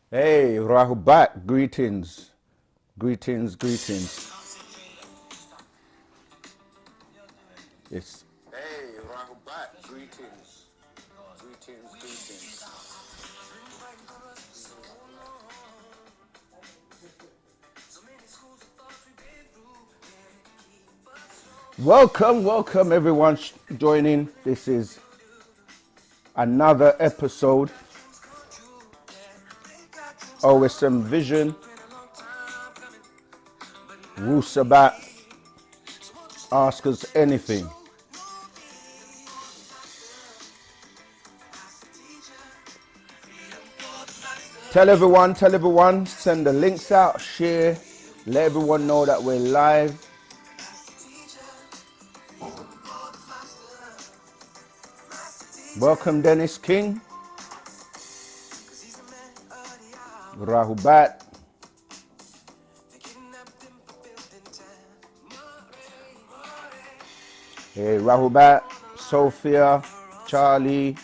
Hey, Rahubat, greetings. Greetings, greetings. It's Hey, Rahubat, greetings. Greetings, greetings. Welcome, welcome everyone joining. This is another episode OSM Vision, Wu-Sabat, Ask Us Anything. Tell everyone, send the links out, share, let everyone know that we're live. Welcome Dennis King, Rahubat. Hey, Rahubat, Sophia, Charlie.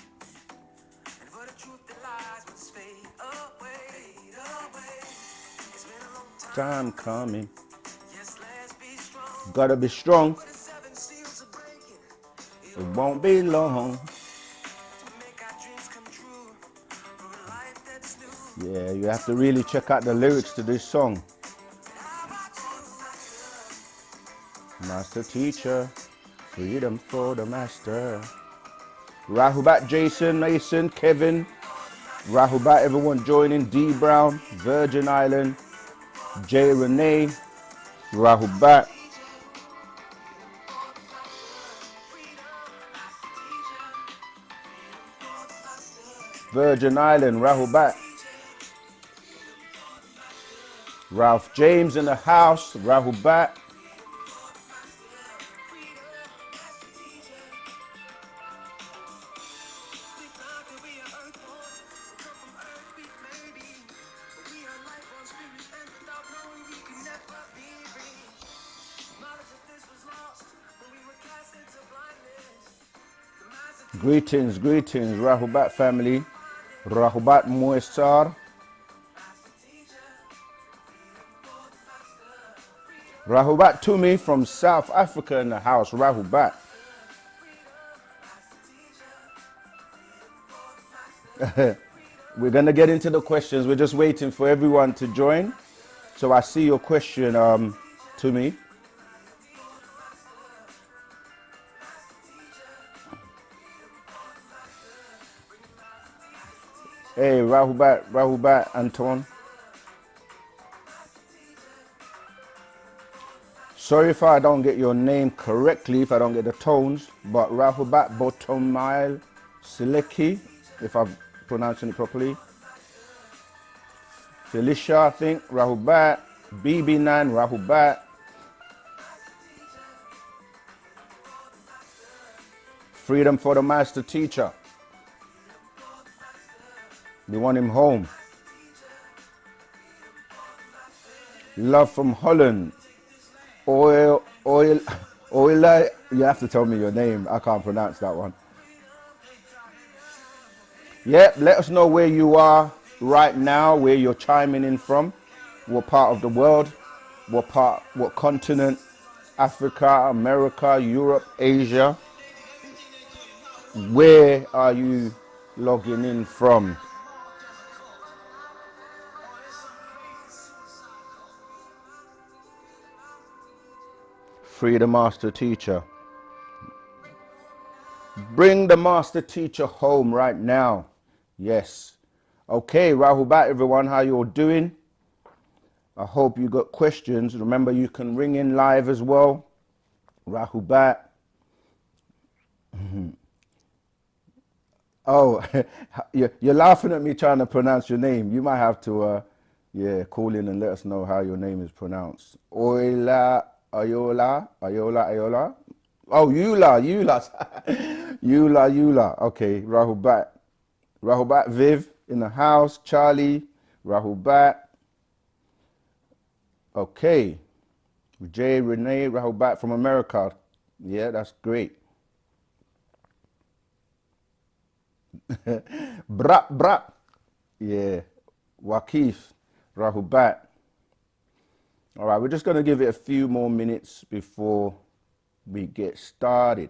Time coming. Gotta be strong. It won't be long. Yeah, you have to really check out the lyrics to this song. Master teacher, freedom for the master. Rahubat, Jason, Mason, Kevin. Rahubat, everyone joining. D Brown, Virgin Island. J Renee. Rahubat. Virgin Island, Rahubat. Ralph James in the house, Rahubat. Greetings, greetings, Rahubat family. Rahubat Muesar. Rahubat Tumi from South Africa in the house, Rahubat. We're going to get into the questions. We're just waiting for everyone to join. So I see your question, Tumi. Hey, Rahubat, Anton. Sorry if I don't get your name correctly, if I don't get the tones, but Rahubat Botomail Sileki, if I'm pronouncing it properly. Felicia, I think, Rahubat. BB9, Rahubat. Freedom for the master teacher. We want him home. Love from Holland. Oil, you have to tell me your name. I can't pronounce that one. Yep, let us know where you are right now, where you're chiming in from, what part of the world, what continent, Africa, America, Europe, Asia. Where are you logging in from? Free the master teacher. Bring the master teacher home right now. Yes. Okay, Rahubat, everyone, how you all doing? I hope you got questions. Remember, you can ring in live as well. Rahubat. Oh, you're laughing at me trying to pronounce your name. You might have to, call in and let us know how your name is pronounced. Ayola. Oh, Eula. Eula. Okay, Rahubat Viv in the house. Charlie, Rahubat. Okay. Jay Renee, Rahubat from America. Yeah, that's great. Brap. Yeah. Wakif, Rahubat. All right, we're just going to give it a few more minutes before we get started.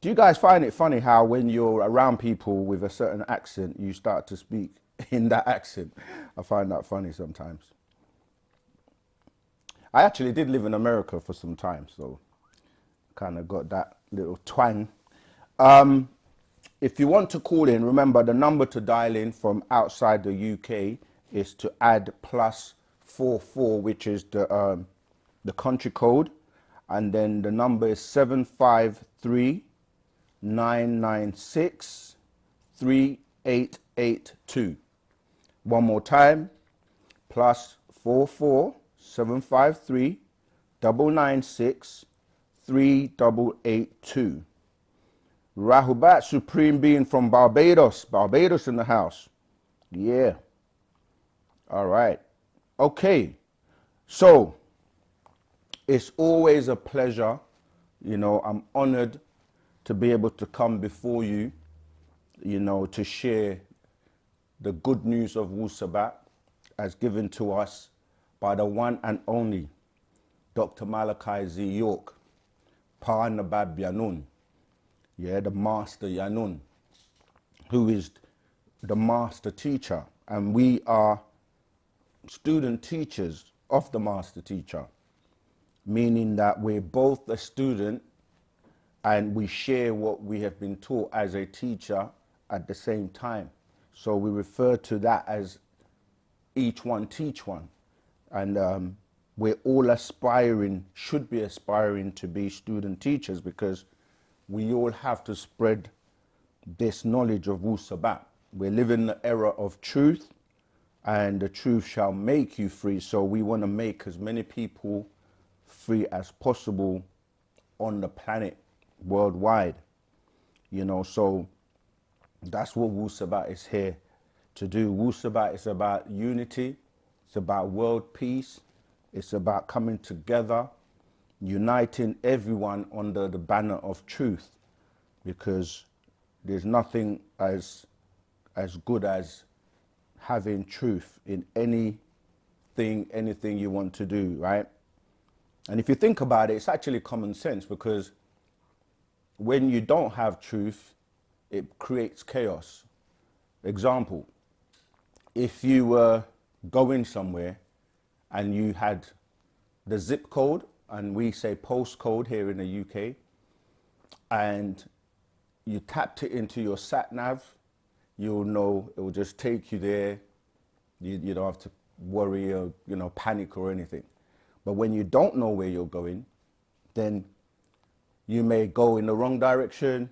Do you guys find it funny how when you're around people with a certain accent, you start to speak in that accent? I find that funny sometimes. I actually did live in America for some time, so kind of got that little twang. If you want to call in, remember the number to dial in from outside the UK is to add +44, which is the country code, and then the number is 753-996-3882. One more time, +44 753 996 3882. Rahubat, Supreme Being from Barbados. Barbados in the house. Yeah. All right. Okay. So, it's always a pleasure. You know, I'm honored to be able to come before you, you know, to share the good news of Wu-Sabat as given to us by the one and only Dr. Malachi Z. York, Pa Nabab Yanun, yeah, the Master Yanun, who is the Master Teacher, and we are student teachers of the Master Teacher, meaning that we're both a student and we share what we have been taught as a teacher at the same time. So we refer to that as each one teach one. And we're all aspiring, should be aspiring to be student teachers, because we all have to spread this knowledge of Wu-Sabat. We live in the era of truth, and the truth shall make you free. So we want to make as many people free as possible on the planet, worldwide. You know, so that's what Wu-Sabat is here to do. Wu-Sabat is about unity. It's about world peace. It's about coming together, uniting everyone under the banner of truth, because there's nothing as good as having truth in anything you want to do, right? And if you think about it, it's actually common sense, because when you don't have truth, it creates chaos. Example, if you were going somewhere and you had the zip code, and we say postcode here in the UK, and you tapped it into your sat nav, you'll know it will just take you there. You don't have to worry or, you know, panic or anything. But when you don't know where you're going, then you may go in the wrong direction,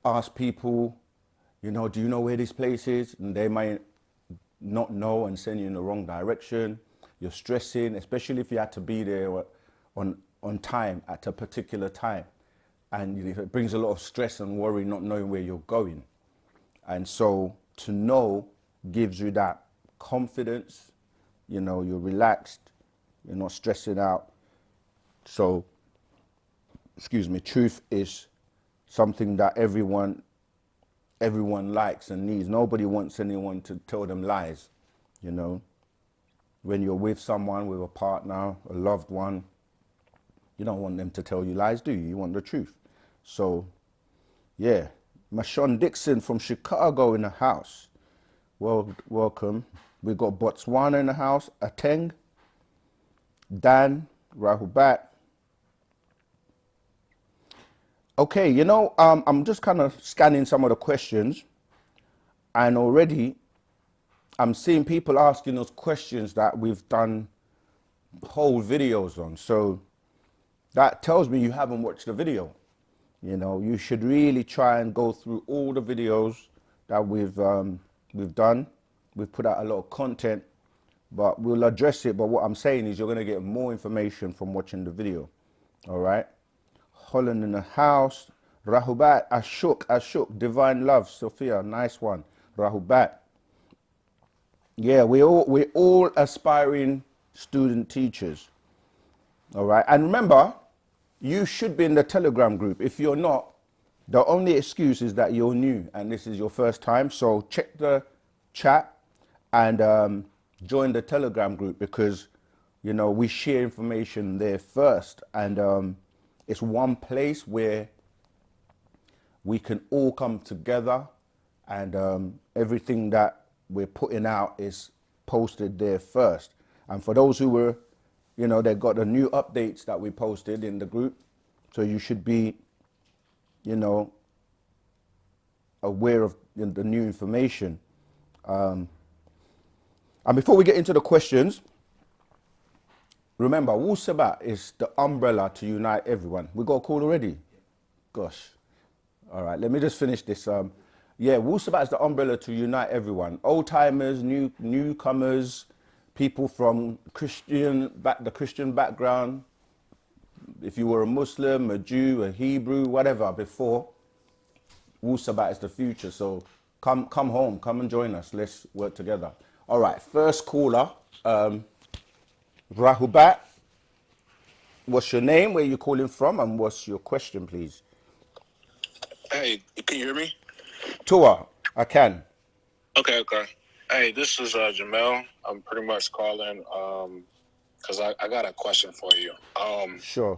ask people, you know, do you know where this place is? And they might not know and send you in the wrong direction. You're stressing, especially if you had to be there on time at a particular time. And it brings a lot of stress and worry not knowing where you're going. And so to know gives you that confidence, you know, you're relaxed, you're not stressing out. So, excuse me, truth is something that everyone likes and needs. Nobody wants anyone to tell them lies, you know. When you're with someone, with a partner, a loved one, you don't want them to tell you lies, do you? You want the truth. So, yeah. Mashon Dixon from Chicago in the house. Well, welcome. We got Botswana in the house, Ateng, Dan, Rahubat. Okay, you know, I'm just kind of scanning some of the questions, and already I'm seeing people asking us questions that we've done whole videos on. So that tells me you haven't watched the video. You know, you should really try and go through all the videos that we've done. We've put out a lot of content, but we'll address it. But what I'm saying is you're going to get more information from watching the video. All right. Holland in the house. Rahubat, Ashok, Divine Love, Sophia, nice one. Rahubat. Yeah, we're all aspiring student teachers. All right. And remember, you should be in the Telegram group. If you're not, The only excuse is that you're new and this is your first time. So check the chat and join the Telegram group, because, you know, we share information there first. And it's one place where we can all come together, and everything that we're putting out is posted there first. And for those who were, you know, they got the new updates that we posted in the group. So you should be, you know, aware of the new information. And before we get into the questions, remember, Wu-Sabat is the umbrella to unite everyone. We got a call already? Gosh. All right, let me just finish this. Yeah, Wu-Sabat is the umbrella to unite everyone. Old-timers, newcomers, people from the Christian background. If you were a Muslim, a Jew, a Hebrew, whatever before, Wu-Sabat is the future. So come home, come and join us. Let's work together. All right, first caller, Rahubat. What's your name, where you calling from, and what's your question, please? Hey, can you hear me? Tua, I can. Okay. Hey, this is Jamel. I'm pretty much calling because I got a question for you. Sure.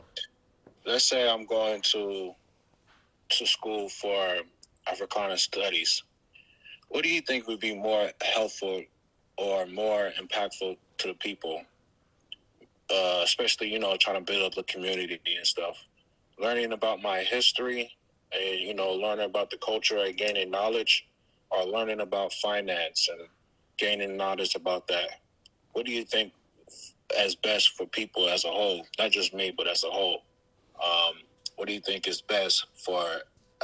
Let's say I'm going to school for Africana studies. What do you think would be more helpful or more impactful to the people? Especially, you know, trying to build up the community and stuff. Learning about my history and, you know, learning about the culture and gaining knowledge, or learning about finance and gaining knowledge about that. What do you think is best for people as a whole? Not just me, but as a whole. What do you think is best for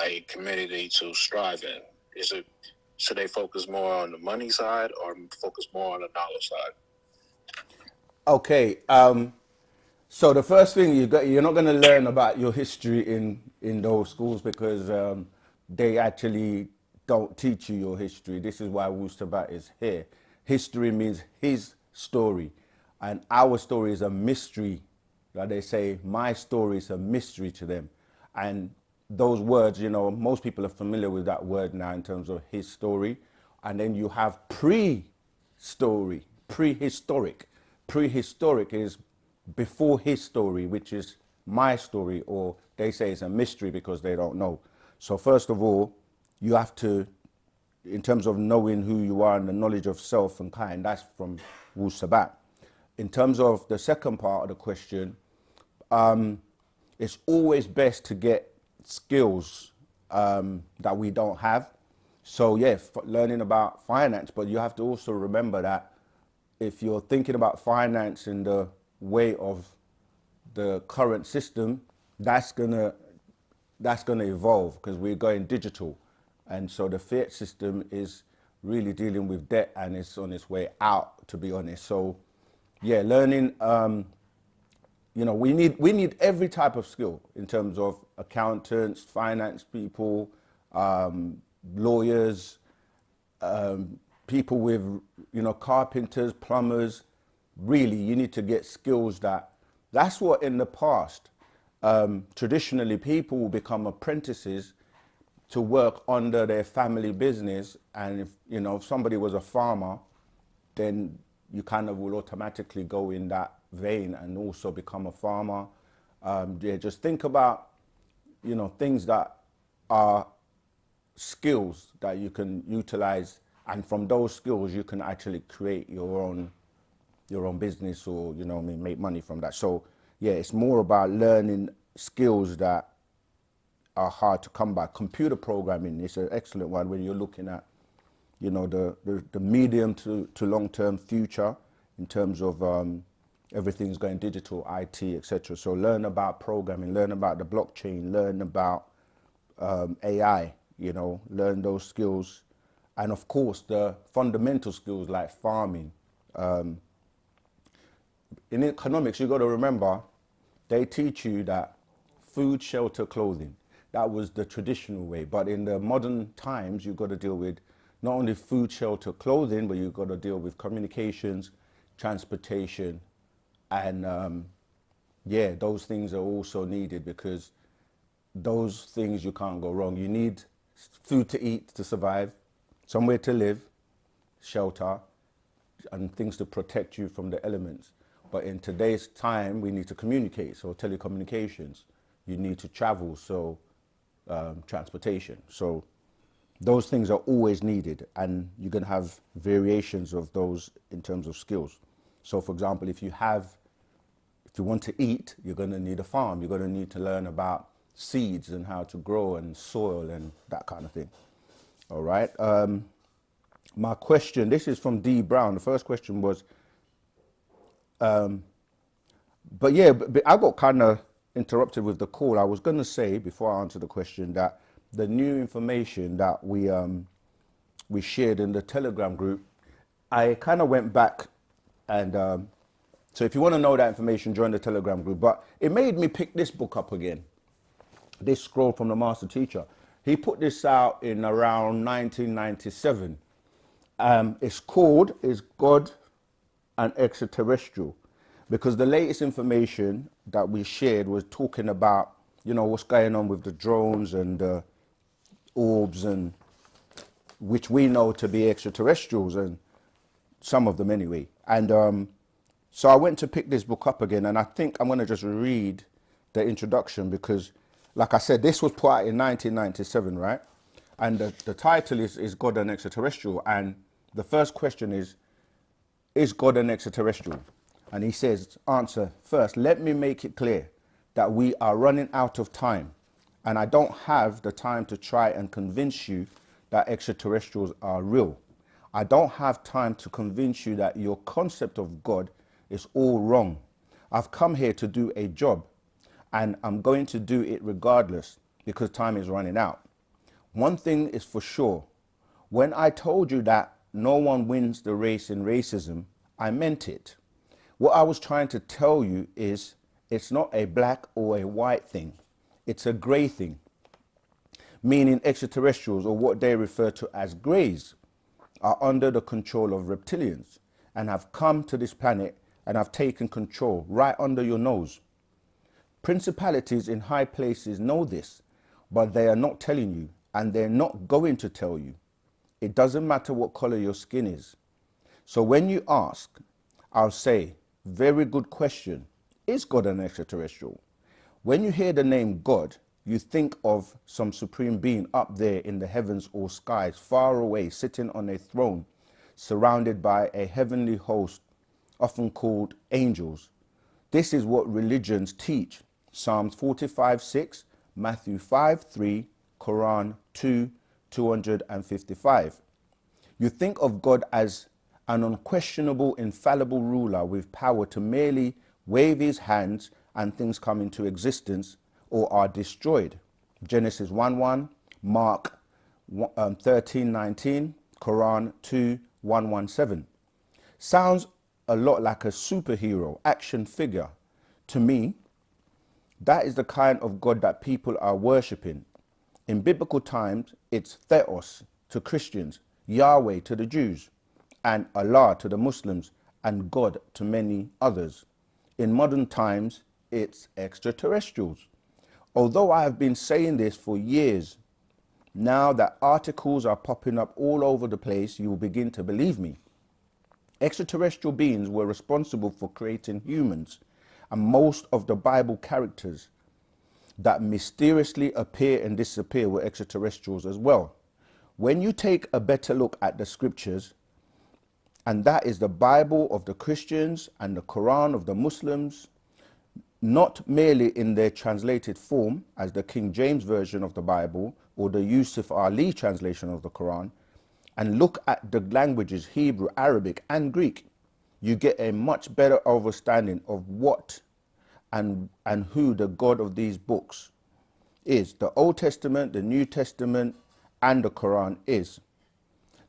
a community to strive in? Should they focus more on the money side or focus more on the knowledge side? Okay. So the first thing you're not going to learn about your history in those schools, because they actually don't teach you your history. This is why Wu-Sabat is here. History means his story, and our story is a mystery. Like they say, my story is a mystery to them. And those words, you know, most people are familiar with that word now in terms of his story. And then you have pre-story, prehistoric. Prehistoric is before his story, which is my story, or they say it's a mystery because they don't know. So first of all, you have to, in terms of knowing who you are and the knowledge of self and kind, that's from Wu-Sabat. In terms of the second part of the question, it's always best to get skills that we don't have. So yeah, learning about finance, but you have to also remember that if you're thinking about finance in the way of the current system, that's gonna evolve, because we're going digital, and so the fiat system is really dealing with debt and it's on its way out, to be honest. So yeah, learning, you know, we need every type of skill in terms of accountants, finance people, lawyers, people with, you know, carpenters, plumbers. Really, you need to get skills that's what in the past, traditionally people will become apprentices to work under their family business. And if, you know, if somebody was a farmer, then you kind of will automatically go in that vein and also become a farmer. Yeah, just think about, you know, things that are skills that you can utilize, and from those skills you can actually create your own business, or, you know, make money from that. So yeah, it's more about learning skills that are hard to come by. Computer programming is an excellent one when you're looking at, you know, the medium to long-term future in terms of everything's going digital, IT, etc. So learn about programming, learn about the blockchain, learn about AI, you know, learn those skills. And of course, the fundamental skills like farming. In economics, you got to remember, they teach you that food, shelter, clothing. That was the traditional way. But in the modern times, you've got to deal with not only food, shelter, clothing, but you've got to deal with communications, transportation, and yeah, those things are also needed, because those things you can't go wrong. You need food to eat to survive, somewhere to live, shelter, and things to protect you from the elements. But in today's time, we need to communicate, so telecommunications. You need to travel, so transportation. So those things are always needed, and you're going to have variations of those in terms of skills. So for example, if you want to eat, you're going to need a farm. You're going to need to learn about seeds and how to grow and soil and that kind of thing. All right. My question, this is from D. Brown. The first question was, but I got kind of interrupted with the call. I was going to say, before I answer the question, that the new information that we shared in the Telegram group, I kind of went back and so if you want to know that information, join the Telegram group. But it made me pick this book up again, this scroll from the Master Teacher. He put this out in around 1997. It's called Is God an Extraterrestrial? Because the latest information that we shared was talking about, you know, what's going on with the drones and the orbs, and which we know to be extraterrestrials, and some of them anyway. And so I went to pick this book up again, and I think I'm going to just read the introduction because, like I said, this was put out in 1997, right? And the title is God an Extraterrestrial? And the first question is God an extraterrestrial? And he says, answer, first, let me make it clear that we are running out of time, and I don't have the time to try and convince you that extraterrestrials are real. I don't have time to convince you that your concept of God is all wrong. I've come here to do a job, and I'm going to do it regardless because time is running out. One thing is for sure. When I told you that no one wins the race in racism, I meant it. What I was trying to tell you is it's not a black or a white thing. It's a gray thing, meaning extraterrestrials, or what they refer to as greys, are under the control of reptilians and have come to this planet and have taken control right under your nose. Principalities in high places know this, but they are not telling you, and they're not going to tell you. It doesn't matter what color your skin is. So when you ask, I'll say, very good question. Is God an extraterrestrial? When you hear the name God, you think of some supreme being up there in the heavens or skies, far away, sitting on a throne, surrounded by a heavenly host, often called angels. This is what religions teach. Psalms 45:6, Matthew 5:3, Quran 2:255. You think of God as an unquestionable, infallible ruler with power to merely wave his hands and things come into existence or are destroyed. Genesis 1:1, Mark 13:19, Quran 2:117. Sounds a lot like a superhero action figure. To me, that is the kind of God that people are worshipping. In biblical times, it's Theos to Christians, Yahweh to the Jews, and Allah to the Muslims, and God to many others. In modern times, it's extraterrestrials. Although I have been saying this for years, now that articles are popping up all over the place, you will begin to believe me. Extraterrestrial beings were responsible for creating humans and most of the Bible characters that mysteriously appear and disappear were extraterrestrials as well. When you take a better look at the scriptures, and that is the Bible of the Christians and the Quran of the Muslims, not merely in their translated form as the King James Version of the Bible or the Yusuf Ali translation of the Quran, and look at the languages Hebrew, Arabic and Greek, you get a much better understanding of what and who the God of these books is. The Old Testament, the New Testament and the Quran is.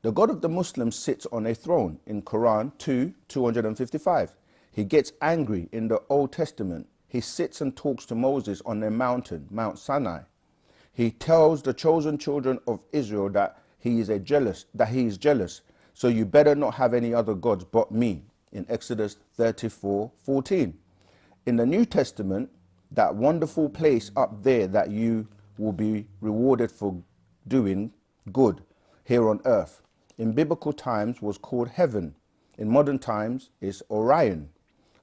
The God of the Muslims sits on a throne in Quran 2:255. He gets angry in the Old Testament. He sits and talks to Moses on a mountain, Mount Sinai. He tells the chosen children of Israel that he is jealous. So you better not have any other gods but me in Exodus 34:14. In the New Testament, that wonderful place up there that you will be rewarded for doing good here on earth, in biblical times was called heaven. In modern times is Orion.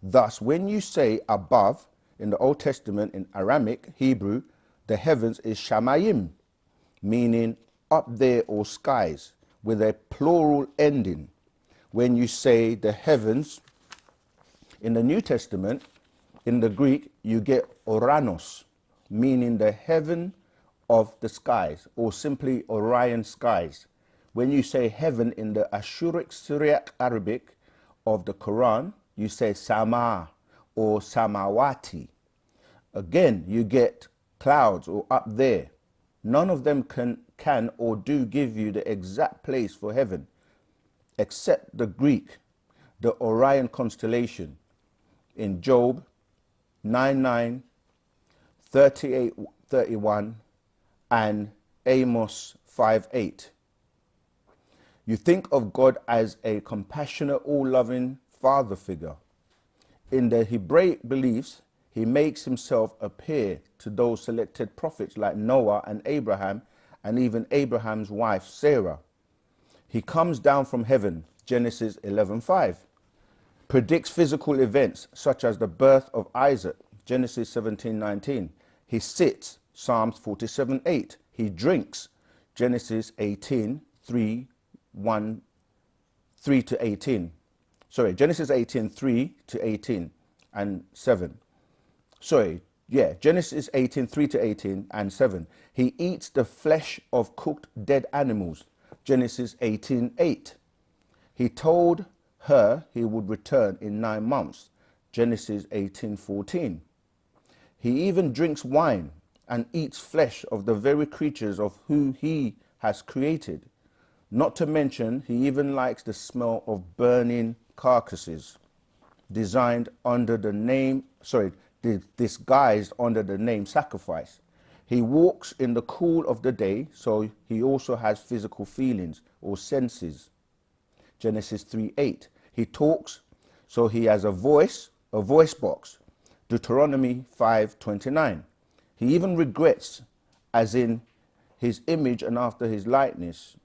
Thus, when you say above in the Old Testament in Aramaic, Hebrew, the heavens is Shamayim, meaning up there or skies, with a plural ending. When you say the heavens in the New Testament, in the Greek, you get Oranos, meaning the heaven of the skies, or simply Orion skies. When you say heaven in the Ashuric Syriac Arabic of the Quran, you say Sama or Samawati. Again, you get clouds or up there. None of them can or do give you the exact place for heaven, except the Greek, the Orion constellation in Job 9:9, 38:31, and Amos 5:8. You think of God as a compassionate, all-loving father figure. In the Hebraic beliefs, he makes himself appear to those selected prophets like Noah and Abraham, and even Abraham's wife Sarah. He comes down from heaven, Genesis 11:5. Predicts physical events such as the birth of Isaac, Genesis 17:19. He sits, Psalms 47:8. He drinks, Genesis 18:3, 3 to 18. Sorry, Genesis 18:3 to 18 and 7. Genesis 18:3 to 18 and 7. He eats the flesh of cooked dead animals, Genesis 18:8. He told her he would return in 9 months, Genesis 18:14. He even drinks wine and eats flesh of the very creatures of who he has created. Not to mention, he even likes the smell of burning carcasses, disguised under the name sacrifice. He walks in the cool of the day, so he also has physical feelings or senses, Genesis 3:8. He talks, so he has a voice box, Deuteronomy 5:29. He even regrets, as in his image and after his likeness.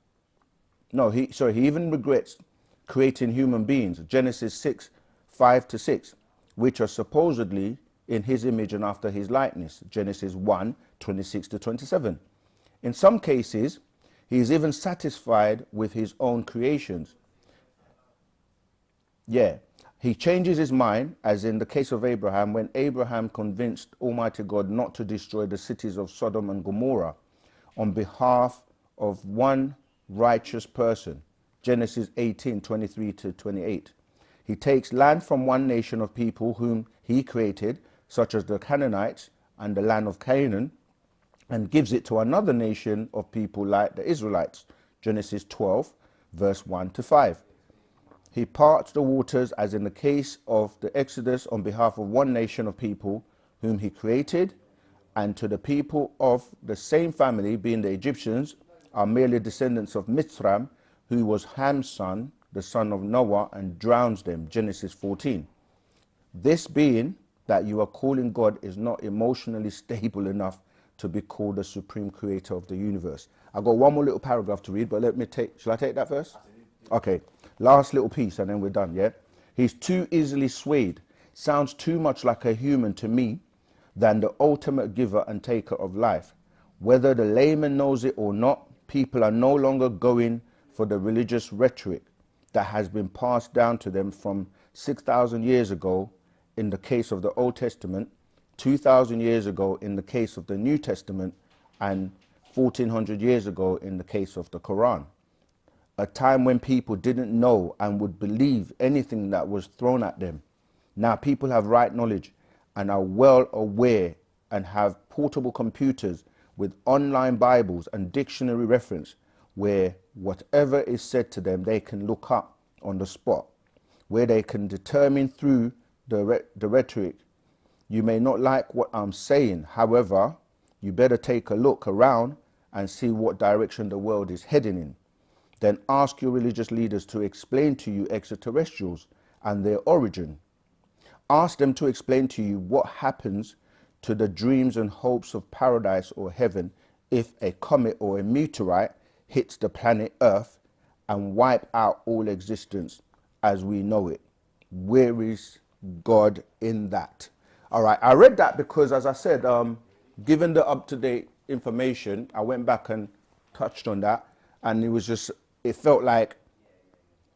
He even regrets creating human beings, Genesis 6:5 to 6, which are supposedly in his image and after his likeness, Genesis 1:26 to 27. In some cases, he is even satisfied with his own creations. He changes his mind, as in the case of Abraham, when Abraham convinced Almighty God not to destroy the cities of Sodom and Gomorrah on behalf of one righteous person, Genesis 18:23 to 28. He takes land from one nation of people whom he created, such as the Canaanites and the land of Canaan, and gives it to another nation of people like the Israelites, Genesis 12, verse 1 to 5. He parts the waters, as in the case of the Exodus, on behalf of one nation of people whom he created, and to the people of the same family, being the Egyptians, are merely descendants of Mithram, who was Ham's son, the son of Noah, and drowns them, Genesis 14. This being that you are calling God is not emotionally stable enough to be called the supreme creator of the universe. I've got one more little paragraph to read, but shall I take that first? Okay, last little piece and then we're done, yeah? He's too easily swayed, sounds too much like a human to me, than the ultimate giver and taker of life. Whether the layman knows it or not, people are no longer going for the religious rhetoric that has been passed down to them from 6,000 years ago in the case of the Old Testament, 2,000 years ago in the case of the New Testament, and 1,400 years ago in the case of the Quran. A time when people didn't know and would believe anything that was thrown at them. Now people have right knowledge and are well aware and have portable computers with online Bibles and dictionary reference where whatever is said to them they can look up on the spot, where they can determine through the rhetoric. You may not like what I'm saying, however, you better take a look around and see what direction the world is heading in. Then ask your religious leaders to explain to you extraterrestrials and their origin. Ask them to explain to you what happens to the dreams and hopes of paradise or heaven if a comet or a meteorite hits the planet Earth and wipe out all existence as we know it. Where is God in that? All right, I read that because, as I said, given the up-to-date information, I went back and touched on that, and it felt like,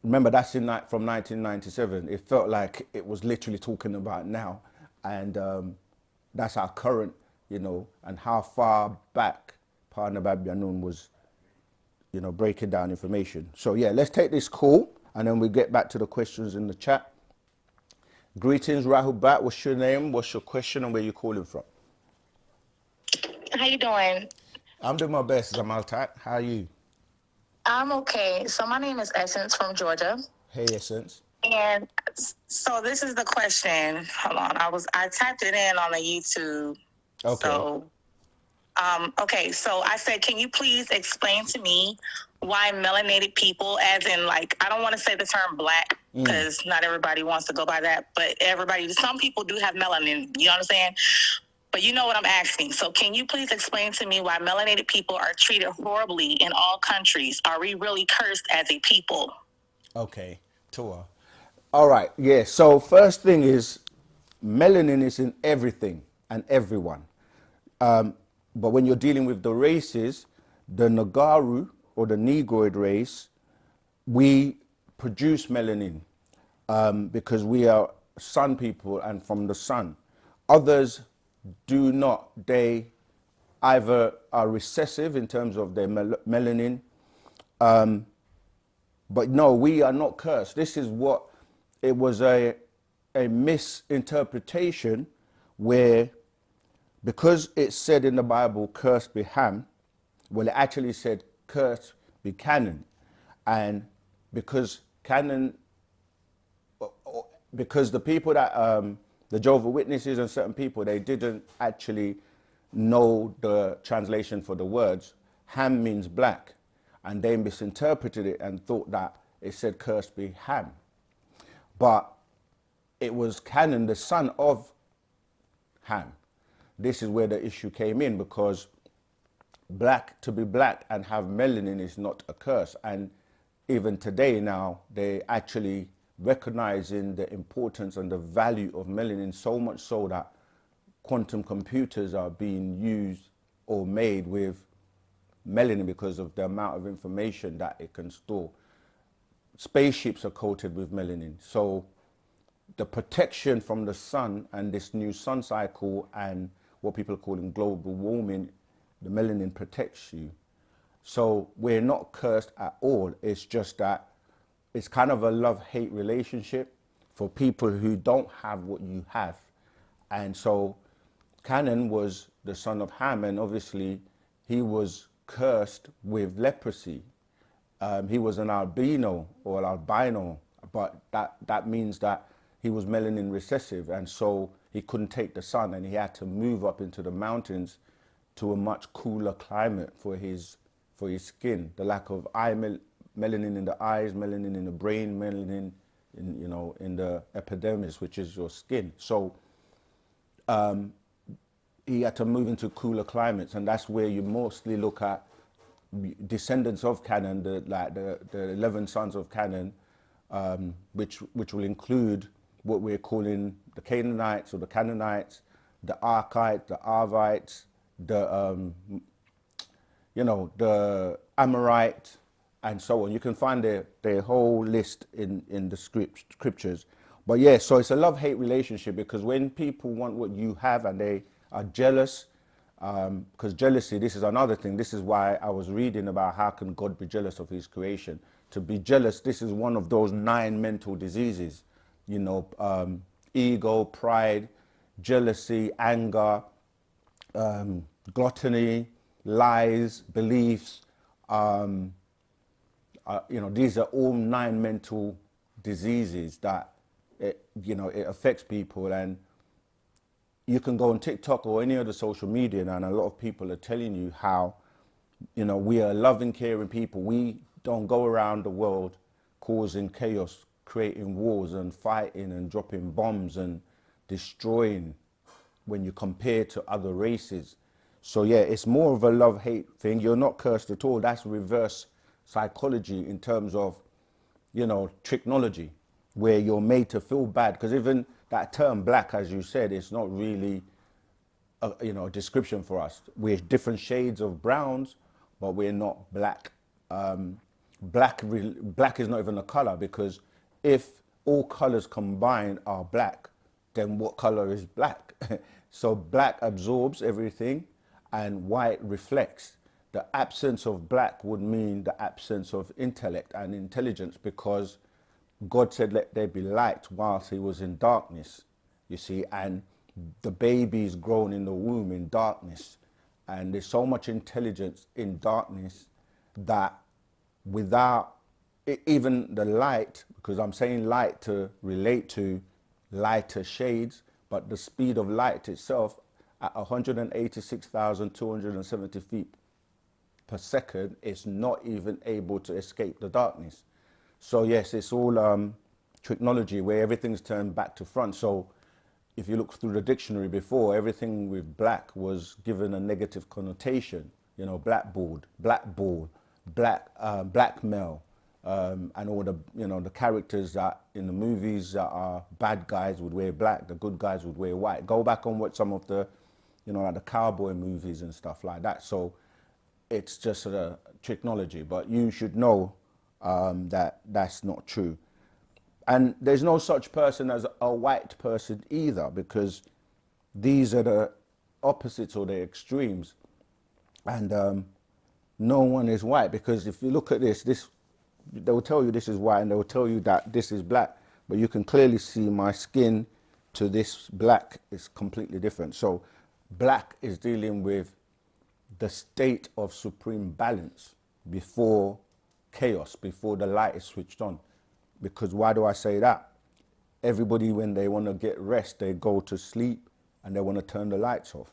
remember that's from 1997, it felt like it was literally talking about now, and that's our current, and how far back Nuwaubianism was, breaking down information. So yeah, let's take this call, and then we get back to the questions in the chat. Greetings, Wu-Sabat. What's your name? What's your question, and where you calling from? How you doing? I'm doing my best, Zamaltat. How are you? I'm okay. So my name is Essence from Georgia. Hey, Essence. And so this is the question. Hold on. I typed it in on the YouTube. Okay. So okay, so I said, can you please explain to me why melanated people, as in, like, I don't want to say the term black because not everybody wants to go by that, but some people do have melanin, you know what I'm saying? But you know what I'm asking. So can you please explain to me why melanated people are treated horribly in all countries? Are we really cursed as a people? Okay, Tua. All right, yeah. So first thing is, melanin is in everything and everyone. But when you're dealing with the races, the Nataru or the Negroid race, we produce melanin because we are sun people and from the sun. Others do not. They either are recessive in terms of their melanin, but no, we are not cursed. This is what it was a misinterpretation where, because it said in the Bible, cursed be Ham, well, it actually said cursed be Canaan. And because because the people that, the Jehovah's Witnesses and certain people, they didn't actually know the translation for the words. Ham means black. And they misinterpreted it and thought that it said cursed be Ham. But it was Canaan, the son of Ham. This is where the issue came in, because to be black and have melanin is not a curse. And even today now, they actually recognizing the importance and the value of melanin, so much so that quantum computers are being used or made with melanin because of the amount of information that it can store. Spaceships are coated with melanin. So the protection from the sun and this new sun cycle and what people are calling global warming, the melanin protects you. So we're not cursed at all. It's just that it's kind of a love-hate relationship for people who don't have what you have. And so Canaan was the son of Ham, and obviously he was cursed with leprosy. He was an albino or an albino, but that means that he was melanin recessive, and so he couldn't take the sun, and he had to move up into the mountains to a much cooler climate for his skin. The lack of melanin in the eyes, melanin in the brain, melanin in the epidermis, which is your skin. So he had to move into cooler climates, and that's where you mostly look at descendants of Canaan, the 11 sons of Canaan, which will include what we're calling the Canaanites or the Canaanites, the Archites, the Arvites, the Amorite, and so on. You can find their whole list in the scriptures. But yeah, so it's a love-hate relationship, because when people want what you have and they are jealous, because jealousy, this is another thing. This is why I was reading about how can God be jealous of his creation. To be jealous, this is one of those 9 mental diseases, ego, pride, jealousy, anger, gluttony, lies, beliefs. These are all 9 mental diseases that it affects people. And you can go on TikTok or any other social media now, and a lot of people are telling you how, we are loving, caring people. We don't go around the world causing chaos, creating wars and fighting and dropping bombs and destroying when you compare to other races. So yeah, it's more of a love-hate thing. You're not cursed at all. That's reverse psychology in terms of, you know, technology, where you're made to feel bad. Because even that term black, as you said, it's not really you know, a description for us. We're different shades of browns, but we're not black. Black is not even a color, because if all colors combined are black, then what color is black? So black absorbs everything and white reflects. The absence of black would mean the absence of intellect and intelligence, because God said, let there be light whilst he was in darkness, you see, and the baby's grown in the womb in darkness. And there's so much intelligence in darkness that without even the light, because I'm saying light to relate to lighter shades, but the speed of light itself at 186,270 feet per second is not even able to escape the darkness. So yes, it's all technology where everything's turned back to front. So if you look through the dictionary before, everything with black was given a negative connotation. You know, blackboard, blackball, blackmail, and all the, you know, the characters that in the movies that are bad guys would wear black, the good guys would wear white. Go back and watch some of the, you know, like the cowboy movies and stuff like that. So it's just a technology, but you should know that that's not true. And there's no such person as a white person either, because these are the opposites or the extremes. And no one is white, because if you look at this, they will tell you this is white and they will tell you that this is black, but you can clearly see my skin to this black is completely different. So black is dealing with the state of supreme balance before chaos, before the light is switched on. Because why do I say that? Everybody, when they want to get rest, they go to sleep and they want to turn the lights off,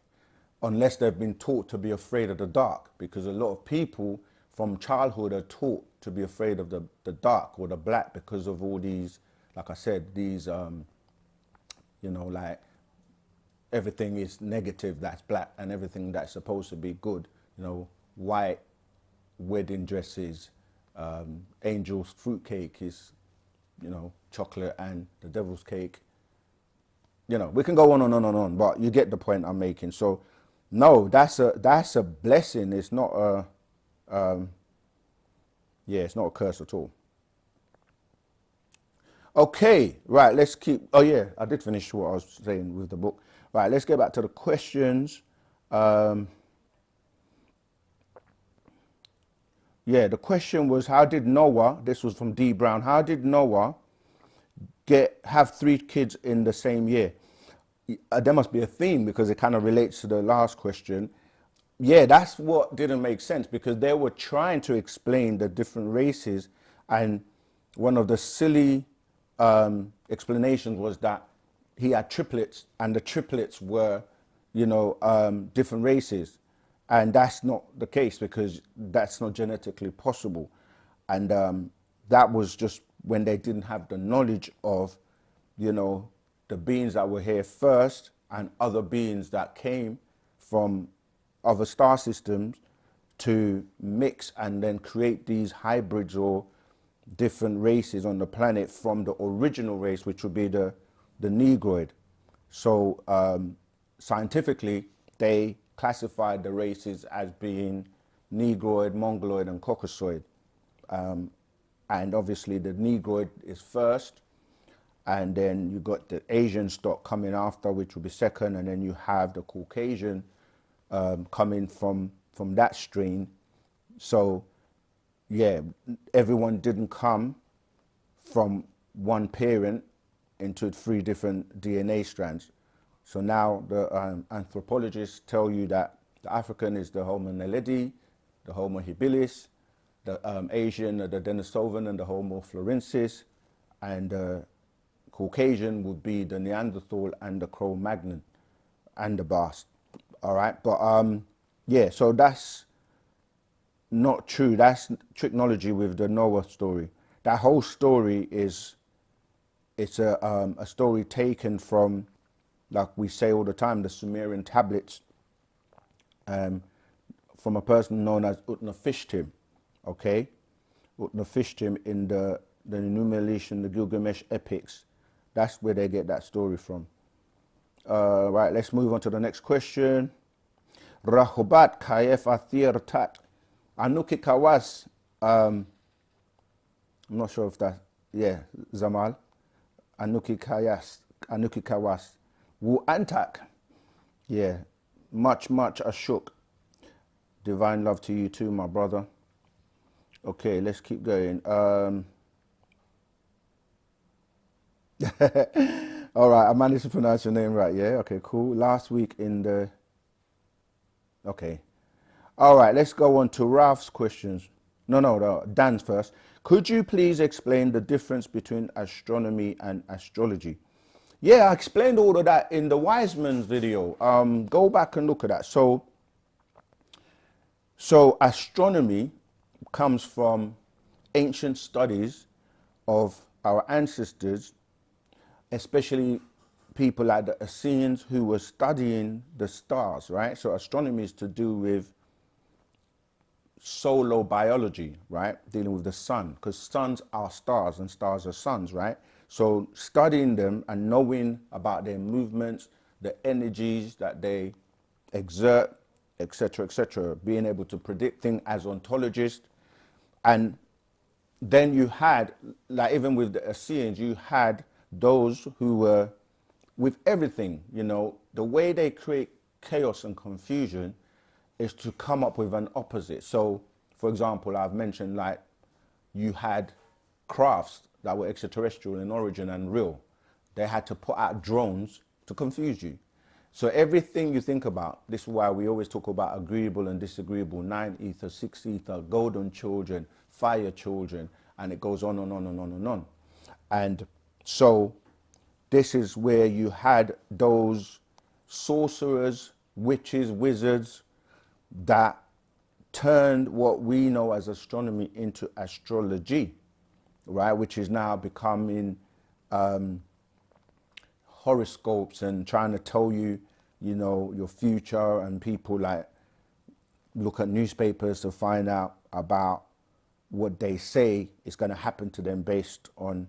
unless they've been taught to be afraid of the dark. Because a lot of people from childhood are taught to be afraid of the dark or the black, because of all these, like I said, these, you know, like everything is negative that's black and everything that's supposed to be good, you know, white wedding dresses, angel's fruitcake is, you know, chocolate, and the devil's cake. You know, we can go on and on and on, but you get the point I'm making. So no, that's a blessing. It's not a, yeah, it's not a curse at all. Okay, right, let's keep, oh yeah, I did finish what I was saying with the book. Right, let's get back to the questions. Yeah, the question was, how did Noah, this was from D. Brown, how did Noah have 3 kids in the same year? There must be a theme, because it kind of relates to the last question. Yeah, that's what didn't make sense, because they were trying to explain the different races, and one of the silly explanations was that he had triplets, and the triplets were, you know, different races. And that's not the case, because that's not genetically possible. And that was just when they didn't have the knowledge of, you know, the beings that were here first and other beings that came from other star systems to mix and then create these hybrids or different races on the planet from the original race, which would be the Negroid. So scientifically, they classified the races as being Negroid, Mongoloid, and Caucasoid. And obviously the Negroid is first, and then you got the Asian stock coming after, which will be second, and then you have the Caucasian coming from that strain. So yeah, everyone didn't come from one parent into 3 different DNA strands. So now the anthropologists tell you that the African is the Homo naledi, the Homo habilis, the Asian, the Denisovan, and the Homo florensis, and the Caucasian would be the Neanderthal and the Cro-Magnon and the Bast. All right, but yeah, so that's not true. That's technology with the Noah story. That whole story is, it's a story taken from like we say all the time, the Sumerian tablets, from a person known as Utnapishtim, okay? Utnapishtim in the Nummulian, the Gilgamesh epics. That's where they get that story from. Right, let's move on to the next question. Rahubat Kayef Athir Tat. Anuki Kawas. I'm not sure if that, yeah, Zamal. Anuki Kawas. Wu Antak. Yeah, much ashuk. Divine love to you too, my brother. Okay, let's keep going. All right, I managed to pronounce your name right, yeah? Okay, cool. Last week in the... Okay. All right, let's go on to Ralph's questions. No, Dan's first. Could you please explain the difference between astronomy and astrology? Yeah, I explained all of that in the Wiseman's video. Go back and look at that. So astronomy comes from ancient studies of our ancestors, especially people like the Essenes who were studying the stars, right? So astronomy is to do with solar biology, right? Dealing with the sun, because suns are stars and stars are suns, right? So studying them and knowing about their movements, the energies that they exert, etc., being able to predict things as ontologists. And then you had, like even with the Essenes, you had those who were with everything, you know, the way they create chaos and confusion is to come up with an opposite. So, for example, I've mentioned like you had crafts that were extraterrestrial in origin and real. They had to put out drones to confuse you. So everything you think about, this is why we always talk about agreeable and disagreeable, 9 ether, 6 ether, golden children, fire children, and it goes on and on and on and on. And so this is where you had those sorcerers, witches, wizards that turned what we know as astronomy into astrology, right? Which is now becoming horoscopes and trying to tell you, you know, your future, and people like look at newspapers to find out about what they say is going to happen to them based on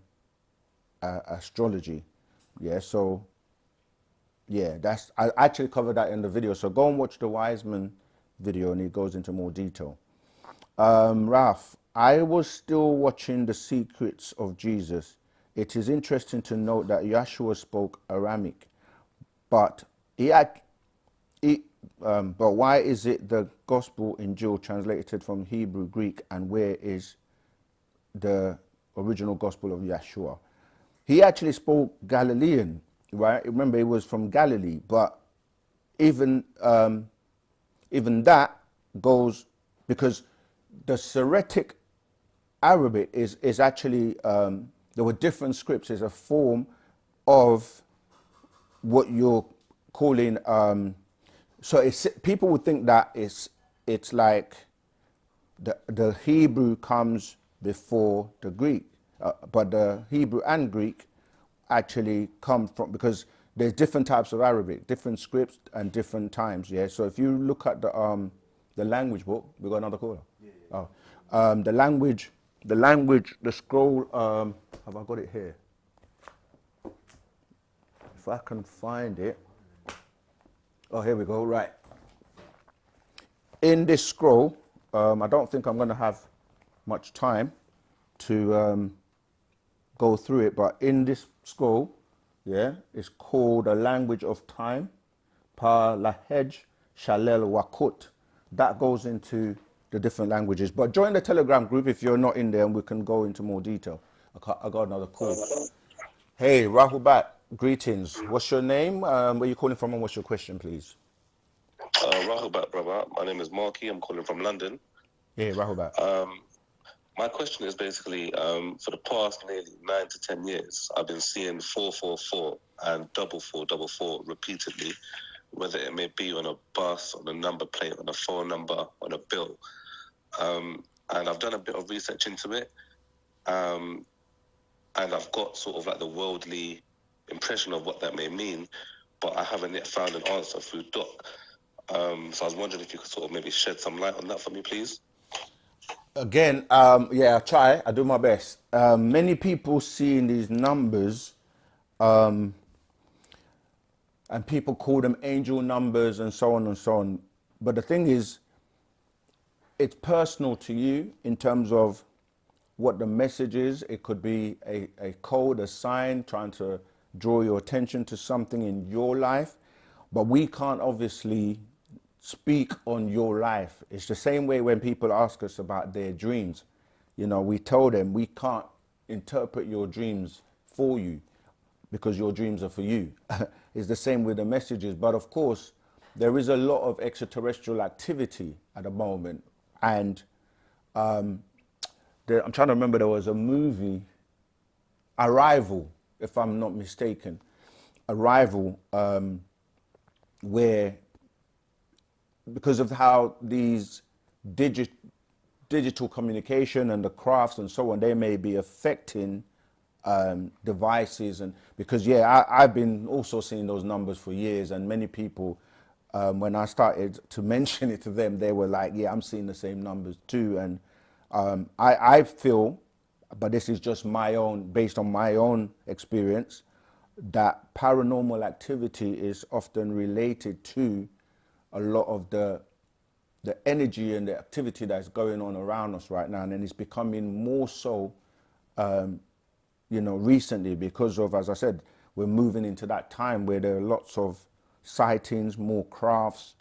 astrology. Yeah, so yeah, I actually covered that in the video. So go and watch the Wiseman video and it goes into more detail. Ralph, I was still watching The Secrets of Jesus. It is interesting to note that Yeshua spoke Aramaic, but but why is it the Gospel in Jewel translated from Hebrew, Greek, and where is the original Gospel of Yeshua? He actually spoke Galilean, right? Remember, he was from Galilee, but even that goes, because the Syriac Arabic is actually, there were different scripts. It's a form of what you're calling, so people would think that it's like the Hebrew comes before the Greek, but the Hebrew and Greek actually come from, because there's different types of Arabic, different scripts and different times. Yeah. So if you look at the language book, we got another caller. Yeah. Oh, the language, the scroll. Have I got it here? If I can find it. Oh, here we go. Right. In this scroll, I don't think I'm going to have much time to go through it, but in this scroll, yeah, it's called A Language of Time, Pa Lahej Shalel Wakut. That goes into the different languages. But join the Telegram group if you're not in there, and we can go into more detail. I got another call. Hey, Rahubat, greetings. What's your name? Where are you calling from, and what's your question, please? Rahubat, brother. My name is Marky. I'm calling from London. Yeah, Rahubat. My question is basically, for the past nearly 9 to 10 years, I've been seeing 444 and 4444 repeatedly, whether it may be on a bus, on a number plate, on a phone number, on a bill. And I've done a bit of research into it. And I've got sort of like the worldly impression of what that may mean. but I haven't yet found an answer through Doc. So I was wondering if you could sort of maybe shed some light on that for me, please. Again, yeah, I try. I do my best. Many people seeing these numbers, and people call them angel numbers and so on and so on. But the thing is, it's personal to you in terms of what the message is. It could be a code, a sign, trying to draw your attention to something in your life. But we can't obviously speak on your life. It's the same way when people ask us about their dreams. You know, we tell them we can't interpret your dreams for you because your dreams are for you. It's the same with the messages. But of course, there is a lot of extraterrestrial activity at the moment. And I'm trying to remember, there was a movie, Arrival, if I'm not mistaken. Arrival, where, because of how these digital communication and the crafts and so on, they may be affecting devices. And because, yeah, I've been also seeing those numbers for years, and many people, when I started to mention it to them, they were like, yeah, I'm seeing the same numbers too. And I feel, but this is just my own, based on my own experience, that paranormal activity is often related to a lot of the energy and the activity that's going on around us right now. And it's becoming more so, you know, recently, because of, as I said, we're moving into that time where there are lots of sightings, more crafts.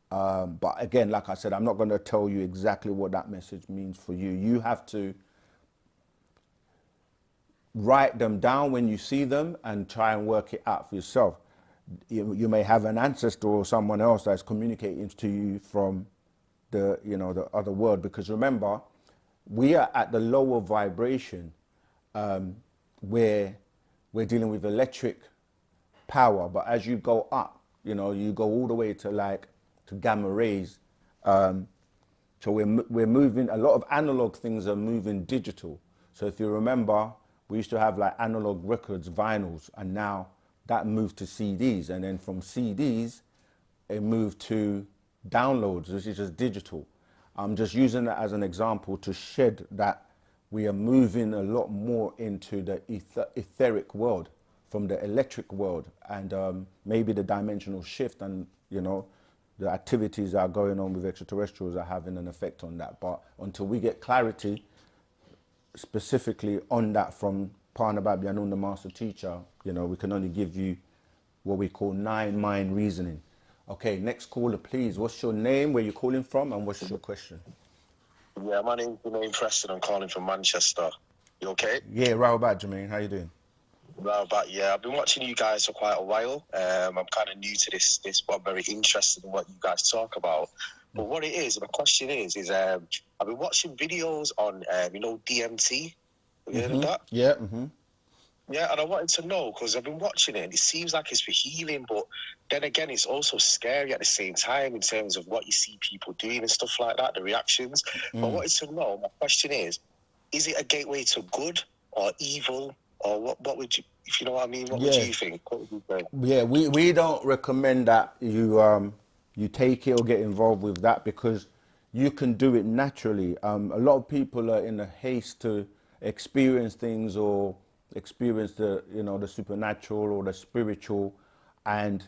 But again, like I said, I'm not going to tell you exactly what that message means for you. You have to write them down when you see them and try and work it out for yourself. You may have an ancestor or someone else that's communicating to you from the, you know, the other world, because remember, we are at the lower vibration, where we're dealing with electric power. But as you go up, you know, you go all the way to like to gamma rays. So we're moving, a lot of analog things are moving digital. So if you remember, we used to have like analog records, vinyls, and now that moved to CDs. And then from CDs, it moved to downloads, which is just digital. I'm just using that as an example to shed that we are moving a lot more into the etheric world from the electric world, and maybe the dimensional shift and, you know, the activities that are going on with extraterrestrials are having an effect on that. But until we get clarity specifically on that from Parnabat Yanun, the master teacher, you know, we can only give you what we call 9 mind reasoning. Okay, next caller, please. What's your name, where you're calling from, and what's your question? Yeah, my name's Jermaine Preston. I'm calling from Manchester. You okay? Yeah, right about, Jermaine. How you doing? Well, but yeah, I've been watching you guys for quite a while. I'm kind of new to this, but I'm very interested in what you guys talk about. But what it is, my question is I've been watching videos on, you know, DMT. Have you heard of that? Yeah. Yeah, and I wanted to know, because I've been watching it and it seems like it's for healing, but then again, it's also scary at the same time in terms of what you see people doing and stuff like that, the reactions. But I wanted to know, my question is it a gateway to good or evil, or what would you, if you know what I mean, what would you think? What would you say? Yeah, we don't recommend that you take it or get involved with that, because you can do it naturally. A lot of people are in a haste to experience things or experience the, you know, the supernatural or the spiritual, and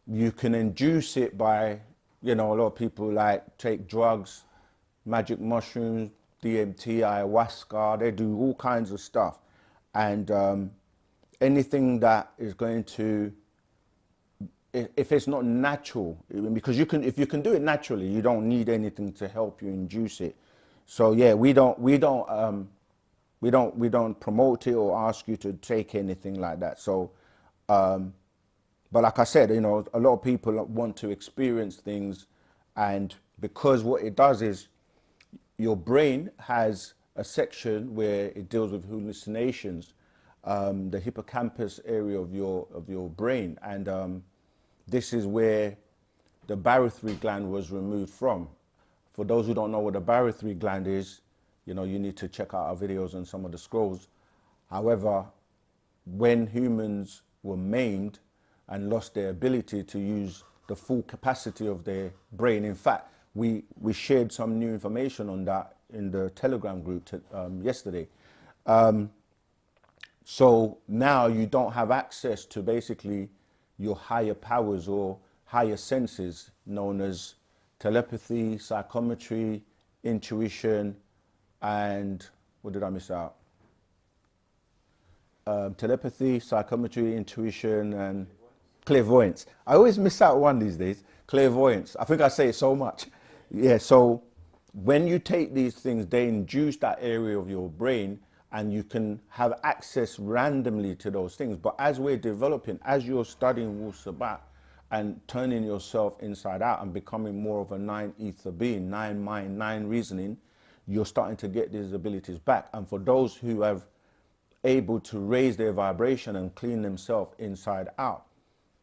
you can induce it by, you know, a lot of people like take drugs, magic mushrooms, DMT, ayahuasca. They do all kinds of stuff, and anything that is going to, if it's not natural, because you can, if you can do it naturally, you don't need anything to help you induce it. So yeah, we don't promote it or ask you to take anything like that. So, but like I said, you know, a lot of people want to experience things, and because what it does is your brain has a section where it deals with hallucinations, the hippocampus area of your brain, and this is where the barythry gland was removed from. For those who don't know what the barythry gland is, you know, you need to check out our videos on some of the scrolls. However, when humans were maimed, and lost their ability to use the full capacity of their brain. In fact, we shared some new information on that in the Telegram group yesterday. So now you don't have access to basically your higher powers or higher senses, known as telepathy, psychometry, intuition, and what did I miss out? Telepathy, psychometry, intuition, and clairvoyance. I always miss out one these days. Clairvoyance. I think I say it so much. Yeah, so when you take these things, they induce that area of your brain and you can have access randomly to those things. But as we're developing, as you're studying Wu-Sabat and turning yourself inside out and becoming more of a nine ether being, nine mind, nine reasoning, you're starting to get these abilities back. And for those who have able to raise their vibration and clean themselves inside out,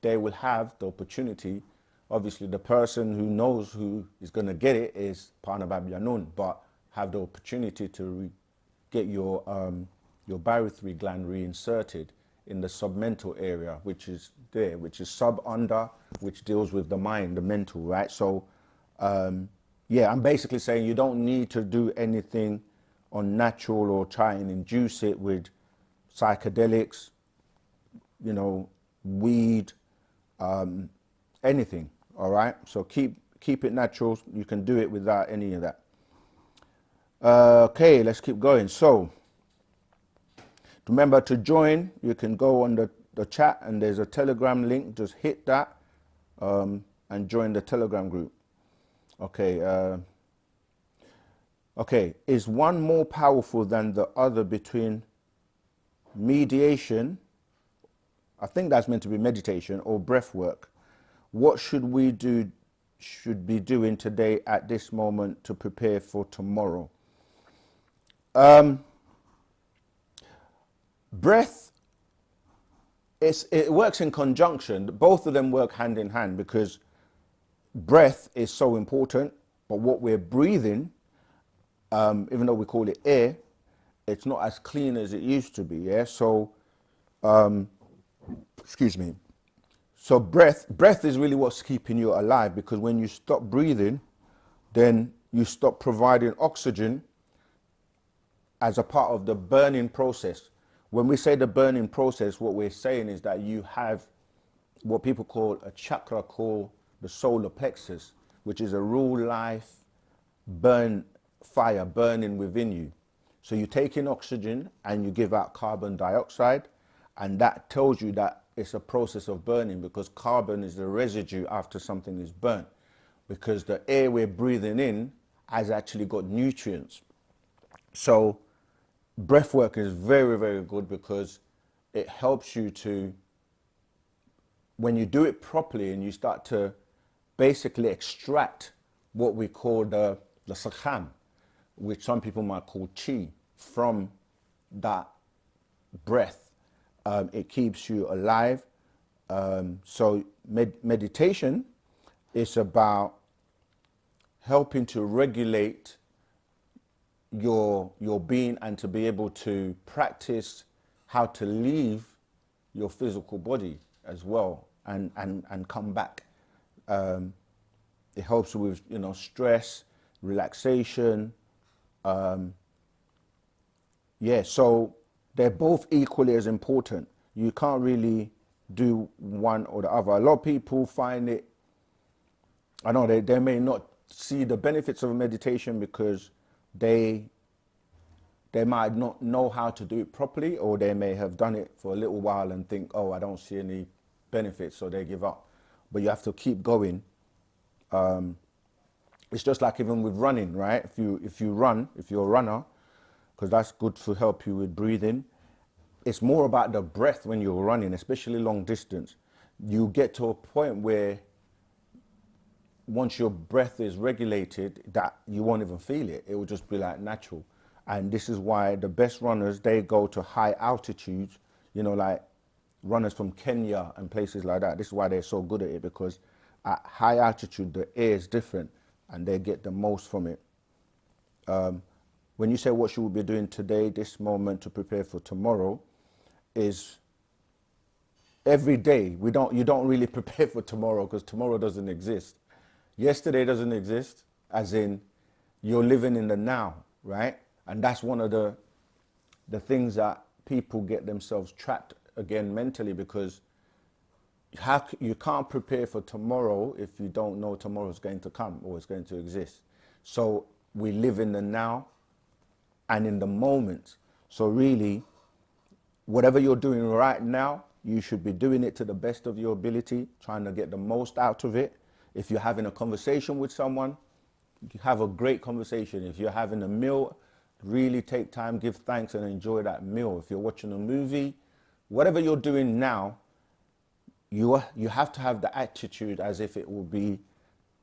they will have the opportunity. Obviously, the person who knows who is going to get it is Panabab, but have the opportunity to get your barythry gland reinserted in the submental area, which is there, which is sub-under, which deals with the mind, the mental, right? So, yeah, I'm basically saying you don't need to do anything unnatural or try and induce it with psychedelics, you know, weed, anything, all right? So keep it natural. You can do it without any of that. Okay, let's keep going. So remember to join, you can go on the chat and there's a Telegram link. Just hit that and join the Telegram group. Okay. Okay, is one more powerful than the other between mediation, I think that's meant to be meditation, or breath work? What should we be doing today at this moment to prepare for tomorrow? Breath, it works in conjunction. Both of them work hand in hand because breath is so important, but what we're breathing, even though we call it air, it's not as clean as it used to be, yeah? So, excuse me. So breath is really what's keeping you alive, because when you stop breathing, then you stop providing oxygen as a part of the burning process. When we say the burning process, what we're saying is that you have what people call a chakra called the solar plexus, which is a real life fire burning within you. So you take in oxygen and you give out carbon dioxide, and that tells you that it's a process of burning, because carbon is the residue after something is burnt, because the air we're breathing in has actually got nutrients. So breath work is very, very good because it helps you to, when you do it properly and you start to basically extract what we call the sakham, which some people might call chi, from that breath. It keeps you alive. So meditation is about helping to regulate your being and to be able to practice how to leave your physical body as well and come back. It helps with, you know, stress, relaxation. Yeah, so they're both equally as important. You can't really do one or the other. A lot of people find it, I know they may not see the benefits of meditation because they might not know how to do it properly, or they may have done it for a little while and think, oh, I don't see any benefits, so they give up. But you have to keep going. It's just like even with running, right? If you're a runner, because that's good to help you with breathing. It's more about the breath when you're running, especially long distance. You get to a point where once your breath is regulated, that you won't even feel it. It will just be like natural. And this is why the best runners, they go to high altitudes, you know, like runners from Kenya and places like that. This is why they're so good at it, because at high altitude, the air is different and they get the most from it. When you say what you will be doing today, this moment to prepare for tomorrow, is every day. You don't really prepare for tomorrow because tomorrow doesn't exist. Yesterday doesn't exist, as in you're living in the now, right? And that's one of the things that people get themselves trapped again mentally, because you can't prepare for tomorrow if you don't know tomorrow is going to come or it's going to exist. So we live in the now and in the moment. So really, whatever you're doing right now, you should be doing it to the best of your ability, trying to get the most out of it. If you're having a conversation with someone, you have a great conversation. If you're having a meal, really take time, give thanks, and enjoy that meal. If you're watching a movie, whatever you're doing now, you have to have the attitude as if it will be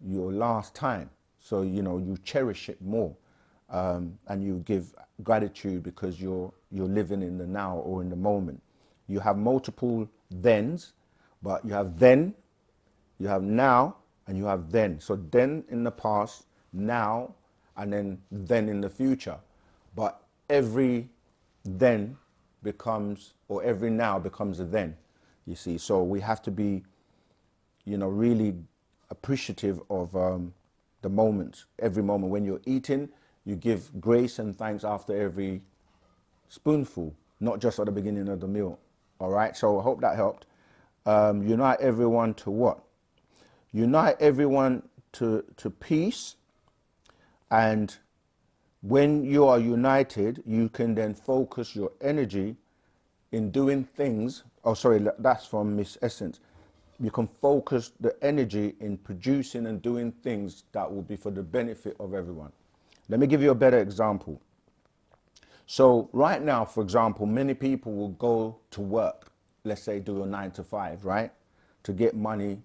your last time. So, you cherish it more, and you give gratitude because you're living in the now or in the moment. You have multiple thens, but you have then, you have now, and you have then. So then in the past, now, and then in the future. But every then becomes, or every now becomes a then, you see. So we have to be, really appreciative of the moment, every moment. When you're eating, you give grace and thanks after every spoonful, not just at the beginning of the meal. All right, so I hope that helped. Unite everyone to what? Unite everyone to peace. And when you are united, you can then focus your energy in doing things. Oh, sorry, that's from Miss Essence. You can focus the energy in producing and doing things that will be for the benefit of everyone. Let me give you a better example. So right now, for example, many people will go to work, let's say do a 9 to 5, right? To get money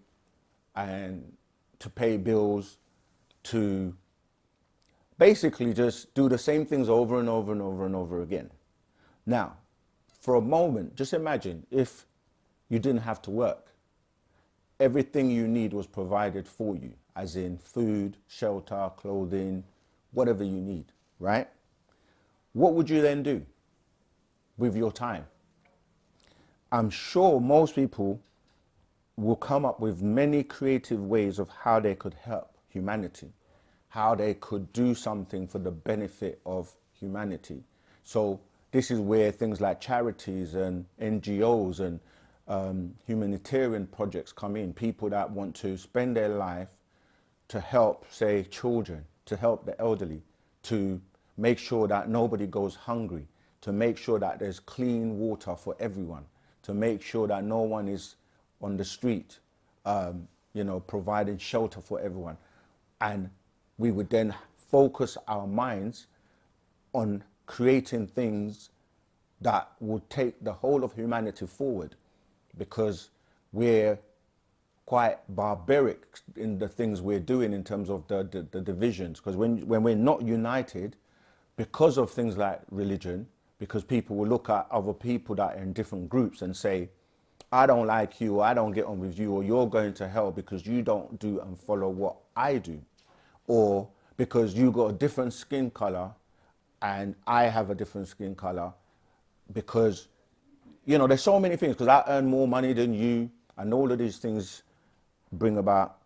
and to pay bills, to basically just do the same things over and over and over and over again. Now, for a moment, just imagine if you didn't have to work. Everything you need was provided for you, as in food, shelter, clothing, whatever you need, right? What would you then do with your time? I'm sure most people will come up with many creative ways of how they could help humanity, how they could do something for the benefit of humanity. So this is where things like charities and NGOs and humanitarian projects come in. People that want to spend their life to help, say, children, to help the elderly, to make sure that nobody goes hungry, to make sure that there's clean water for everyone, to make sure that no one is on the street, providing shelter for everyone. And we would then focus our minds on creating things that would take the whole of humanity forward, because we're quite barbaric in the things we're doing in terms of the divisions. Because when we're not united, because of things like religion, because people will look at other people that are in different groups and say, I don't like you, or I don't get on with you, or you're going to hell because you don't do and follow what I do, or because you got a different skin color and I have a different skin color, because, there's so many things, because I earn more money than you, and all of these things bring about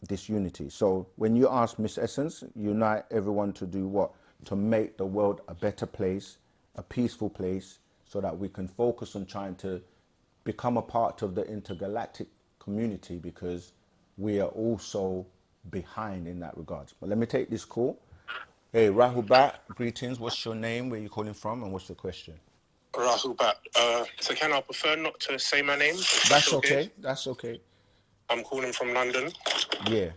disunity. So when you ask Miss Essence, unite everyone to do what? To make the world a better place, a peaceful place, so that we can focus on trying to become a part of the intergalactic community, because we are also behind in that regard. But let me take this call. Hey, Rahubat, greetings. What's your name? Where are you calling from? And what's the question? Rahubat. So can I prefer not to say my name? That's okay. That's okay. I'm calling from London. Yeah.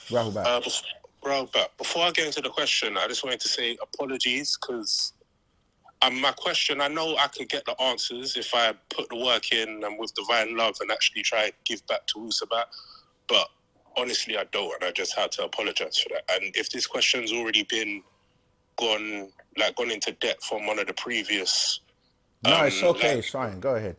Rahubat. Rahubat. Before I get into the question, I just wanted to say apologies, because my question, I know I could get the answers if I put the work in and with divine love and actually try to give back to Wu-Sabat, but honestly I don't, and I just had to apologize for that. And if this question's already been gone into depth from one of the previous... No, it's okay, it's fine, go ahead.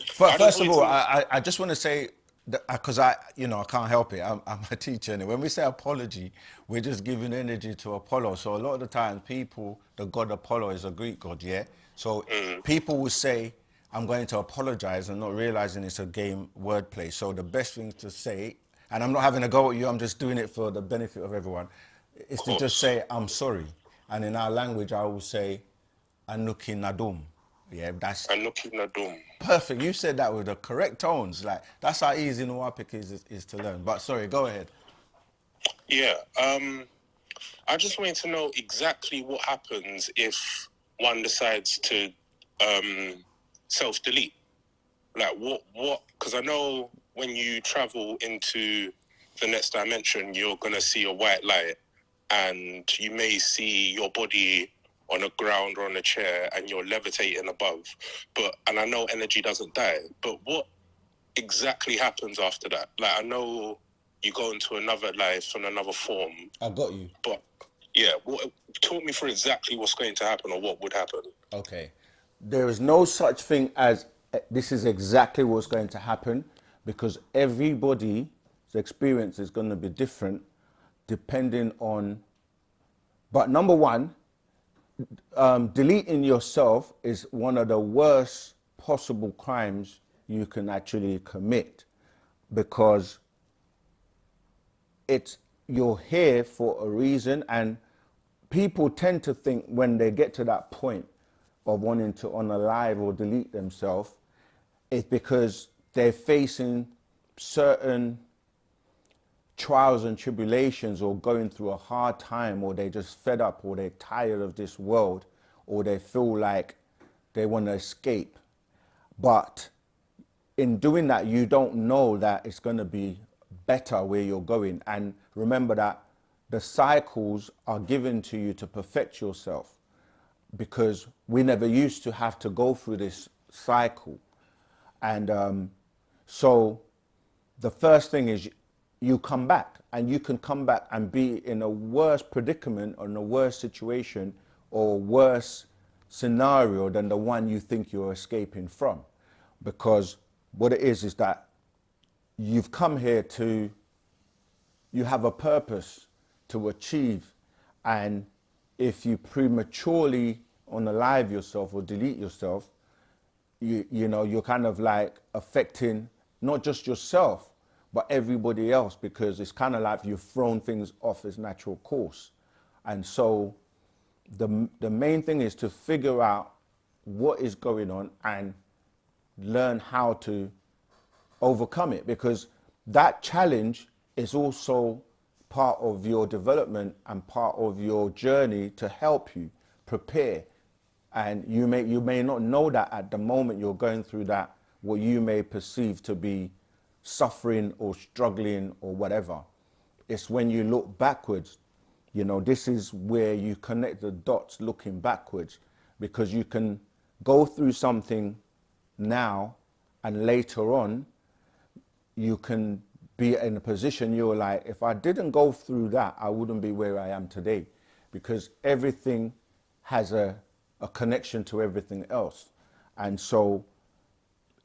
First of all, I just want to say, because I can't help it, I'm a teacher, and when we say apology, we're just giving energy to Apollo. So a lot of the times people, the god Apollo is a Greek god, yeah? So people will say, I'm going to apologize and not realizing it's a game wordplay. So the best thing to say, and I'm not having a go at you, I'm just doing it for the benefit of everyone, is to just say, I'm sorry. And in our language, I will say, Anuki Nadum. Yeah, that's Anuki Nadum. perfect. You said that with the correct tones. Like, that's how easy Nuwaubic is to learn. But sorry, go ahead. Yeah. I just wanted to know exactly what happens if one decides to self-delete. Like what? Because I know when you travel into the next dimension, you're gonna see a white light, and you may see your body on a ground or on a chair, and you're levitating above. And I know energy doesn't die. But what exactly happens after that? Like, I know you go into another life and another form. I got you. But yeah, talk me through exactly what's going to happen or what would happen. Okay. There is no such thing as this is exactly what's going to happen, because everybody's experience is going to be different depending on. But number one, deleting yourself is one of the worst possible crimes you can actually commit, because you're here for a reason, and people tend to think when they get to that point of wanting to unalive or delete themselves, it's because they're facing certain trials and tribulations, or going through a hard time, or they're just fed up, or they're tired of this world, or they feel like they want to escape. But in doing that, you don't know that it's going to be better where you're going. And remember that the cycles are given to you to perfect yourself, because we never used to have to go through this cycle. And so the first thing is you come back, and you can come back and be in a worse predicament or in a worse situation or worse scenario than the one you think you're escaping from. Because what it is that you've come here you have a purpose to achieve. And if you prematurely unalive yourself or delete yourself, you know, you're kind of like affecting not just yourself, but everybody else, because it's kind of like you've thrown things off its natural course. And so the main thing is to figure out what is going on and learn how to overcome it, because that challenge is also part of your development and part of your journey to help you prepare. And you may not know that at the moment you're going through that, what you may perceive to be suffering or struggling or whatever. It's when you look backwards, you know, this is where you connect the dots looking backwards, because you can go through something now and later on you can be in a position you're like, if I didn't go through that, I wouldn't be where I am today, because everything has a connection to everything else. And so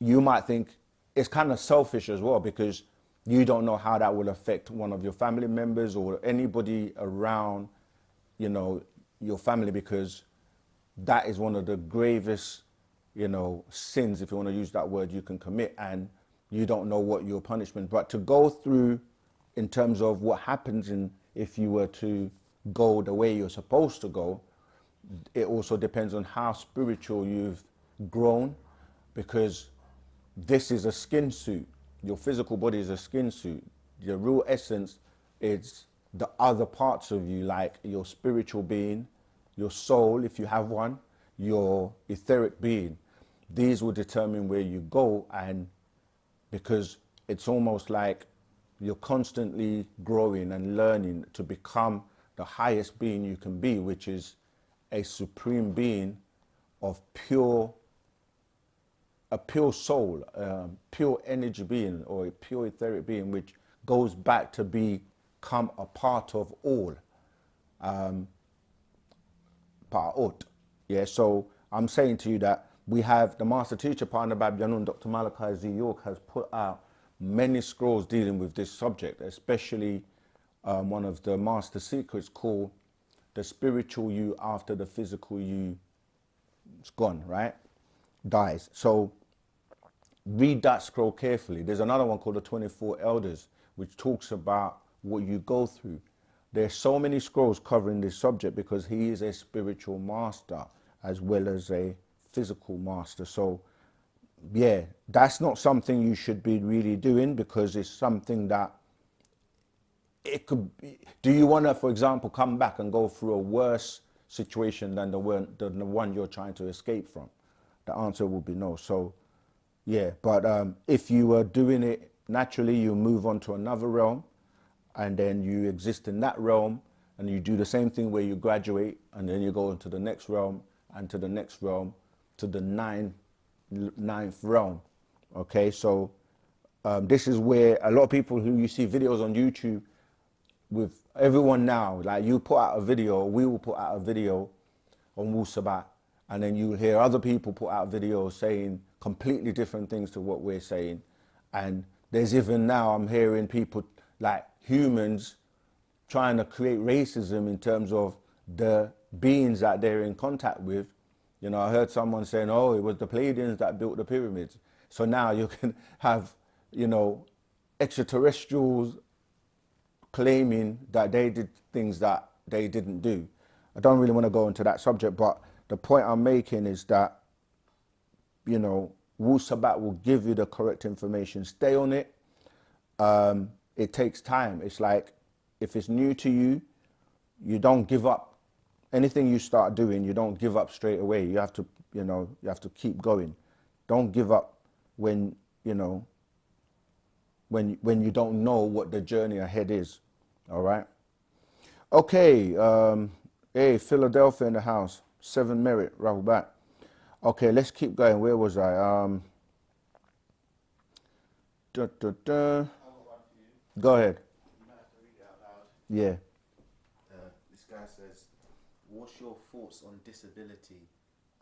you might think it's kind of selfish as well, because you don't know how that will affect one of your family members or anybody around, you know, your family, because that is one of the gravest, you know, sins, if you want to use that word, you can commit, and you don't know what your punishment. But to go through in terms of what happens if you were to go the way you're supposed to go, it also depends on how spiritual you've grown, because this is a skin suit. Your physical body is a skin suit. Your real essence is the other parts of you, like your spiritual being, your soul, if you have one, your etheric being. These will determine where you go, and because it's almost like you're constantly growing and learning to become the highest being you can be, which is a supreme being of a pure soul, pure energy being, or a pure etheric being, which goes back to become a part of all. Pa'ot. Yeah, so I'm saying to you that we have the master teacher, Partner Babyanun, Dr. Malachi Z. York, has put out many scrolls dealing with this subject, especially one of the master secrets called The Spiritual You After the Physical You is Gone, right? Dies. So read that scroll carefully. There's another one called the 24 Elders, which talks about what you go through. There's so many scrolls covering this subject because he is a spiritual master as well as a physical master. So yeah, that's not something you should be really doing, because it's something that it could be. Do you want to, for example, come back and go through a worse situation than the one you're trying to escape from? The answer will be no. So yeah, but if you were doing it naturally, you move on to another realm, and then you exist in that realm, and you do the same thing where you graduate, and then you go into the next realm, and to the next realm, to the ninth realm. Okay, so this is where a lot of people who you see videos on YouTube with everyone now, like you put out a video, we will put out a video on Wu-Sabat, and then you'll hear other people put out videos saying completely different things to what we're saying. And there's even now, I'm hearing people like humans trying to create racism in terms of the beings that they're in contact with. You know, I heard someone saying, oh, it was the Pleiadians that built the pyramids. So now you can have, you know, extraterrestrials claiming that they did things that they didn't do. I don't really want to go into that subject, but the point I'm making is that, you know, Wu-Sabat will give you the correct information. Stay on it. It takes time. It's like, if it's new to you, you don't give up. Anything you start doing, you don't give up straight away. You have to, you know, you have to keep going. Don't give up when, you know, when you don't know what the journey ahead is. All right. Okay. Hey, Philadelphia in the house. 7 Merit, Rahubat. Okay, let's keep going. Where was I? Go ahead. You might have to read it out loud. Yeah. This guy says, what's your thoughts on disability?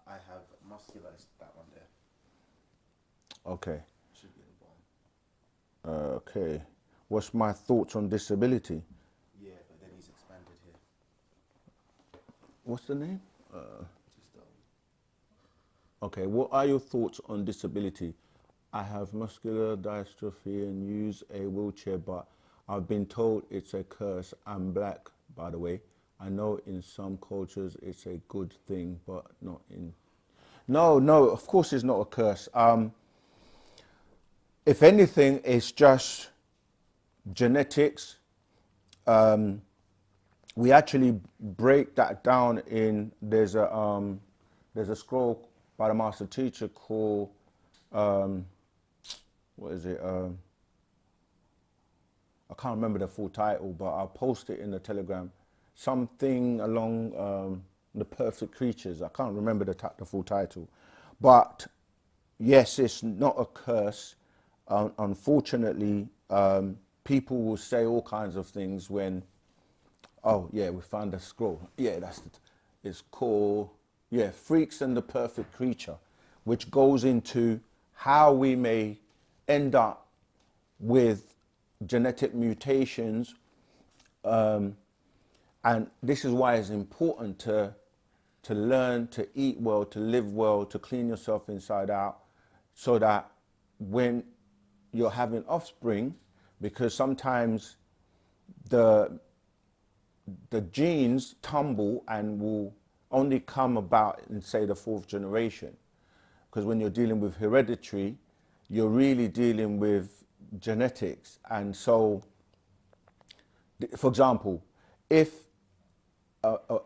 I have muscular, that one there. Okay. Should be at the bottom. Okay. What's my thoughts on disability? Yeah, but then he's expanded here. What's the name? Just Okay. What are your thoughts on disability? I have muscular dystrophy and use a wheelchair, but I've been told it's a curse. I'm black, by the way. I know in some cultures it's a good thing, but not in... No, of course it's not a curse. If anything, it's just genetics. We actually break that down in, there's a scroll by the master teacher called, what is it? I can't remember the full title, but I'll post it in the Telegram. Something along the perfect creatures. I can't remember the full title, but yes, it's not a curse. Unfortunately, people will say all kinds of things when, oh yeah, we found a scroll. Yeah, it's called, yeah, Freaks and the Perfect Creature, which goes into how we may end up with genetic mutations. And this is why it's important to learn to eat well, to live well, to clean yourself inside out, so that when you're having offspring, because sometimes the genes tumble and will only come about in, say, the 4th generation. Because when you're dealing with hereditary, you're really dealing with genetics. And so, for example, if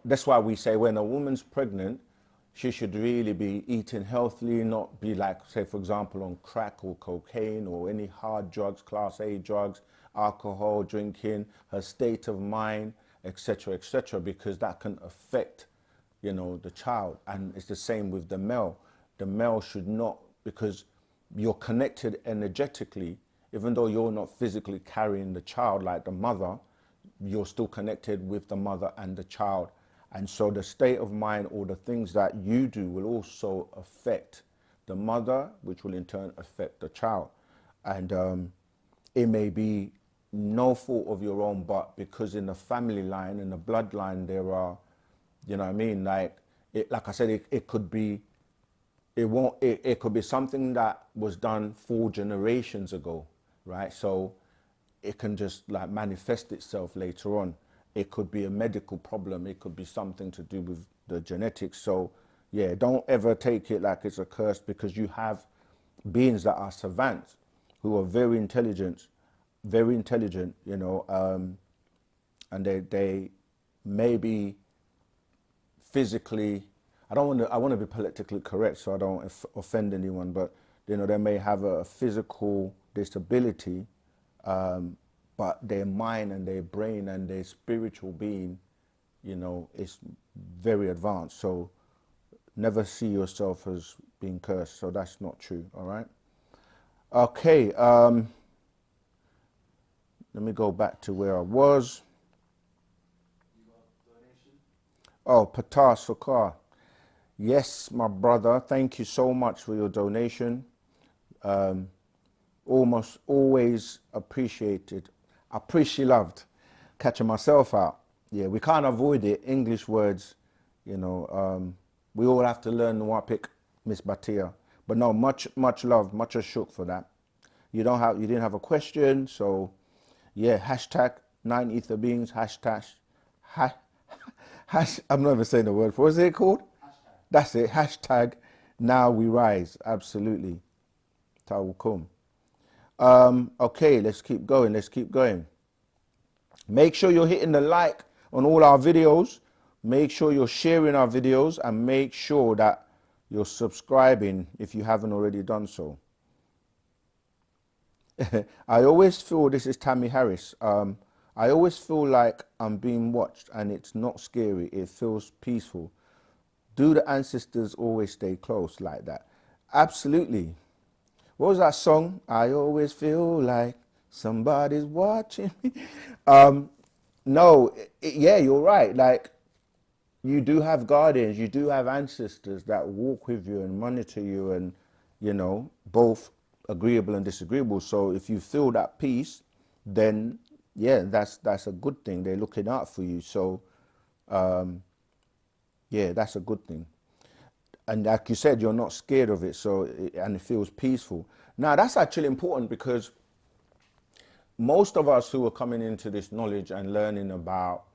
that's why we say when a woman's pregnant, she should really be eating healthily, not be like, say, for example, on crack or cocaine or any hard drugs, class A drugs, alcohol, drinking, her state of mind, etc., because that can affect, you know, the child. And it's the same with the male. The male should not, because you're connected energetically, even though you're not physically carrying the child like the mother, you're still connected with the mother and the child. And so the state of mind or the things that you do will also affect the mother, which will in turn affect the child. And it may be no fault of your own, but because in the family line, in the bloodline, there are, you know what I mean? Like I said, it could be it won't, it could be something that was done 4 generations ago, right? So it can just like manifest itself later on. It could be a medical problem. It could be something to do with the genetics. So yeah, don't ever take it like it's a curse, because you have beings that are savants who are very intelligent, you know, and they may be physically, I want to be politically correct so I don't offend anyone, but you know, they may have a physical disability, but their mind and their brain and their spiritual being, you know, is very advanced. So never see yourself as being cursed. So that's not true. All right. Okay. Let me go back to where I was. Oh, Patar Sokar. Yes, my brother. Thank you so much for your donation. Almost always appreciated. Appreciate loved. Catching myself out. Yeah, we can't avoid it. English words, you know. We all have to learn Nuwaubic, Miss Batia. But no, much love, much ashuk for that. You didn't have a question, so yeah. Hashtag 9 ether beings. Hashtag. I'm not even saying the word. What is it called? Hashtag. That's it. Hashtag now we rise. Absolutely. Tawakum. Okay, let's keep going. Make sure you're hitting the like on all our videos. Make sure you're sharing our videos, and make sure that you're subscribing if you haven't already done so. I always feel, this is Tammy Harris. I always feel like I'm being watched, and it's not scary. It feels peaceful. Do the ancestors always stay close like that? Absolutely. What was that song? I always feel like somebody's watching me. No, yeah, you're right. Like, you do have guardians, you do have ancestors that walk with you and monitor you, and, you know, both agreeable and disagreeable. So if you feel that peace, then yeah, that's a good thing. They're looking out for you. So yeah, that's a good thing. And like you said, you're not scared of it, and it feels peaceful. Now, that's actually important, because most of us who are coming into this knowledge and learning about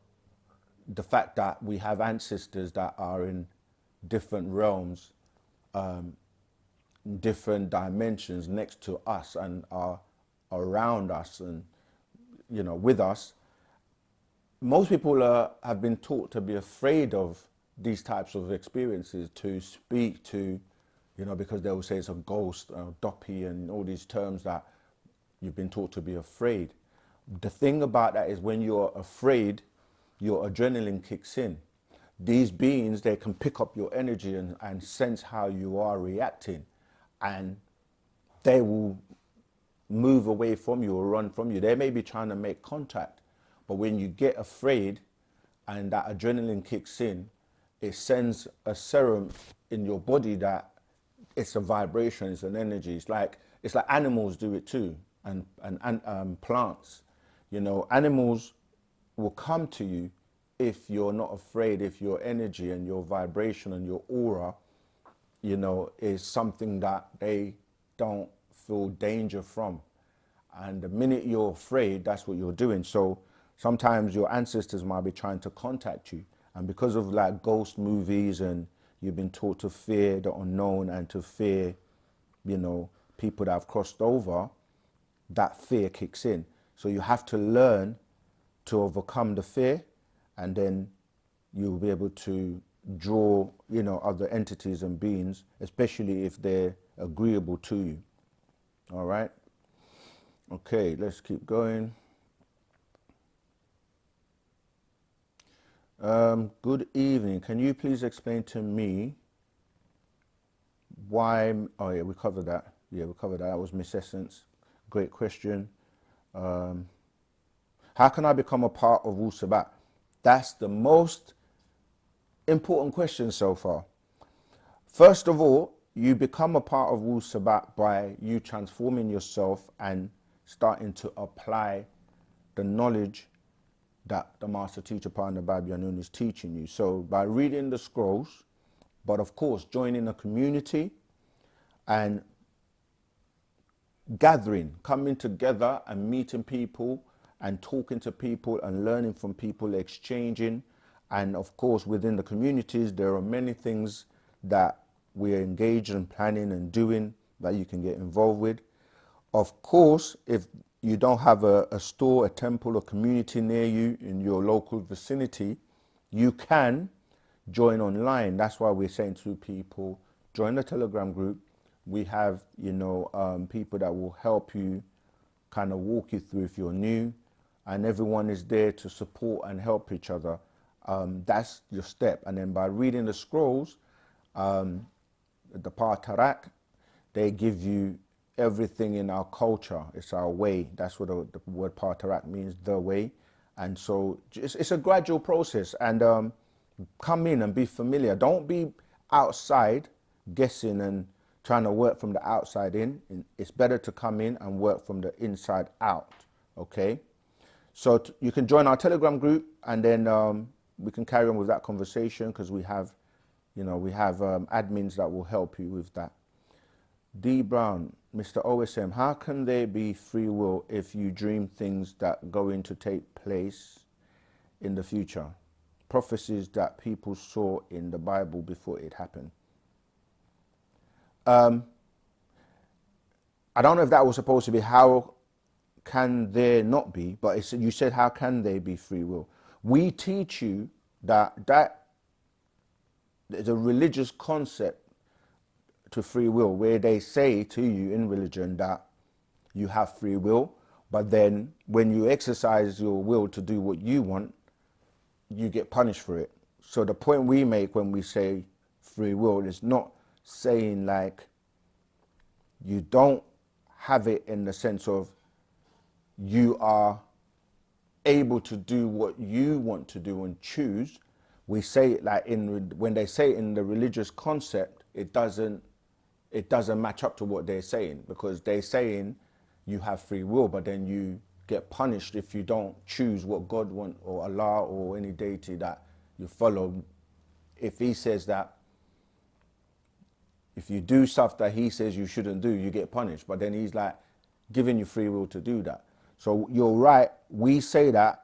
the fact that we have ancestors that are in different realms, different dimensions next to us and are around us and, you know, with us, most people have been taught to be afraid of these types of experiences, to speak to, you know, because they will say it's a ghost, doppy, and all these terms that you've been taught to be afraid. The thing about that is, when you're afraid, your adrenaline kicks in. These beings, they can pick up your energy and sense how you are reacting, and they will move away from you or run from you. They may be trying to make contact, but when you get afraid and that adrenaline kicks in, it sends a serum in your body that it's a vibration, it's an energy. It's like animals do it too, and plants. You know, animals will come to you if you're not afraid, if your energy and your vibration and your aura, you know, is something that they don't feel danger from. And the minute you're afraid, that's what you're doing. So sometimes your ancestors might be trying to contact you. And because of like ghost movies, and you've been taught to fear the unknown and to fear, you know, people that have crossed over, that fear kicks in. So you have to learn to overcome the fear, and then you'll be able to draw, you know, other entities and beings, especially if they're agreeable to you. All right. Okay, let's keep going. Good evening. Can you please explain to me why? Oh yeah, we covered that. Yeah, we covered that. That was Miss Essence. Great question. How can I become a part of Wu-Sabat? That's the most important question so far. First of all, you become a part of Wu-Sabat by you transforming yourself and starting to apply the knowledge that the master teacher, Partner Babianun, is teaching you. So by reading the scrolls, but of course joining a community and gathering, coming together and meeting people and talking to people and learning from people, exchanging. And of course, within the communities, there are many things that we are engaged in planning and doing that you can get involved with. Of course, if you don't have a store, a temple, a community near you in your local vicinity, you can join online. That's why we're saying to people, join the Telegram group. We have, people that will help you, kind of walk you through if you're new, and everyone is there to support and help each other. That's your step. And then by reading the scrolls, the Patarak, they give you everything in our culture. It's our way. That's what the word Patarak means, the way. And so it's a gradual process. And come in and be familiar. Don't be outside guessing and trying to work from the outside in. It's better to come in and work from the inside out, okay? So you can join our Telegram group, and then we can carry on with that conversation, because we have, admins that will help you with that. D. Brown, Mr. OSM, how can there be free will if you dream things that going to take place in the future? Prophecies that people saw in the Bible before it happened. I don't know if that was supposed to be how can there not be, but you said how can there be free will? We teach you that there's a religious concept to free will, where they say to you in religion that you have free will, but then when you exercise your will to do what you want, you get punished for it. So the point we make when we say free will is not saying like you don't have it in the sense of you are able to do what you want to do and choose. We say it like when they say it in the religious concept, it doesn't match up to what they're saying, because they're saying you have free will, but then you get punished if you don't choose what God wants, or Allah, or any deity that you follow. If he says that if you do stuff that he says you shouldn't do, you get punished, but then he's like giving you free will to do that. So you're right, we say that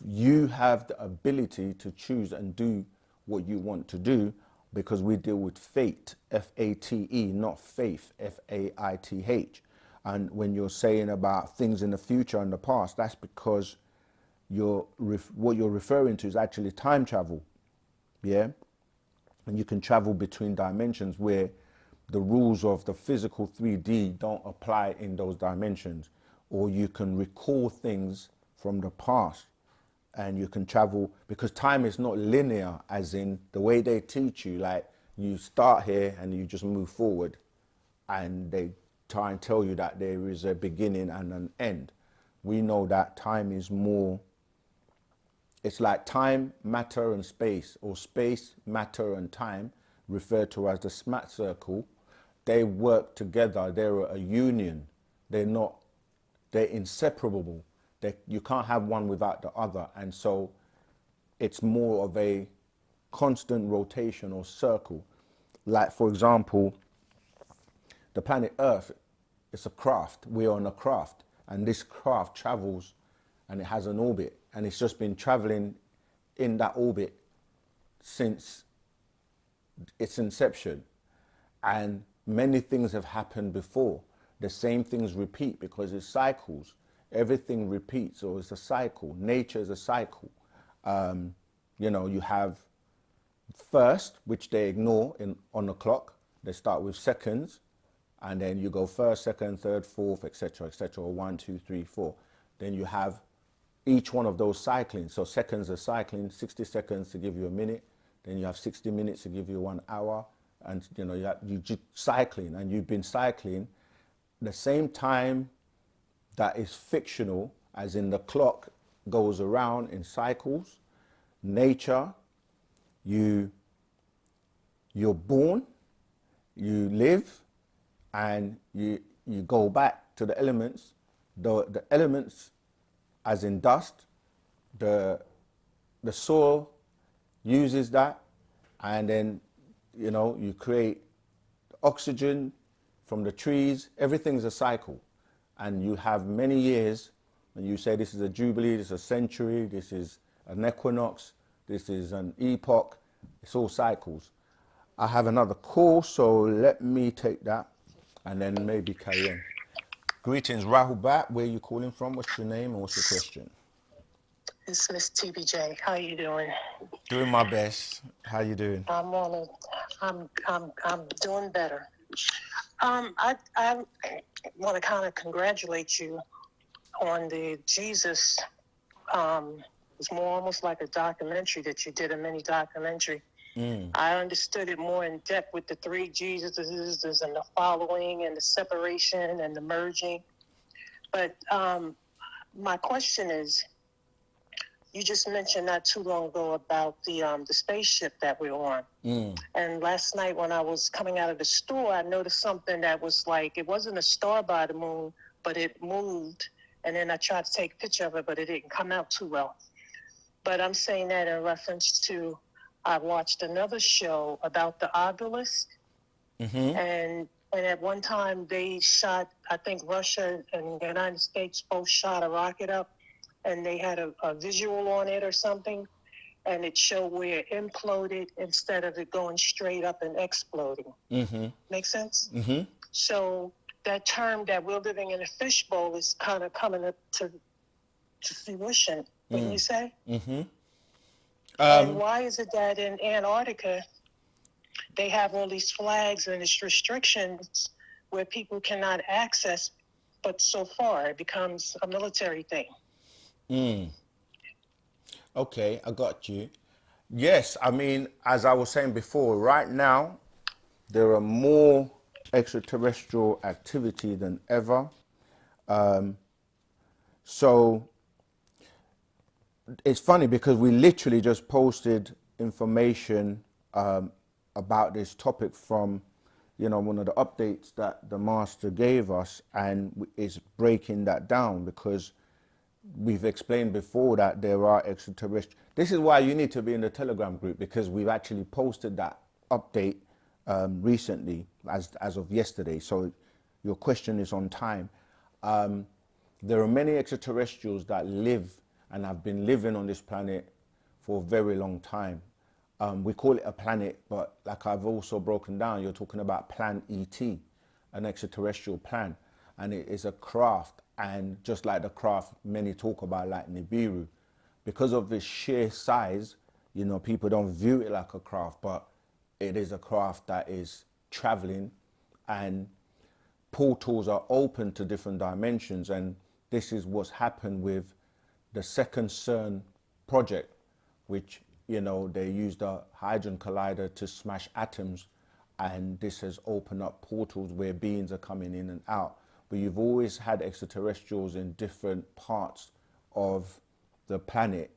you have the ability to choose and do what you want to do, because we deal with fate, F-A-T-E, not faith, F-A-I-T-H. And when you're saying about things in the future and the past, that's because what you're referring to is actually time travel, yeah? And you can travel between dimensions where the rules of the physical 3D don't apply in those dimensions. Or you can recall things from the past, and you can travel, because time is not linear, as in the way they teach you, like you start here and you just move forward, and they try and tell you that there is a beginning and an end. We know that time is more, it's like time, matter and space, or space, matter and time, referred to as the SMAT circle. They work together, they're a union. They're inseparable. You can't have one without the other. And so it's more of a constant rotation or circle. Like, for example, the planet Earth is a craft. We're on a craft, and this craft travels, and it has an orbit, and it's just been traveling in that orbit since its inception. And many things have happened before. The same things repeat because it's cycles. Everything repeats, or it's a cycle. Nature is a cycle. You have first, which they ignore on the clock. They start with seconds, and then you go first, second, third, fourth, etc., or 1, 2, 3, 4. Then you have each one of those cycling. So seconds are cycling, 60 seconds to give you a minute. Then you have 60 minutes to give you 1 hour, and you just cycling, and you've been cycling the same time that is fictional, as in the clock goes around in cycles. Nature, you're born, you live, and you go back to the elements. The elements, as in dust, the soil uses that, and then you create oxygen from the trees, everything's a cycle. And you have many years, and you say this is a jubilee, this is a century, this is an equinox, this is an epoch. It's all cycles. I have another call, so let me take that and then maybe carry on. Greetings, Rahubat. Where are you calling from? What's your name and what's your question? It's Miss TBJ. How you doing? Doing my best. How you doing? I'm doing better. I want to kind of congratulate you on the Jesus. It's more almost like a documentary that you did, a mini documentary. I understood it more in depth with the three Jesuses and the following and the separation and the merging. But my question is, you just mentioned not too long ago about the spaceship that we're on. And last night when I was coming out of the store, I noticed something that was like, it wasn't a star by the moon, but it moved. And then I tried to take a picture of it, but it didn't come out too well. But I'm saying that in reference to, I watched another show about the obelisk. And at one time they shot, I think Russia and the United States both shot a rocket up, and they had a visual on it or something, and it showed where it imploded instead of it going straight up and exploding. Make sense? So that term that we're living in a fishbowl is kind of coming up to fruition, wouldn't you say? And why is it that in Antarctica they have all these flags and these restrictions where people cannot access, but so far it becomes a military thing? Okay, I got you. Yes, I mean, as I was saying before, right now there are more extraterrestrial activity than ever. So it's funny because we literally just posted information about this topic from, one of the updates that the master gave us, and is breaking that down because we've explained before that there are extraterrestrial. This is why you need to be in the Telegram group, because we've actually posted that update recently as of yesterday. So your question is on time. There are many extraterrestrials that live and have been living on this planet for a very long time. We call it a planet, but like I've also broken down, you're talking about Plan ET, an extraterrestrial plan, and it is a craft. And just like the craft many talk about, like Nibiru, because of its sheer size, people don't view it like a craft, but it is a craft that is traveling, and portals are open to different dimensions. And this is what's happened with the second CERN project, which, they used a hadron collider to smash atoms, and this has opened up portals where beings are coming in and out. But you've always had extraterrestrials in different parts of the planet,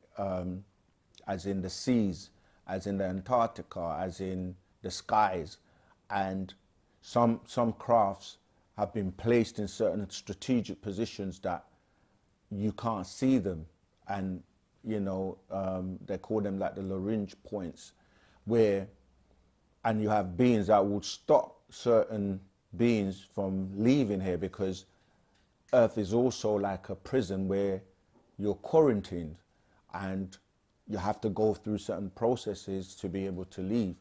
as in the seas, as in the Antarctica, as in the skies. And some crafts have been placed in certain strategic positions that you can't see them. And, they call them like the Lagrange points, and you have beings that would stop certain beings from leaving here, because Earth is also like a prison where you're quarantined and you have to go through certain processes to be able to leave.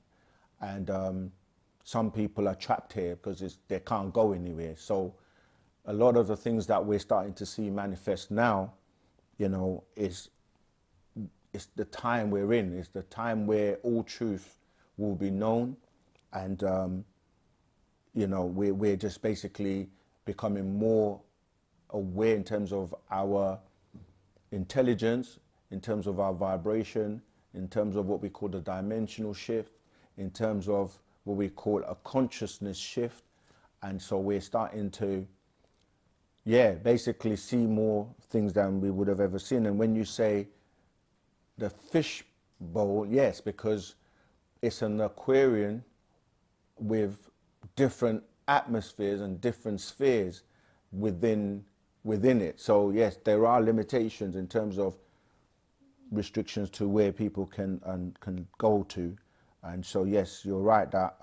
And some people are trapped here because they can't go anywhere. So a lot of the things that we're starting to see manifest now, it's the time we're in. It's the time where all truth will be known, and we're just basically becoming more aware in terms of our intelligence, in terms of our vibration, in terms of what we call the dimensional shift, in terms of what we call a consciousness shift. And so we're starting to, basically see more things than we would have ever seen. And when you say the fish bowl, yes, because it's an aquarium with different atmospheres and different spheres within it. So yes, there are limitations in terms of restrictions to where people can go to. And so yes, you're right that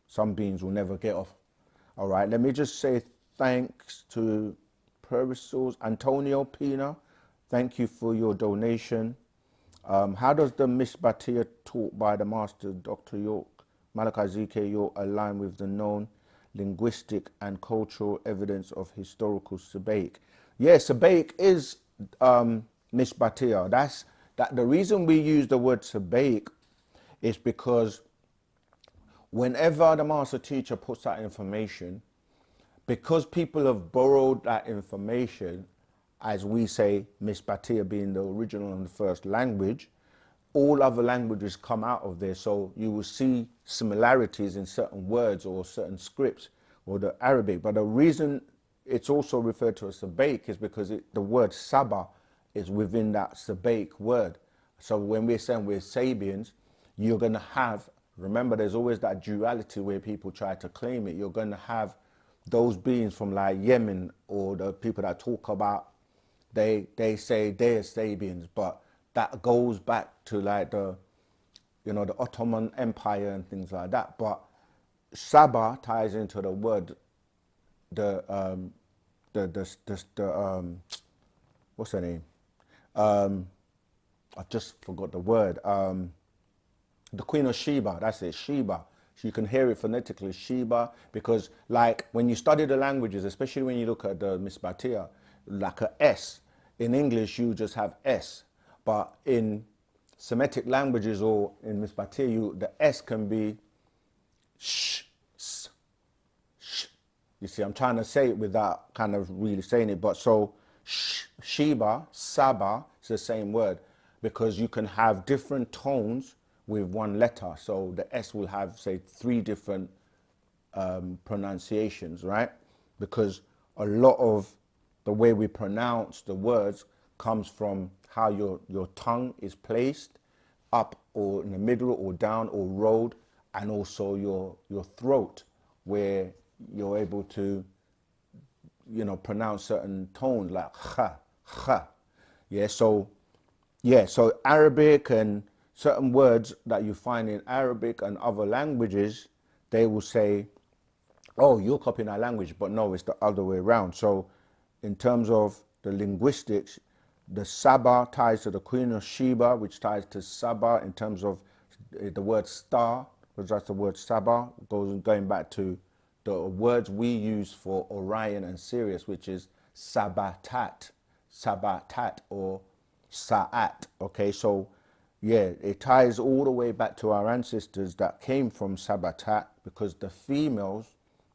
some beings will never get off. All right, let me just say thanks to Perissals, Antonio Pina. Thank you for your donation. How does the Misbatia taught by the Master Dr. York, Malachi Z.K. York, align with the known linguistic and cultural evidence of historical Sabaik? Yes, Sabaik is Misbatia. That's that. The reason we use the word Sabaik is because whenever the master teacher puts out information, because people have borrowed that information, as we say, Misbatia being the original and the first language, all other languages come out of there. So you will see similarities in certain words or certain scripts or the Arabic. But the reason it's also referred to as Sabaik is because the word Saba is within that Sabaik word. So when we're saying we're Sabians, you're going to have, remember there's always that duality where people try to claim it. You're going to have those beings from like Yemen, or the people that talk about, they say they're Sabians, but that goes back to like the Ottoman Empire and things like that. But Saba ties into the word, what's her name? I just forgot the word. The Queen of Sheba, that's it, Sheba. So you can hear it phonetically, Sheba, because like when you study the languages, especially when you look at the Misbatia, like a S, in English you just have S, but in Semitic languages or in Misbatia, the S can be sh, s, sh. You see, I'm trying to say it without kind of really saying it, but so Sheba, Saba, it's the same word, because you can have different tones with one letter. So the S will have, say, 3 different pronunciations, right? Because a lot of the way we pronounce the words comes from how your tongue is placed, up or in the middle or down or rolled, and also your throat, where you're able to, pronounce certain tones like kha, kha. So Arabic and certain words that you find in Arabic and other languages, they will say, oh, you're copying our language, but no, it's the other way around. So in terms of the linguistics, the Saba ties to the Queen of Sheba, which ties to Saba in terms of the word star, because that's the word Saba, going back to the words we use for Orion and Sirius, which is Sabatat or Sa'at. Okay, so yeah, it ties all the way back to our ancestors that came from Sabatat, because the females,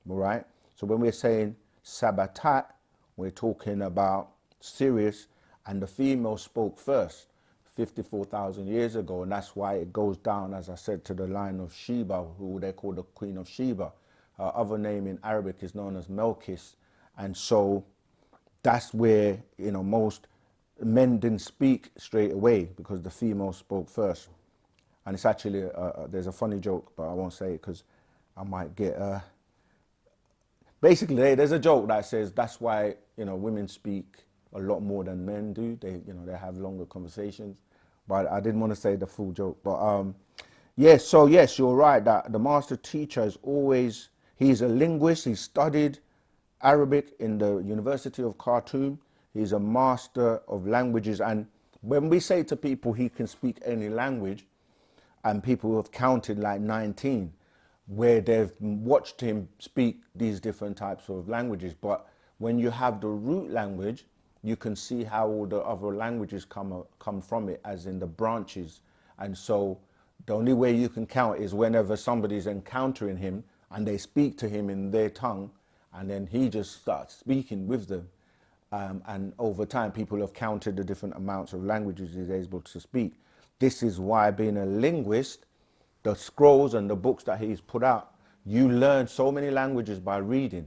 right? So when we're saying Sabatat, we're talking about Sirius, and the female spoke first 54,000 years ago, and that's why it goes down, as I said, to the line of Sheba, who they call the Queen of Sheba. Her other name in Arabic is known as Melkis, and so that's where most men didn't speak straight away because the female spoke first. And it's actually there's a funny joke, but I won't say it because I might get basically there's a joke that says that's why women speak a lot more than men do. They they have longer conversations, but I didn't want to say the full joke. But yes, so yes, you're right that the master teacher is always, he's a linguist. He studied Arabic in the University of Khartoum. He's a master of languages, and when we say to people he can speak any language, and people have counted like 19 where they've watched him speak these different types of languages. But when you have the root language, you can see how all the other languages come from it, as in the branches. And so the only way you can count is whenever somebody's encountering him and they speak to him in their tongue, and then he just starts speaking with them. And over time, people have counted the different amounts of languages he's able to speak. This is why, being a linguist, the scrolls and the books that he's put out, you learn so many languages by reading.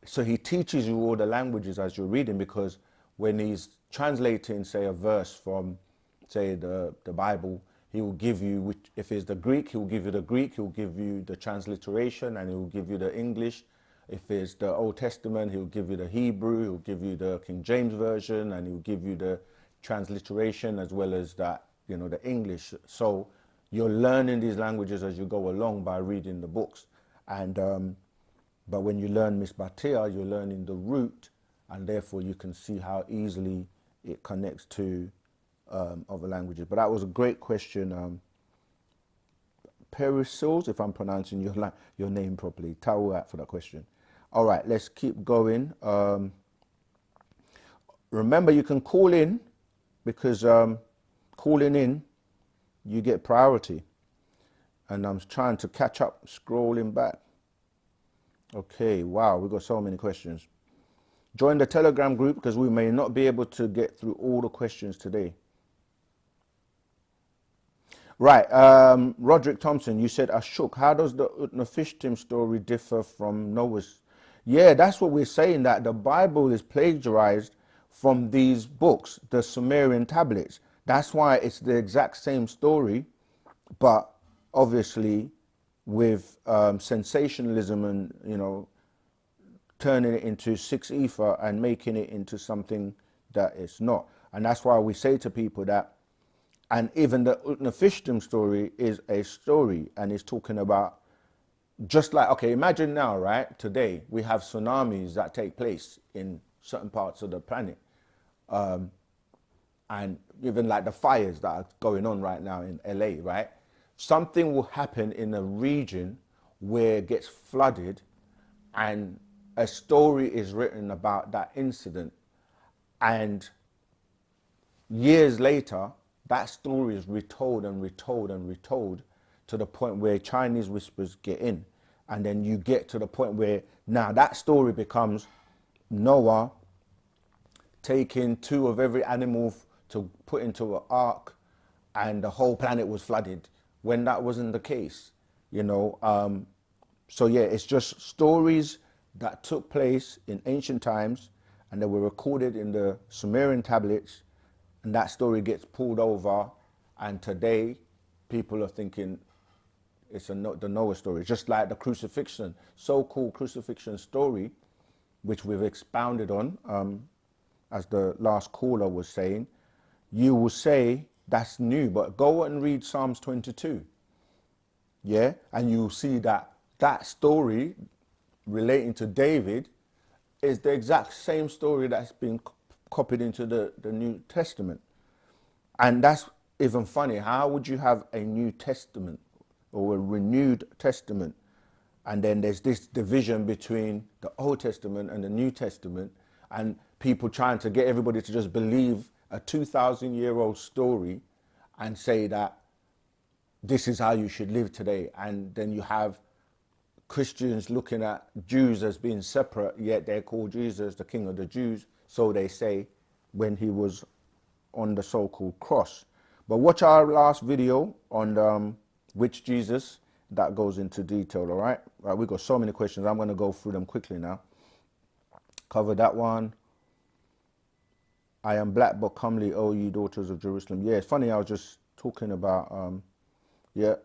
So he teaches you all the languages as you're reading, because when he's translating, say, a verse from, say, the Bible, he will give you, if it's the Greek, he will give you the Greek, he will give you the transliteration, and he will give you the English. If it's the Old Testament, he'll give you the Hebrew, he'll give you the King James Version, and he'll give you the transliteration as well as that, the English. So you're learning these languages as you go along by reading the books. And but when you learn Misbatia, you're learning the root, and therefore you can see how easily it connects to other languages. But that was a great question. Perisils, if I'm pronouncing your name properly. Tawuat for that question. All right, let's keep going. Remember, you can call in, because calling in, you get priority. And I'm trying to catch up, scrolling back. Okay, wow, we've got so many questions. Join the Telegram group, because we may not be able to get through all the questions today. Right, Roderick Thompson, you said Ashuk. How does the Utnapishtim story differ from Noah's? Yeah, that's what we're saying, that the Bible is plagiarized from these books, the Sumerian tablets. That's why it's the exact same story, but obviously with sensationalism and, you know, turning it into 6 ether and making it into something that it's not. And that's why we say to people that, and even the Utnapishtim story is a story, and it's talking about, just like, okay, imagine now, right, today we have tsunamis that take place in certain parts of the planet. And even like the fires that are going on right now in LA, right? Something will happen in a region where it gets flooded, and a story is written about that incident. And years later, that story is retold and retold and retold to the point where Chinese whispers get in. And then you get to the point where now that story becomes Noah taking 2 of every animal to put into an ark, and the whole planet was flooded, when that wasn't the case, you know. So yeah, it's just stories that took place in ancient times, and they were recorded in the Sumerian tablets, and that story gets pulled over, and today people are thinking it's the Noah story. Just like the crucifixion, so-called crucifixion story, which we've expounded on, as the last caller was saying, you will say that's new, but go and read Psalms 22, yeah, and you'll see that that story relating to David is the exact same story that's been copied into the New Testament. And that's even funny. How would you have a New Testament or a renewed testament, and then there's this division between the Old Testament and the New Testament, and people trying to get everybody to just believe a 2,000-year-old story and say that this is how you should live today? And then you have Christians looking at Jews as being separate, yet they call Jesus the King of the Jews, so they say, when he was on the so-called cross. But watch our last video on which Jesus, that goes into detail, all right? Right, we've got so many questions. I'm going to go through them quickly now. Cover that one. I am black but comely, O ye daughters of Jerusalem. Yeah, it's funny, I was just talking about, yeah.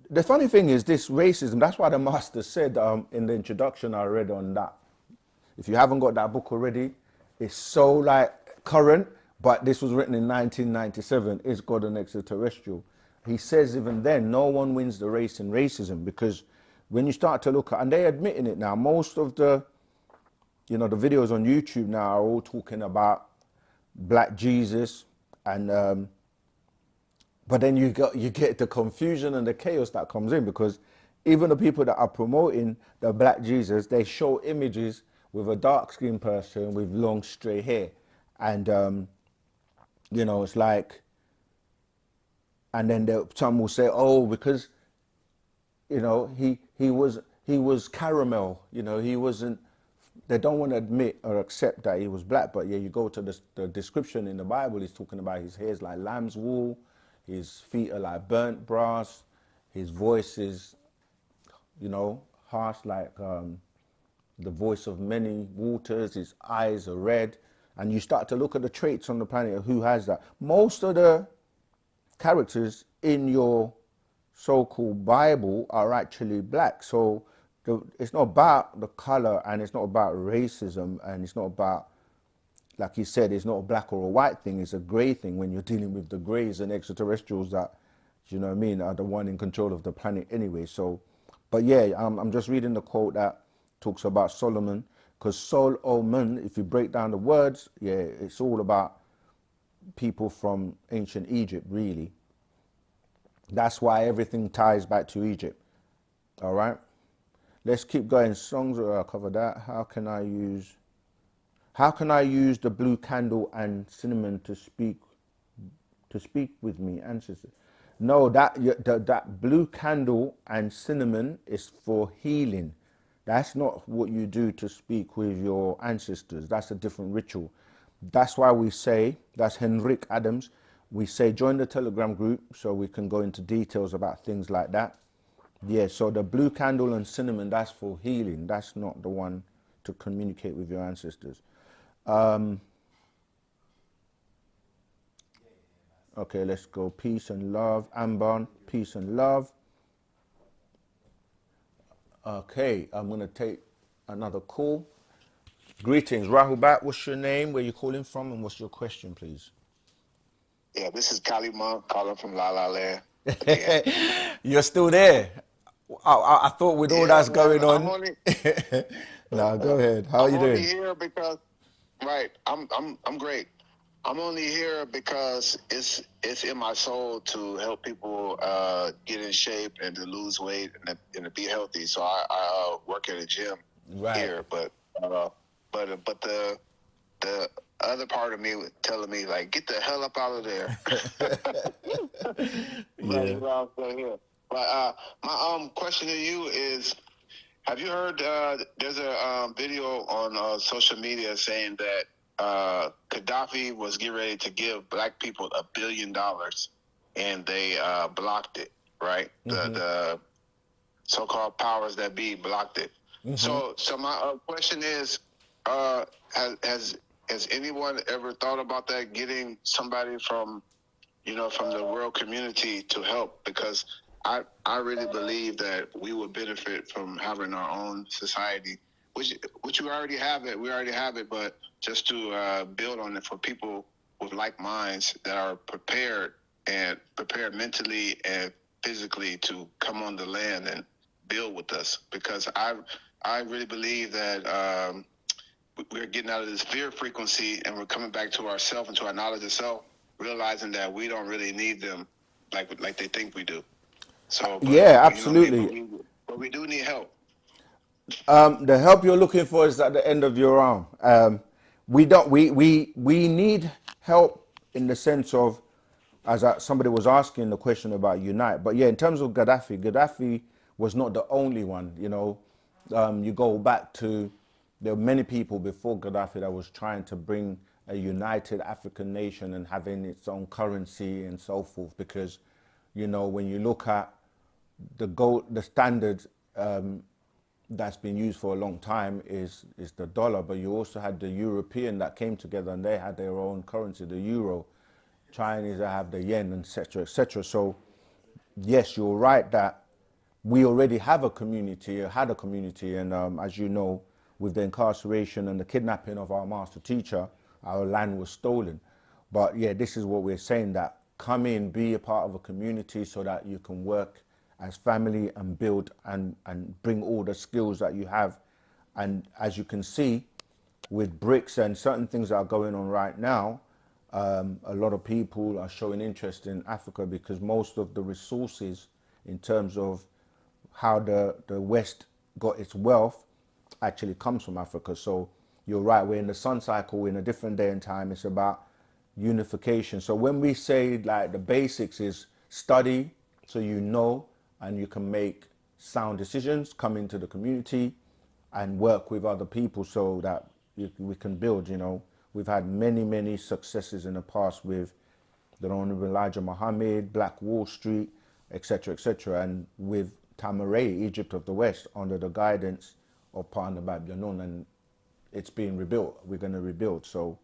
The funny thing is this racism, that's why the master said in the introduction I read on that. If you haven't got that book already, it's so like current, but this was written in 1997, Is God an Extraterrestrial? He says even then, no one wins the race in racism, because when you start to look at, and they're admitting it now, most of the, you know, the videos on YouTube now are all talking about Black Jesus, and but then you get the confusion and the chaos that comes in, because even the people that are promoting the Black Jesus, they show images with a dark-skinned person with long straight hair, and you know, it's like, and then some will say, oh, because, you know, he was caramel, you know, he wasn't. They don't want to admit or accept that he was black, but yeah, you go to the description in the Bible, he's talking about his hair's like lamb's wool, his feet are like burnt brass, his voice is, you know, harsh like the voice of many waters, his eyes are red, and you start to look at the traits on the planet of who has that. Most of the characters in your so-called Bible are actually black, so it's not about the color, and it's not about racism, and it's not about, like he said, it's not a black or a white thing, it's a gray thing when you're dealing with the grays and extraterrestrials that, you know what I mean, are the one in control of the planet anyway. So, But yeah, I'm just reading the quote that talks about Solomon, because Solomon, if you break down the words, yeah, it's all about people from ancient Egypt, really. That's why everything ties back to Egypt. All right, let's keep going. Songs, I'll cover that. How can I use the blue candle and cinnamon to speak with me, ancestors? No, that blue candle and cinnamon is for healing. That's not what you do to speak with your ancestors. That's a different ritual. That's why we say, that's Henrik Adams, we say join the Telegram group so we can go into details about things like that. Yeah, so the blue candle and cinnamon, that's for healing. That's not the one to communicate with your ancestors. Okay, let's go. Peace and love. Amban, peace and love. Okay, I'm going to take another call. Greetings, Rahubat. What's your name? Where you calling from? And what's your question, please? Yeah, this is Kali Monk calling from La La Land. You're still there. I thought with all that's man, going on. I'm only, No, go ahead. How are I'm you only doing? here because, right, I'm great. I'm only here because it's in my soul to help people get in shape and to lose weight and to be healthy. So I work at a gym here, but the other part of me was telling me like, get the hell up out of there. Yeah. But my question to you is, have you heard there's a video on social media saying that Gaddafi was getting ready to give black people $1 billion and they blocked it, right? The so-called powers that be blocked it. So my question is, has anyone ever thought about that, getting somebody from the world community to help? Because I really believe that we would benefit from having our own society, which we already have it, but just to build on it for people with like minds that are prepared mentally and physically to come on the land and build with us. Because I really believe that we're getting out of this fear frequency and we're coming back to ourselves and to our knowledge of self, realizing that we don't really need them like they think we do. So, Yeah, absolutely. But we do need help. The help you're looking for is at the end of your arm. We need help in the sense of, as somebody was asking the question about unite. But yeah, in terms of Gaddafi was not the only one. You go back to, there were many people before Gaddafi that was trying to bring a united African nation and having its own currency and so forth. Because, when you look at the standard that's been used for a long time is the dollar, but you also had the European that came together and they had their own currency, the euro. Chinese have the yen, etc., etc. So, yes, you're right that we already have a community, had a community, and as you know, with the incarceration and the kidnapping of our master teacher, our land was stolen. But yeah, this is what we're saying, that come in, be a part of a community so that you can work as family and build and bring all the skills that you have. And as you can see, with BRICS and certain things that are going on right now, a lot of people are showing interest in Africa because most of the resources in terms of how the West got its wealth actually comes from Africa. So you're right, we're in the sun cycle, we're in a different day and time. It's about unification. So when we say like the basics is study so you know and you can make sound decisions, come into the community and work with other people so that we can build. We've had many successes in the past with the Honorable Elijah Muhammad, Black Wall Street, etc., etc., and with Tamaray, Egypt of the West, under the guidance of Partner Babylon, and it's being rebuilt. We're going to rebuild, so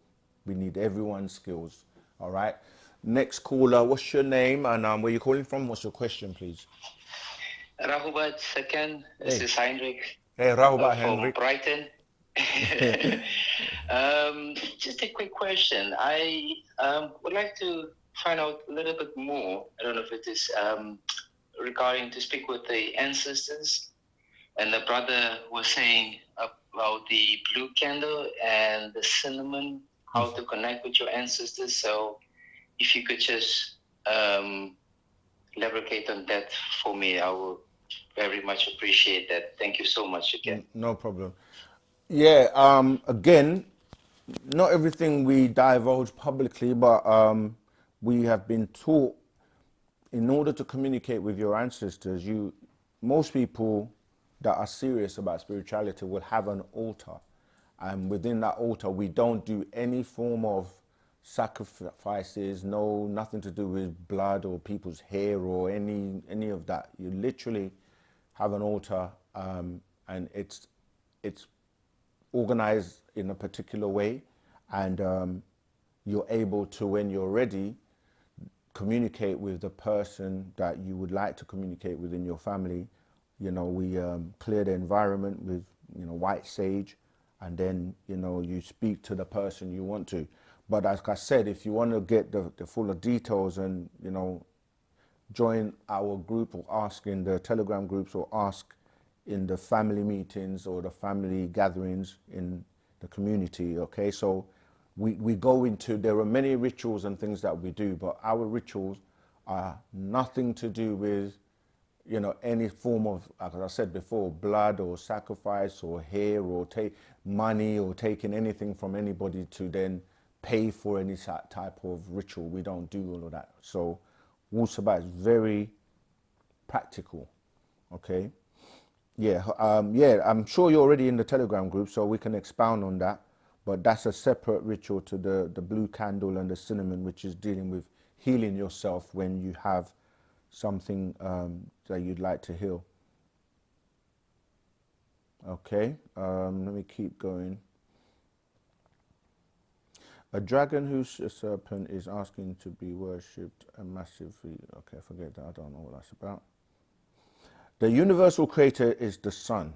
we need everyone's skills. All right. Next caller, what's your name and where you calling from? What's your question, please? Rahubat second. This is Heinrich. Hey, Rahubat, from Heinrich. Brighton. Just a quick question. I would like to find out a little bit more. I don't know if it is regarding to speak with the ancestors. And the brother was saying about the blue candle and the cinnamon, how to connect with your ancestors. So if you could just elaborate on that for me, I would very much appreciate that. Thank you so much again. No problem. Yeah, again, not everything we divulge publicly, but we have been taught in order to communicate with your ancestors, most people that are serious about spirituality will have an altar. And within that altar, we don't do any form of sacrifices, nothing to do with blood or people's hair or any of that. You literally have an altar, and it's organized in a particular way, and you're able to, when you're ready, communicate with the person that you would like to communicate with in your family. You know, we clear the environment with, white sage, and then, you speak to the person you want to. But as I said, if you want to get the fuller details and, join our group or ask in the Telegram groups or ask in the family meetings or the family gatherings in the community, okay? So we go into, there are many rituals and things that we do, but our rituals are nothing to do with, any form of, as I said before, blood or sacrifice or hair or take money or taking anything from anybody to then pay for any type of ritual. We don't do all of that. So Wu-Sabat is very practical, okay? Yeah, I'm sure you're already in the Telegram group, so we can expound on that. But that's a separate ritual to the blue candle and the cinnamon, which is dealing with healing yourself when you have something that you'd like to heal. Okay, let me keep going. A dragon who's a serpent is asking to be worshipped and massively. Okay, forget that. I don't know what that's about. The universal creator is the sun.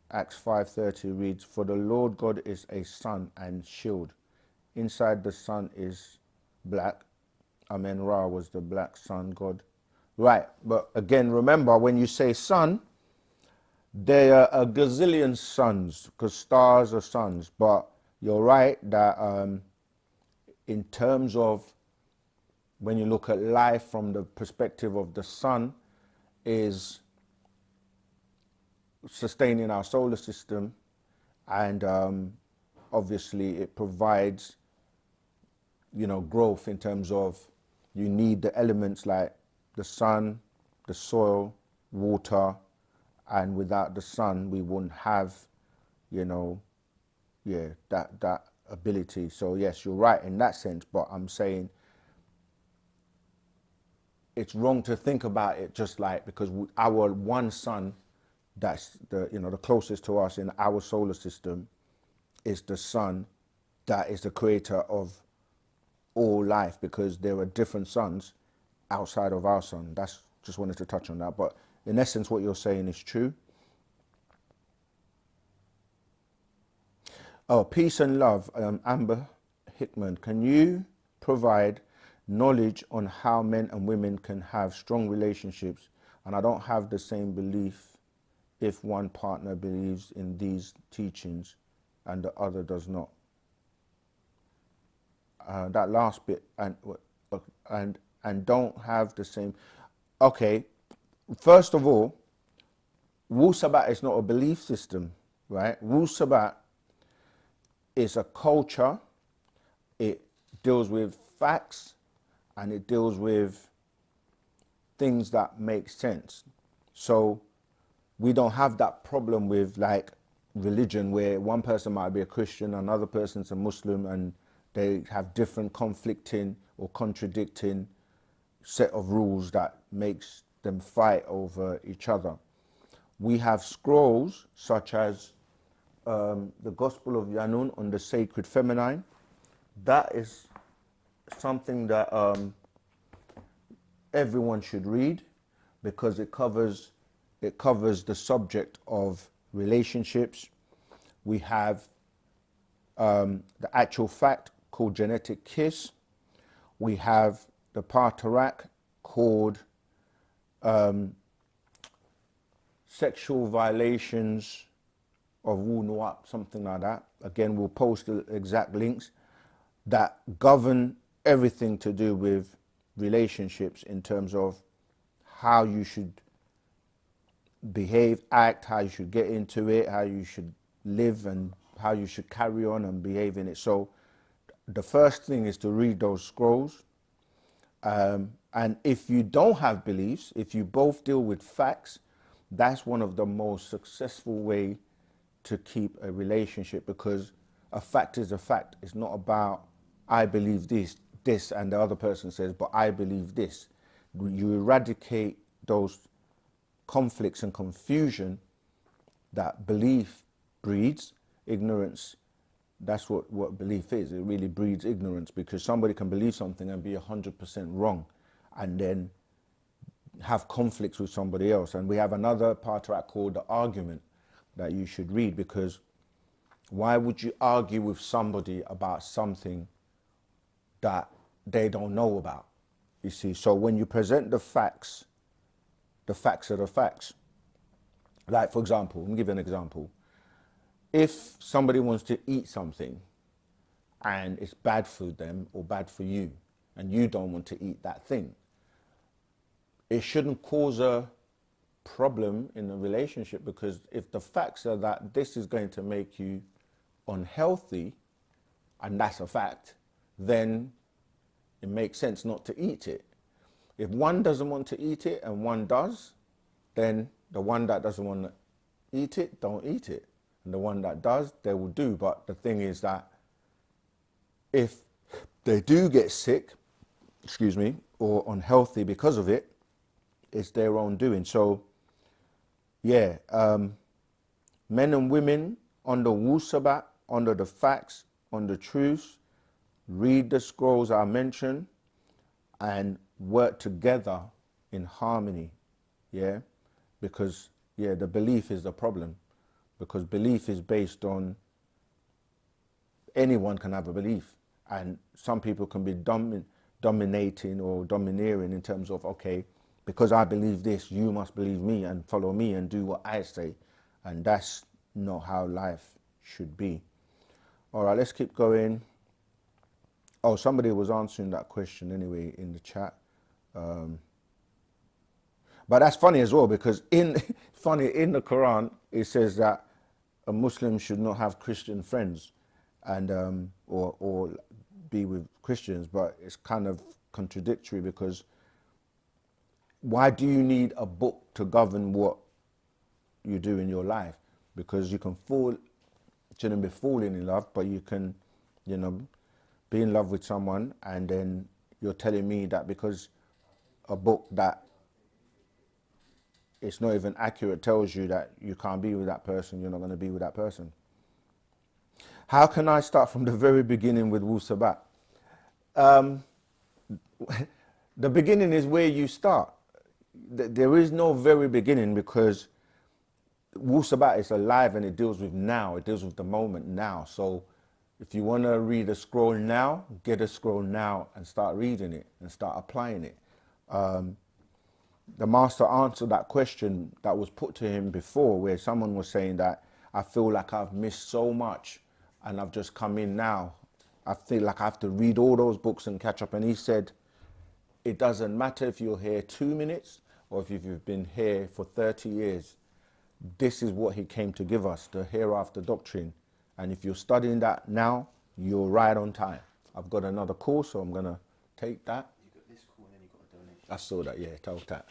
Acts 5:30 reads, "For the Lord God is a sun and shield. Inside the sun is black." Amen Ra was the black sun god. Right, but again, remember when you say sun, there are a gazillion suns, because stars are suns. But you're right that in terms of when you look at life from the perspective of the sun, is sustaining our solar system, and obviously it provides, growth in terms of you need the elements like the sun, the soil, water, and without the sun we wouldn't have, that ability. So yes, you're right in that sense, but I'm saying it's wrong to think about it just like, because our one sun, that's the closest to us in our solar system, is the sun that is the creator of all life, because there are different suns outside of our sun. That's just wanted to touch on that, but in essence what you're saying is true. Oh, peace and love. Amber Hickman, can you provide knowledge on how men and women can have strong relationships? And I don't have the same belief if one partner believes in these teachings and the other does not. That last bit, and don't have the same. Okay, first of all, Wu-Sabat is not a belief system, right? Wu-Sabat is a culture. It deals with facts and it deals with things that make sense. So we don't have that problem with like religion, where one person might be a Christian, another person's a Muslim, and they have different conflicting or contradicting set of rules that makes them fight over each other. We have scrolls such as the Gospel of Yanun on the Sacred Feminine. That is something that everyone should read, because it covers the subject of relationships. We have the actual fact called genetic kiss. We have the Partarak called sexual violations of wu-nuwapu, something like that. Again, we'll post the exact links that govern everything to do with relationships in terms of how you should behave, act, how you should get into it, how you should live, and how you should carry on and behave in it. So the first thing is to read those scrolls. And if you don't have beliefs, if you both deal with facts, that's one of the most successful way to keep a relationship, because a fact is a fact. It's not about I believe this, and the other person says, but I believe this. You eradicate those conflicts and confusion that belief breeds. Ignorance, that's what belief is. It really breeds ignorance, because somebody can believe something and be 100% wrong and then have conflicts with somebody else. And we have another part of that called the argument that you should read, because why would you argue with somebody about something that they don't know about? You see, so when you present the facts are the facts. Like, for example, let me give you an example. If somebody wants to eat something and it's bad for them or bad for you, and you don't want to eat that thing, it shouldn't cause a problem in a relationship, because if the facts are that this is going to make you unhealthy, and that's a fact, then it makes sense not to eat it. If one doesn't want to eat it and one does, then the one that doesn't want to eat it, don't eat it. And the one that does, they will do. But the thing is that if they do get sick, or unhealthy because of it, it's their own doing. So, yeah, men and women on the Wu-Sabat, under the facts, on the truths, read the scrolls I mentioned, and work together in harmony, yeah? Because, yeah, the belief is the problem. Because belief is based on, anyone can have a belief. And some people can be dominating or domineering in terms of, okay, because I believe this, you must believe me and follow me and do what I say. And that's not how life should be. All right, let's keep going. Oh, somebody was answering that question anyway in the chat. But that's funny as well, because in the Quran, it says that a Muslim should not have Christian friends and or be with Christians, but it's kind of contradictory, because why do you need a book to govern what you do in your life? Because you can shouldn't be falling in love, but you can, be in love with someone, and then you're telling me that because a book that it's not even accurate tells you that you can't be with that person, you're not going to be with that person. How can I start from the very beginning with Wu-Sabat? The beginning is where you start. There is no very beginning, because Wu-Sabat is alive and it deals with now. It deals with the moment now. So if you want to read a scroll now, get a scroll now and start reading it and start applying it. The master answered that question that was put to him before, where someone was saying that, I feel like I've missed so much and I've just come in now. I feel like I have to read all those books and catch up. And he said, it doesn't matter if you're here 2 minutes or if you've been here for 30 years. This is what he came to give us, the hereafter doctrine. And if you're studying that now, you're right on time. I've got another course, so I'm going to take that. You got this call and then you got a donation. I saw that, yeah, told that.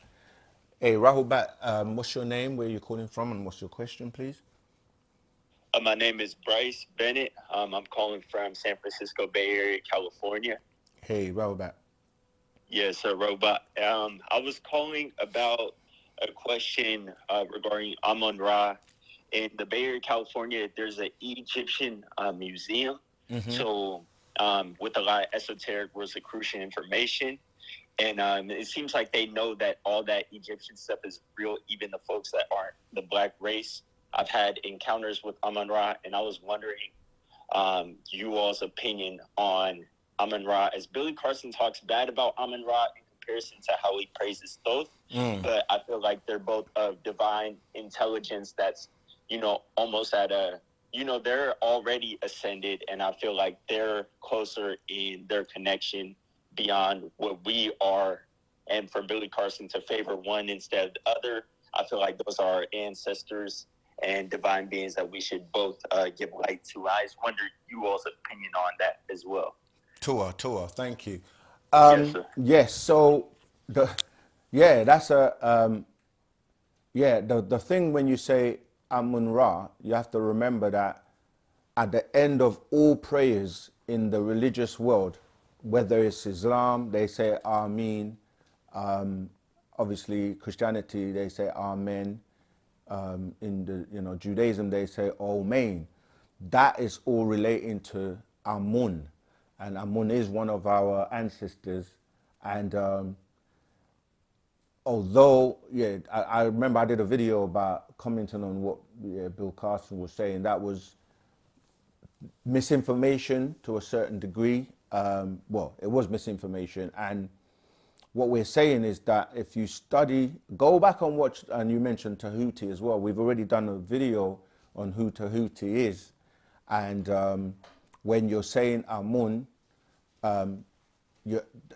Hey, Rahubat, what's your name, where you're calling from, and what's your question, please? My name is Bryce Bennett. I'm calling from San Francisco Bay Area, California. Hey, Rahubat. Yes, sir, Robot. I was calling about a question regarding Amun-Ra. In the Bay Area, California, there's an Egyptian museum. Mm-hmm. So with a lot of esoteric Rosicrucian information. And it seems like they know that all that Egyptian stuff is real, even the folks that aren't the black race. I've had encounters with Amun-Ra, and I was wondering you all's opinion on Amun-Ra, as Billy Carson talks bad about Amun-Ra in comparison to how he praises Thoth. But I feel like they're both of divine intelligence that's, almost at a, they're already ascended, and I feel like they're closer in their connection beyond what we are. And for Billy Carson to favor one instead of the other, I feel like those are our ancestors and divine beings that we should both give light to. I just wonder you all's opinion on that as well. Tua, thank you. Yes, sir. Yes, so that's the thing when you say Amun Ra, you have to remember that at the end of all prayers in the religious world, whether it's Islam, they say Ameen. Obviously, Christianity, they say Amen. In the Judaism, they say Omein. That is all relating to Amun, and Amun is one of our ancestors. And although, I remember I did a video about commenting on what Bill Carson was saying. That was misinformation to a certain degree. It was misinformation, and what we're saying is that if you study, go back and watch, and you mentioned Tahuti as well. We've already done a video on who Tahuti is. And when you're saying Amun,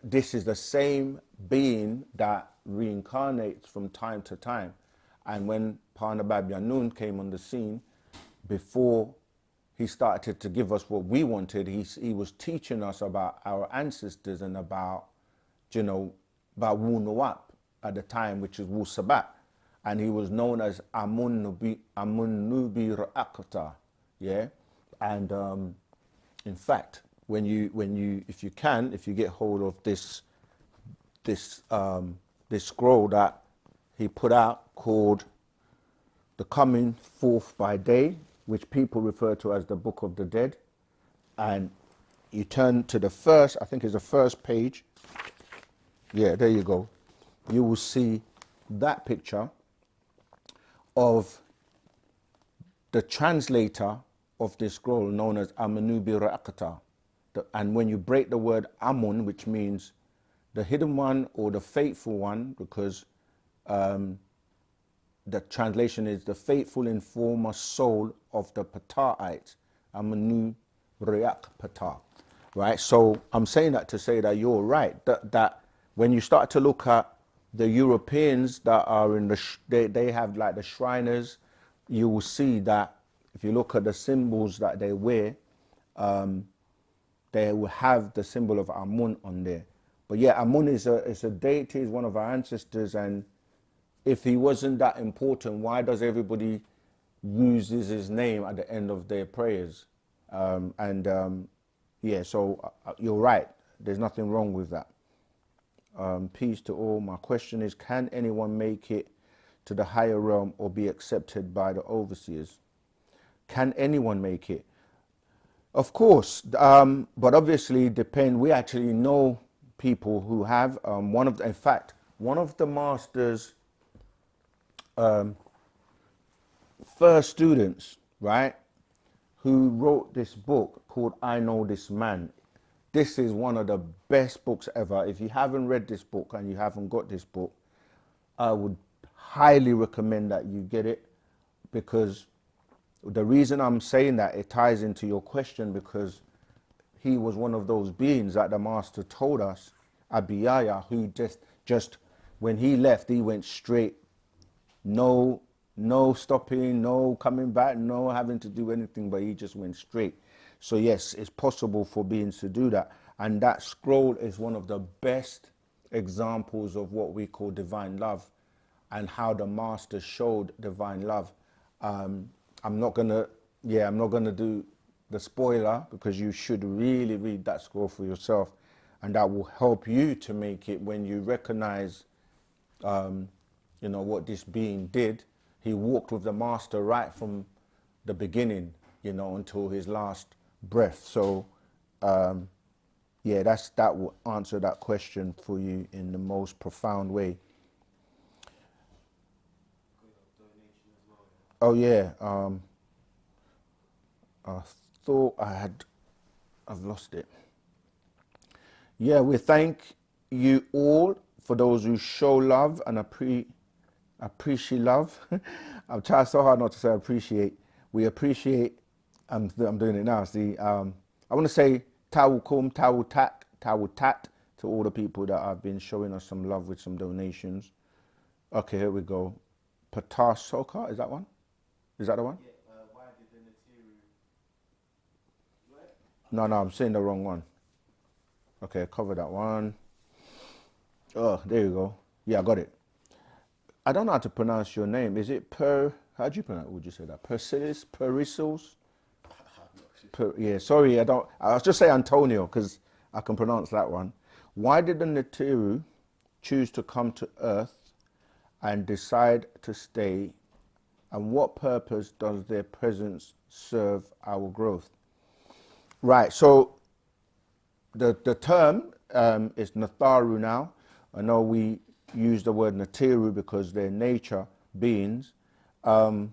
this is the same being that reincarnates from time to time. And when Parnabab Yanun came on the scene, before he started to give us what we wanted, he was teaching us about our ancestors and about wu-nuwapu at the time, which is Wu-Sabat. And he was known as Amun Nubi Ra'akata. Yeah. And in fact, if you get hold of this scroll that he put out called The Coming Forth by Day, which people refer to as the Book of the Dead, and you turn to the first, I think it's the first page. Yeah, there you go. You will see that picture of the translator of this scroll known as Amanubi Ra'akata. And when you break the word Amun, which means the hidden one or the faithful one, because the translation is the faithful informer soul of the Pata'ite, Amanu Reak Pata. Right? So I'm saying that to say that you're right, that when you start to look at the Europeans that are in they have like the Shriners, you will see that if you look at the symbols that they wear, they will have the symbol of Amun on there. But yeah, Amun is a deity, is one of our ancestors, and if he wasn't that important, why does everybody uses his name at the end of their prayers? So you're right. There's nothing wrong with that. Peace to all. My question is, can anyone make it to the higher realm or be accepted by the overseers? Can anyone make it? Of course, but obviously depend. We actually know people who have. One of the master's first students, right, who wrote this book called I Know This Man. This is one of the best books ever. If you haven't read this book and you haven't got this book, I would highly recommend that you get it, because the reason I'm saying that, it ties into your question, because he was one of those beings that the master told us, Abiyaya, who just when he left, he went straight. No stopping, no coming back, no having to do anything, but he just went straight. So yes, it's possible for beings to do that. And that scroll is one of the best examples of what we call divine love and how the master showed divine love. I'm not gonna do the spoiler, because you should really read that scroll for yourself, and that will help you to make it when you recognize what this being did. He walked with the master right from the beginning, until his last breath. So that will answer that question for you in the most profound way. Oh yeah, I thought I've lost it. Yeah, we thank you all for those who show love and appreciate love. I'm trying so hard not to say appreciate. We appreciate. I'm doing it now. See, I want to say tawukum, tawutat to all the people that have been showing us some love with some donations. Okay, here we go. Patasoka, is that one? Is that the one? Yeah, why did the Nataru... No, I'm saying the wrong one. Okay, cover that one. Oh, there you go. Yeah, I got it. I don't know how to pronounce your name. Is it how do you pronounce it? Would you say that? Pericles? Yeah, sorry, I'll just say Antonio because I can pronounce that one. Why did the Nataru choose to come to Earth and decide to stay? And what purpose does their presence serve our growth? Right, so the term is Nataru now. I know we use the word Nataru because they're nature beings. They're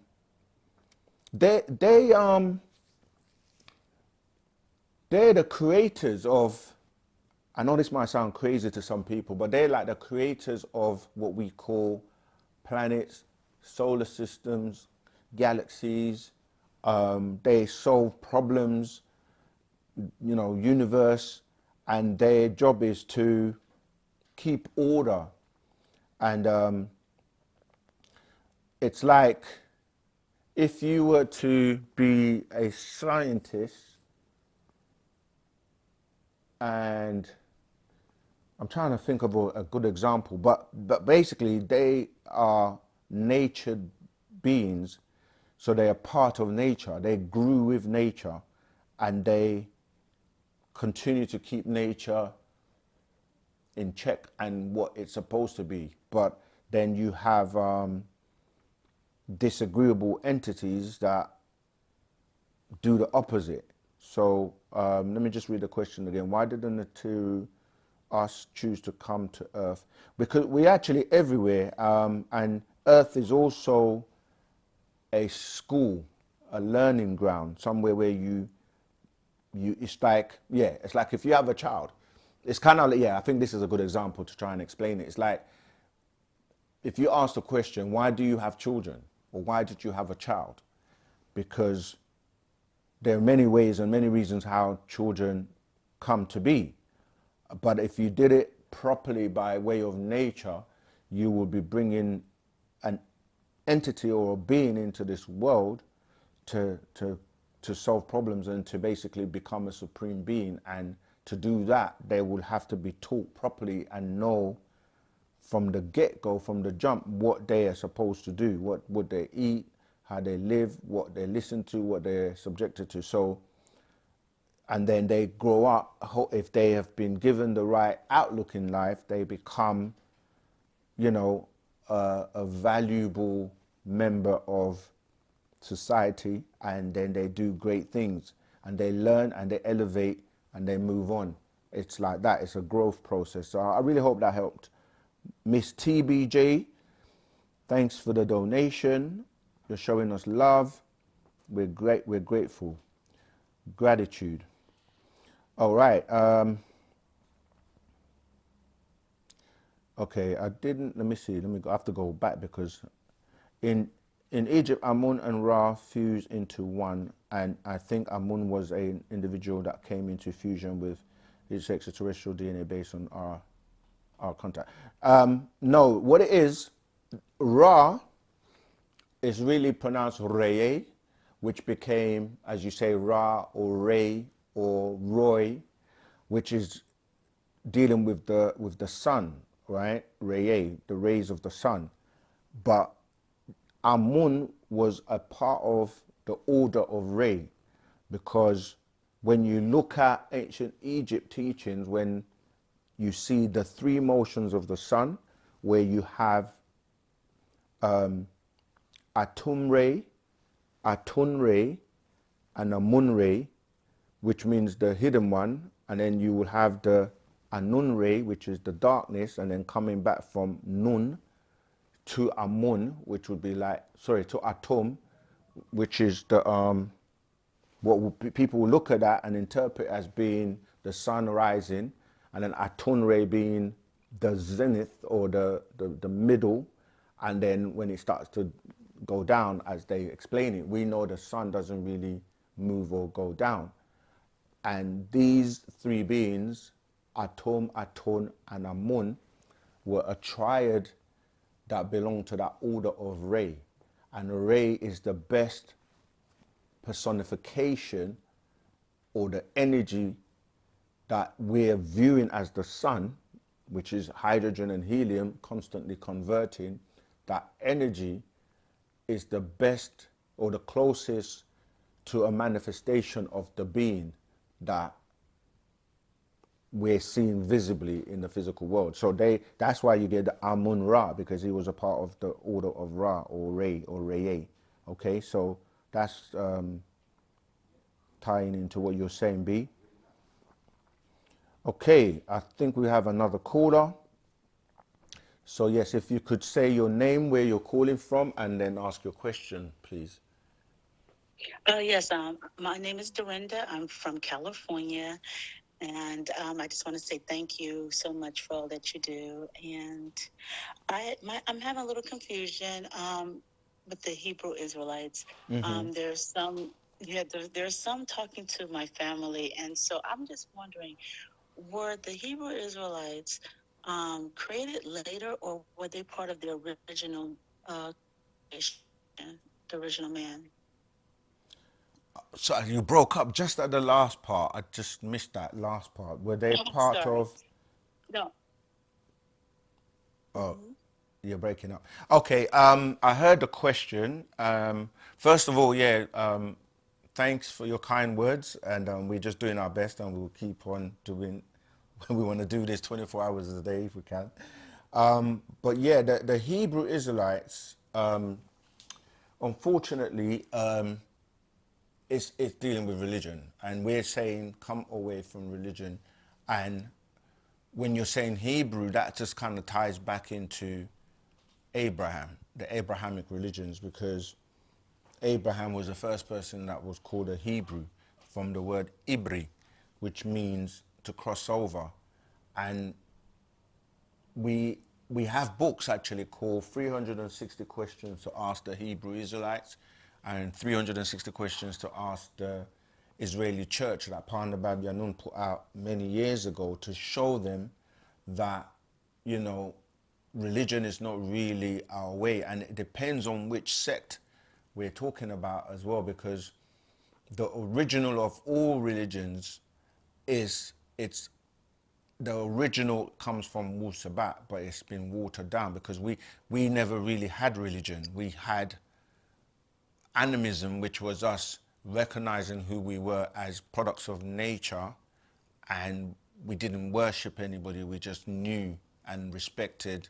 the creators of, I know this might sound crazy to some people, but they're like the creators of what we call planets, solar systems, galaxies. They solve problems, universe, and their job is to keep order. And it's like if you were to be a scientist, and I'm trying to think of a good example, but basically they are nature beings, so they are part of nature. They grew with nature, and they continue to keep nature in check and what it's supposed to be. But then you have disagreeable entities that do the opposite. So let me just read the question again. Why did the Nataru us choose to come to Earth? Because we're actually everywhere, and Earth is also a school, a learning ground, somewhere where you it's like if you have a child, it's kind of like, I think this is a good example to try and explain it. It's like if you ask the question, why do you have children, or why did you have a child? Because there are many ways and many reasons how children come to be. But if you did it properly by way of nature, you will be bringing an entity or a being into this world to solve problems and to basically become a supreme being. And to do that, they will have to be taught properly and know from the get-go, from the jump, what they are supposed to do, what would they eat, how they live, what they listen to, what they're subjected to. So, and then they grow up, if they have been given the right outlook in life, they become, a valuable member of society, and then they do great things, and they learn and they elevate and they move on. It's like that. It's a growth process. So I really hope that helped. Miss TBJ, thanks for the donation. You're showing us love. We're grateful. Gratitude. All right. Okay, let me see. I have to go back because in Egypt, Amun and Ra fused into one, and I think Amun was an individual that came into fusion with its extraterrestrial DNA based on our contact. No, what it is, Ra is really pronounced Reye, which became, as you say, Ra or Ray or Roy, which is dealing with the sun, right? Reye, the rays of the sun. But Amun was a part of the order of Re, because when you look at ancient Egypt teachings, when you see the three motions of the sun, where you have Atum Re, Atun Re, and Amun Re, which means the hidden one, and then you will have the Anun Re, which is the darkness, and then coming back from Nun to Amun, which would be to Atum, which is the people will look at that and interpret as being the sun rising, and then Atun Re being the zenith or the middle, and then when it starts to go down, as they explain it, we know the sun doesn't really move or go down. And these three beings, Atum, Atun, and Amun, were a triad that belonged to that order of Re. And Re is the best personification or the energy that we're viewing as the sun, which is hydrogen and helium constantly converting. That energy is the best or the closest to a manifestation of the being that we're seeing visibly in the physical world. So that's why you get the Amun Ra, because he was a part of the order of Ra or Re or Reye. Okay, so that's tying into what you're saying, B. Okay, I think we have another caller. So yes, if you could say your name, where you're calling from, and then ask your question, please. Yes, my name is Dorinda. I'm from California, and I just want to say thank you so much for all that you do. And I'm having a little confusion with the Hebrew Israelites. There's some, there's some talking to my family, and so I'm just wondering, were the Hebrew Israelites created later, or were they part of the original creation, the original man? So you broke up just at the last part. I just missed that last part. Were they part Sorry. of? No. Oh, you're breaking up. Okay. I heard the question. First of all, yeah. Thanks for your kind words, and we're just doing our best, and we'll keep on doing. We want to do this 24 hours a day if we can. But yeah, the Hebrew Israelites, unfortunately, it's dealing with religion, and we're saying come away from religion. And when you're saying Hebrew, that just kind of ties back into Abraham, the Abrahamic religions, because Abraham was the first person that was called a Hebrew from the word Ibri, which means to cross over. And we have books actually called 360 Questions to Ask the Hebrew Israelites and 360 Questions to Ask the Israeli Church that Pandabab Yanun put out many years ago to show them that, you know, religion is not really our way. And it depends on which sect we're talking about as well, because the original of all religions is, the original comes from Wu-Sabat, but it's been watered down because we never really had religion. We had animism, which was us recognizing who we were as products of nature, and we didn't worship anybody. We just knew and respected,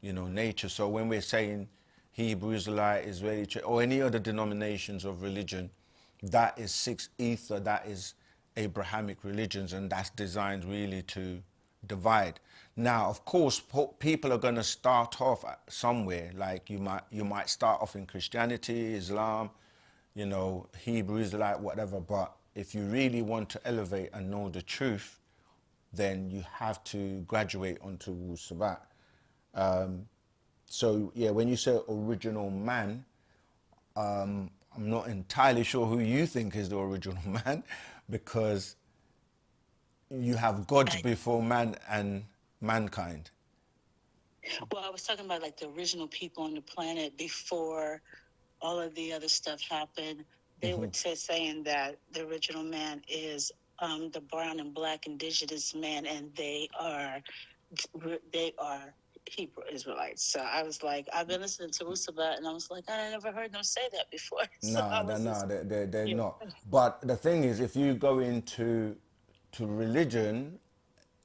you know, nature. So when we're saying Hebrew, Israelite, Israeli Church, or any other denominations of religion, that is sixth ether, that is Abrahamic religions, and that's designed really to divide. Now, of course, people are going to start off somewhere. Like you might start off in Christianity, Islam, you know, Hebrew, Israelite, whatever. But if you really want to elevate and know the truth, then you have to graduate onto Wu-Sabat. So yeah, when you say original man, I'm not entirely sure who you think is the original man, because you have God before man and mankind. Well, I was talking about like the original people on the planet before all of the other stuff happened. They were saying that the original man is the brown and black indigenous man, and they are Hebrew Israelites. So I was like, I've been listening to Wu-Sabat, and I was like, I never heard them say that before. They're not. But the thing is, if you go into religion,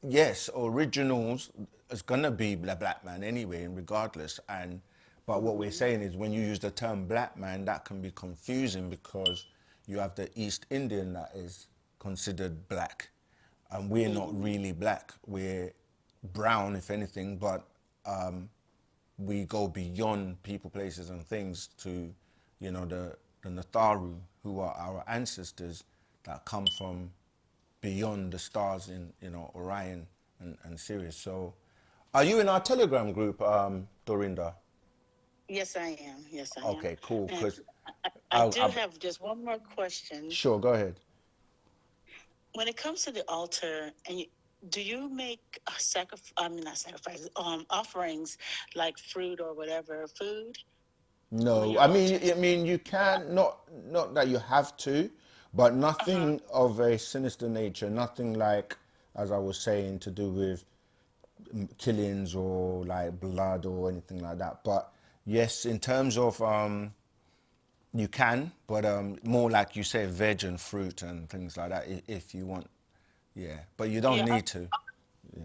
yes, originals is gonna be the black man anyway, regardless. But what we're saying is, when you use the term black man, that can be confusing because you have the East Indian that is considered black, and we're not really black. We're brown, if anything, but we go beyond people, places, and things to, you know, the Nataru, who are our ancestors that come from beyond the stars in, you know, Orion and Sirius. So Are you in our Telegram group, Dorinda? Yes, I am. Yes, I am. Okay, cool. And Because I do have just one more question. sure, go ahead. When it comes to the altar, do you make I mean, not sacrifices, offerings like fruit or whatever food? No, I mean, you can not that you have to, but nothing of a sinister nature. Nothing like, as I was saying, to do with killings or like blood or anything like that. But yes, in terms of you can, but more like you say, veg and fruit and things like that if you want. Yeah, but you don't need to. Yeah.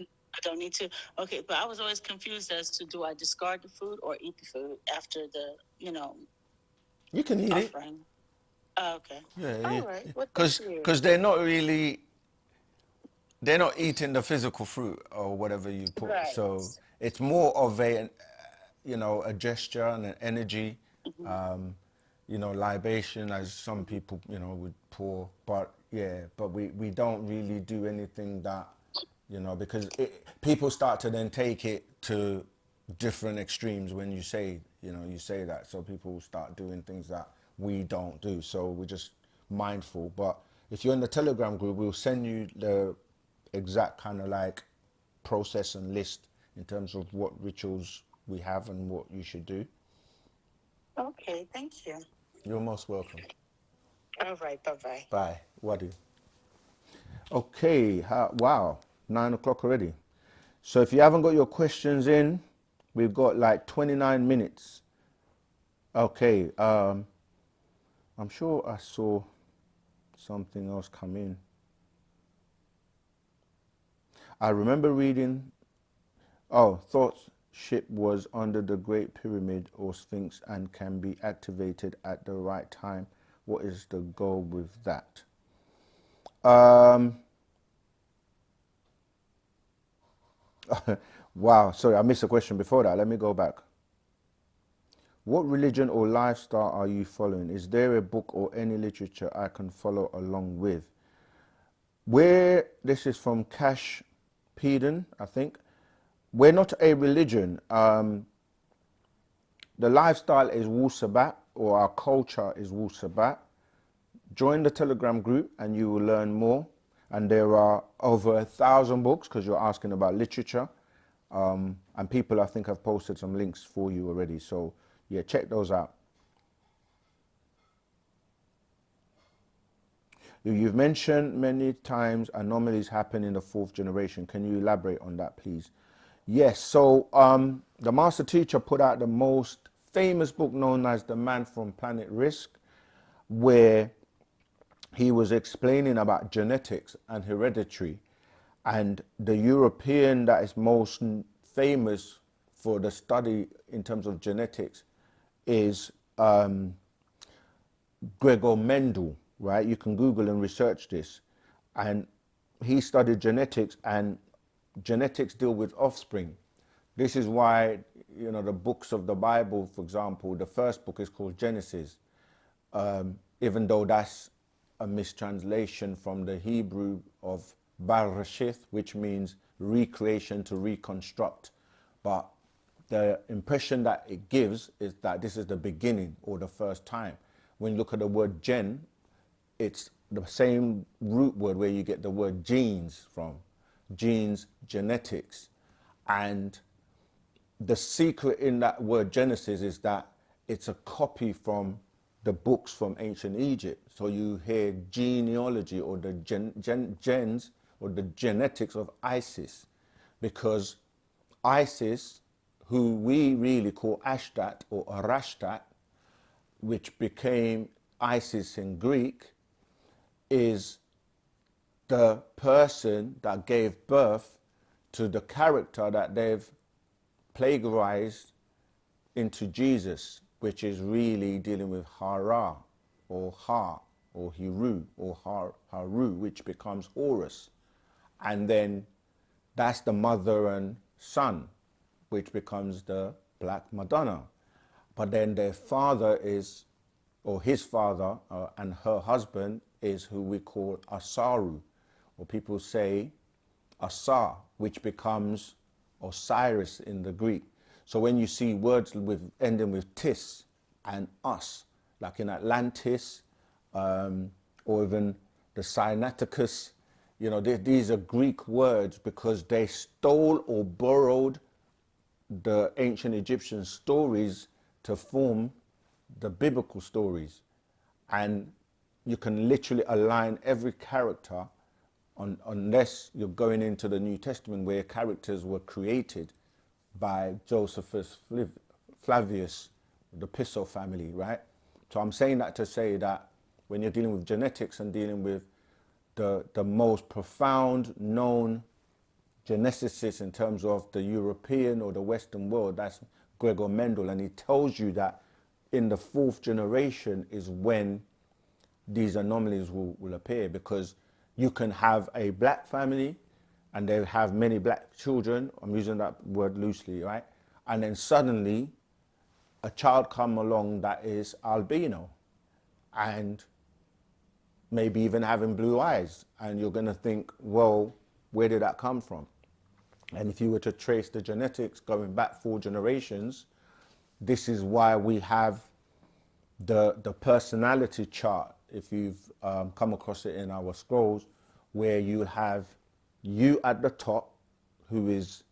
I don't need to. Okay, but I was always confused as to do I discard the food or eat the food after the You can eat it. offering? Oh, okay. Yeah, All yeah. right. Well, thank Because they're not eating the physical fruit or whatever you put. Right. So it's more of a, a gesture and an energy, libation, as some people, would pour. But yeah, but we don't really do anything that, because people start to then take it to different extremes when you say, you say that. So people start doing things that we don't do. So we're just mindful. But if you're in the Telegram group, we'll send you the exact kind of like process and list in terms of what rituals we have and what you should do. Okay, thank you. You're most welcome. All right, bye-bye. Bye. Wadi. Okay, wow, 9 o'clock already. So if you haven't got your questions in, we've got like 29 minutes. Okay, I'm sure I saw something else come in. I remember reading, thought ship was under the Great Pyramid or Sphinx and can be activated at the right time. What is the goal with that? Wow, sorry, I missed a question before that. Let me go back. What religion or lifestyle are you following? Is there a book or any literature I can follow along with? This is from Cash Peden, I think. We're not a religion. The lifestyle is Wu-Sabat, or our culture is Wu-Sabat. Join the Telegram group and you will learn more. And there are over 1,000 books, because you're asking about literature. And people, I think, have posted some links for you already. So, yeah, check those out. You've mentioned many times anomalies happen in the 4th generation. Can you elaborate on that, please? Yes, so the master teacher put out the most famous book known as The Man from Planet Risk, where he was explaining about genetics and hereditary. And the European that is most famous for the study in terms of genetics is Gregor Mendel, right? You can Google and research this. And he studied genetics, and genetics deal with offspring. This is why, the books of the Bible, for example, the first book is called Genesis, even though that's a mistranslation from the Hebrew of Barashith, which means recreation, to reconstruct. But the impression that it gives is that this is the beginning or the first time. When you look at the word gen, it's the same root word where you get the word genes from. Genes, genetics. And the secret in that word Genesis is that it's a copy from the books from ancient Egypt. So you hear genealogy or the gens or the genetics of Isis, because Isis, who we really call Ashtat or Arashtat, which became Isis in Greek, is the person that gave birth to the character that they've plagiarized into Jesus, which is really dealing with Hara or Ha or Hiru or Haru, which becomes Horus. And then that's the mother and son, which becomes the Black Madonna. But then their father is, or his father and her husband is who we call Asaru, or people say Asa, which becomes Osiris in the Greek. So when you see words with ending with tis and us, like in Atlantis, or even the Sinaiticus, you know, these are Greek words because they stole or borrowed the ancient Egyptian stories to form the biblical stories. And you can literally align every character unless you're going into the New Testament where characters were created by Josephus Flavius, the Piso family, right? So I'm saying that to say that when you're dealing with genetics and dealing with the most profound known geneticist in terms of the European or the Western world, that's Gregor Mendel, and he tells you that in the 4th generation is when these anomalies will appear, because you can have a black family and they have many black children, I'm using that word loosely, right? And then suddenly a child come along that is albino and maybe even having blue eyes, and you're going to think, well, where did that come from? And if you were to trace the genetics going back 4 generations, this is why we have the personality chart, if you've come across it in our scrolls, where you have you at the top, who is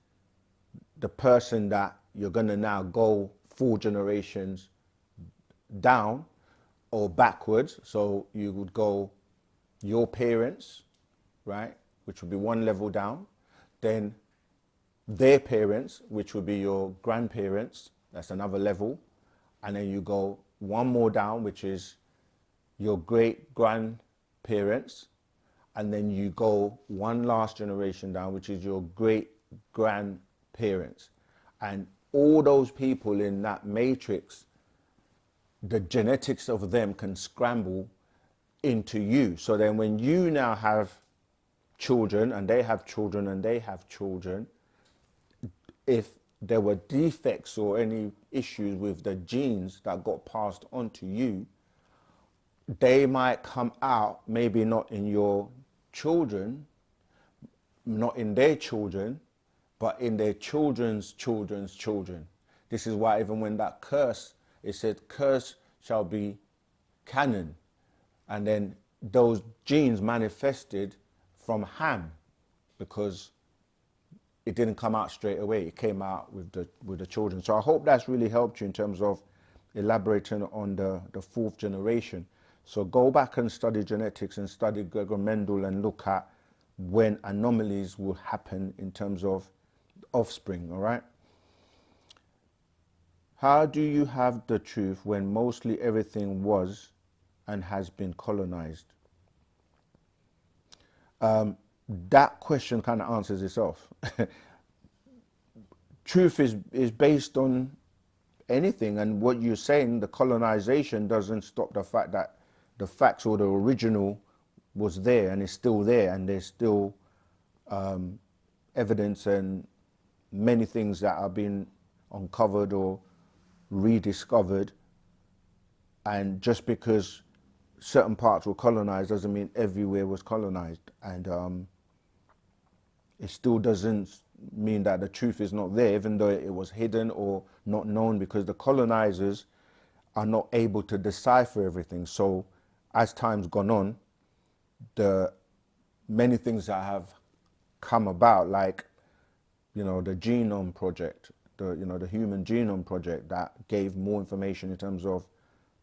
the person that you're going to now go 4 generations down or backwards. So you would go your parents, right, which would be 1 level down, then their parents, which would be your grandparents, that's another level, and then you go 1 more down, which is your great grandparents, and then you go 1 last generation down, which is your great grandparents. And all those people in that matrix, the genetics of them can scramble into you. So then when you now have children and they have children and they have children, if there were defects or any issues with the genes that got passed on to you, they might come out, maybe not in your children, not in their children, but in their children's children's children. This is why even when that curse, it said, curse shall be canon. And then those genes manifested from Ham, because it didn't come out straight away. It came out with the children. So I hope that's really helped you in terms of elaborating on the 4th generation. So go back and study genetics and study Gregor Mendel and look at when anomalies will happen in terms of offspring, all right? How do you have the truth when mostly everything was and has been colonized? That question kind of answers itself. Truth is based on anything, and what you're saying, the colonization doesn't stop the fact that the facts or the original was there and is still there, and there's still evidence and many things that are being uncovered or rediscovered. And just because certain parts were colonized doesn't mean everywhere was colonized, and it still doesn't mean that the truth is not there, even though it was hidden or not known, because the colonizers are not able to decipher everything. So as time's gone on, the many things that have come about, like, you know, the genome project, the human genome project, that gave more information in terms of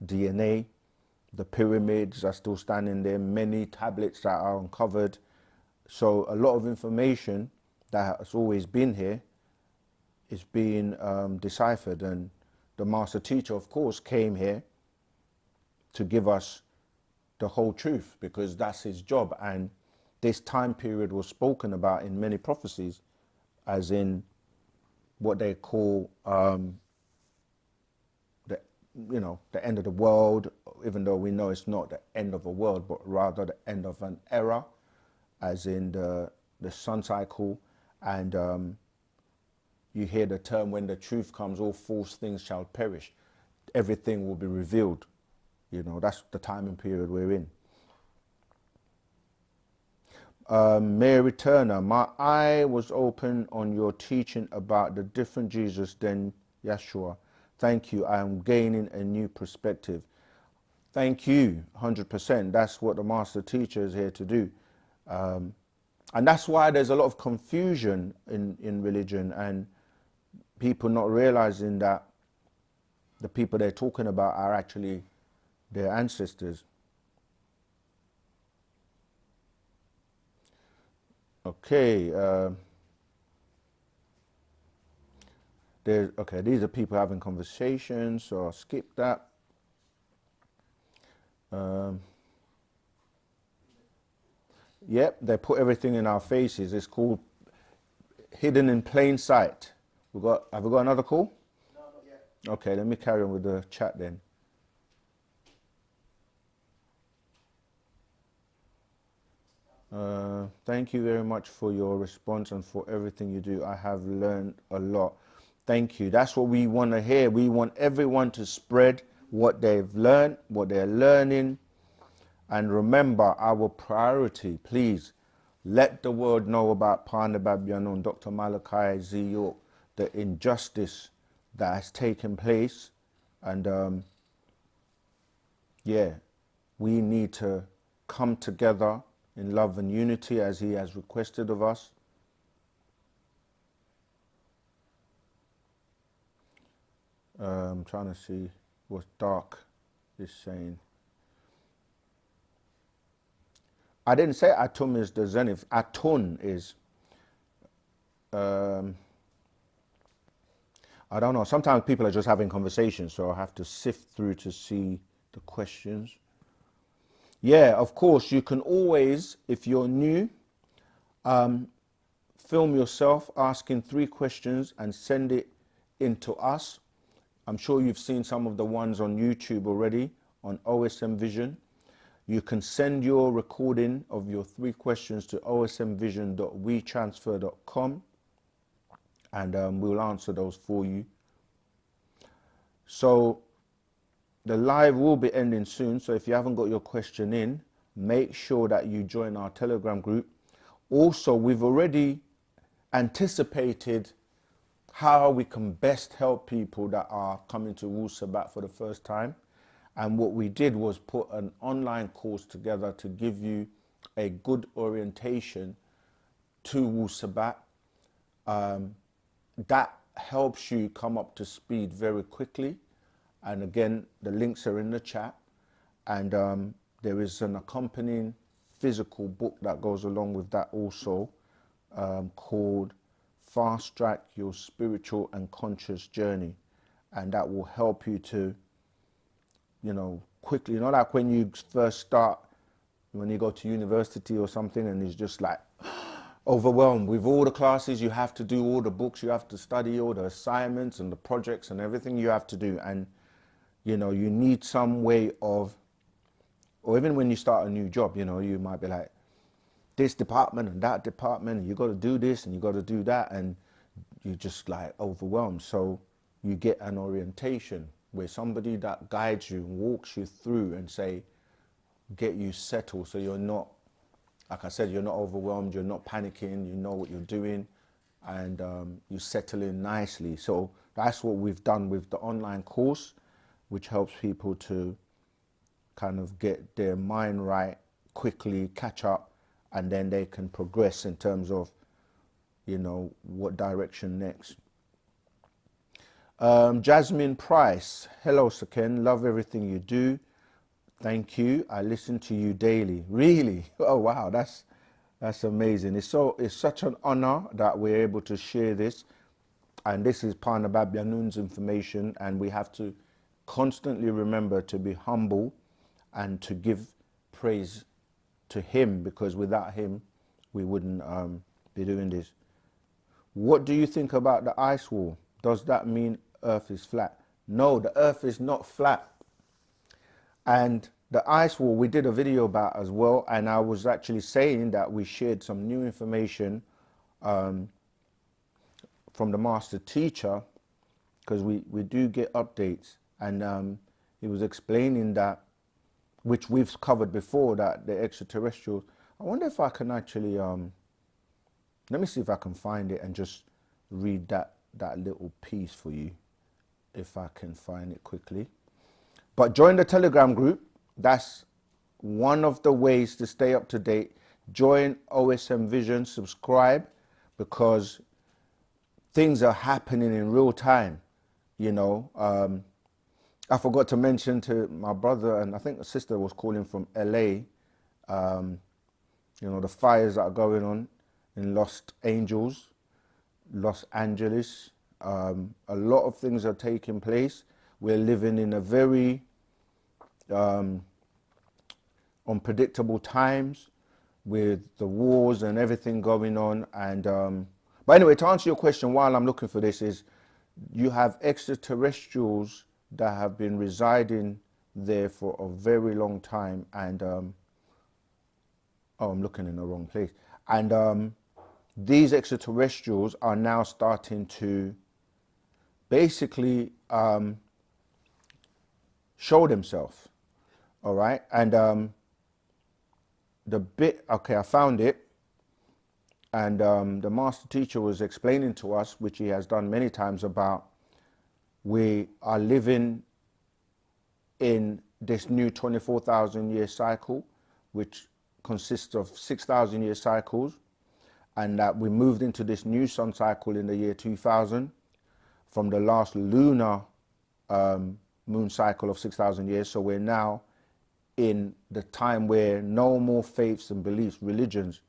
DNA. The pyramids are still standing there, many tablets that are uncovered. So a lot of information that has always been here is being deciphered. And the master teacher, of course, came here to give us the whole truth, because that's his job. And this time period was spoken about in many prophecies, as in what they call the end of the world, even though we know it's not the end of the world, but rather the end of an era, as in the sun cycle. And you hear the term, when the truth comes, all false things shall perish. Everything will be revealed. You know, that's the time and period we're in. Mary Turner, my eye was open on your teaching about the different Jesus than Yeshua. Thank you. I am gaining a new perspective. Thank you, 100%. That's what the master teacher is here to do. And that's why there's a lot of confusion in religion, and people not realizing that the people they're talking about are actually their ancestors. Okay. Okay, these are people having conversations, so I'll skip that. Yep, they put everything in our faces. It's called hidden in plain sight. Have we got another call? No, not yet. Okay, let me carry on with the chat then. Thank you very much for your response and for everything you do. I have learned a lot. Thank you. That's what we want to hear. We want everyone to spread what they've learned, what they're learning. And remember, our priority, please, let the world know about Pandababiano and Dr. Malachi Z. York, the injustice that has taken place. And yeah, we need to come together in love and unity as he has requested of us. I'm trying to see what Dark is saying. I didn't say Atum is the zenith. Atun is, I don't know. Sometimes people are just having conversations, so I have to sift through to see the questions. Yeah, of course, you can always, if you're new, film yourself asking 3 questions and send it in to us. I'm sure you've seen some of the ones on YouTube already on OSM Vision. You can send your recording of your 3 questions to osmvision.wetransfer.com and we'll answer those for you. So the live will be ending soon, so if you haven't got your question in, make sure that you join our Telegram group. Also, we've already anticipated how we can best help people that are coming to Wu-Sabat for the first time. And what we did was put an online course together to give you a good orientation to Wu-Sabat. That helps you come up to speed very quickly. And again, the links are in the chat. And there is an accompanying physical book that goes along with that also, called Fast Track Your Spiritual and Conscious Journey. And that will help you to, you know, quickly, you know, like when you first start, when you go to university or something and it's just like overwhelmed with all the classes you have to do, all the books you have to study, all the assignments and the projects and everything you have to do. And, you know, you need some way of, or even when you start a new job, you know, you might be like, this department and that department, and you got to do this and you got to do that, and you're just like overwhelmed. So you get an orientation where somebody that guides you and walks you through and say, get you settled so you're not, like I said, you're not overwhelmed, you're not panicking, you know what you're doing, and you settle in nicely. So that's what we've done with the online course, which helps people to kind of get their mind right quickly, catch up, and then they can progress in terms of, you know, what direction next. Jasmine Price, hello Saken, love everything you do. Thank you. I listen to you daily. Really? Oh wow, that's amazing. It's such an honor that we're able to share this, and this is Pandababianun's information, and we have to constantly remember to be humble and to give praise to him, because without him we wouldn't be doing this. What do you think about the ice wall? Does that mean Earth is flat? No, the Earth is not flat. And the ice wall, we did a video about as well, and I was actually saying that we shared some new information from the master teacher, because we do get updates, and he was explaining that, which we've covered before, that the extraterrestrials I wonder if I can actually, let me see if I can find it and just read that little piece for you, if I can find it quickly. But join the Telegram group. That's one of the ways to stay up to date. Join OSM Vision, subscribe, because things are happening in real time, you know. I forgot to mention to my brother, and I think a sister was calling from LA, you know, the fires that are going on in Los Angeles. A lot of things are taking place. We're living in a very unpredictable times with the wars and everything going on. And but anyway, to answer your question, while I'm looking for this, is you have extraterrestrials that have been residing there for a very long time, and oh, I'm looking in the wrong place. And these extraterrestrials are now starting to basically show themselves. All right, and okay, I found it, and the master teacher was explaining to us, which he has done many times, about we are living in this new 24,000 year cycle, which consists of 6,000 year cycles, and that we moved into this new sun cycle in the year 2000 from the last lunar moon cycle of 6,000 years. So we're now in the time where no more faiths and beliefs, religions,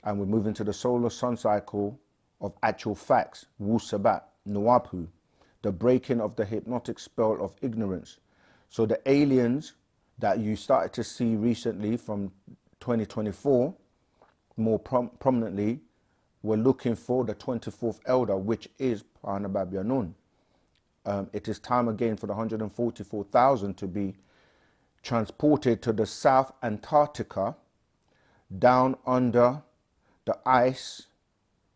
and we move into the solar sun cycle of actual facts, Wu-Sabat, Nuwaubianism, the breaking of the hypnotic spell of ignorance. So the aliens that you started to see recently from 2024, more prominently, were looking for the 24th elder, which is Nuwaubianism. It is time again for the 144,000 to be transported to the South Antarctica, down under the ice,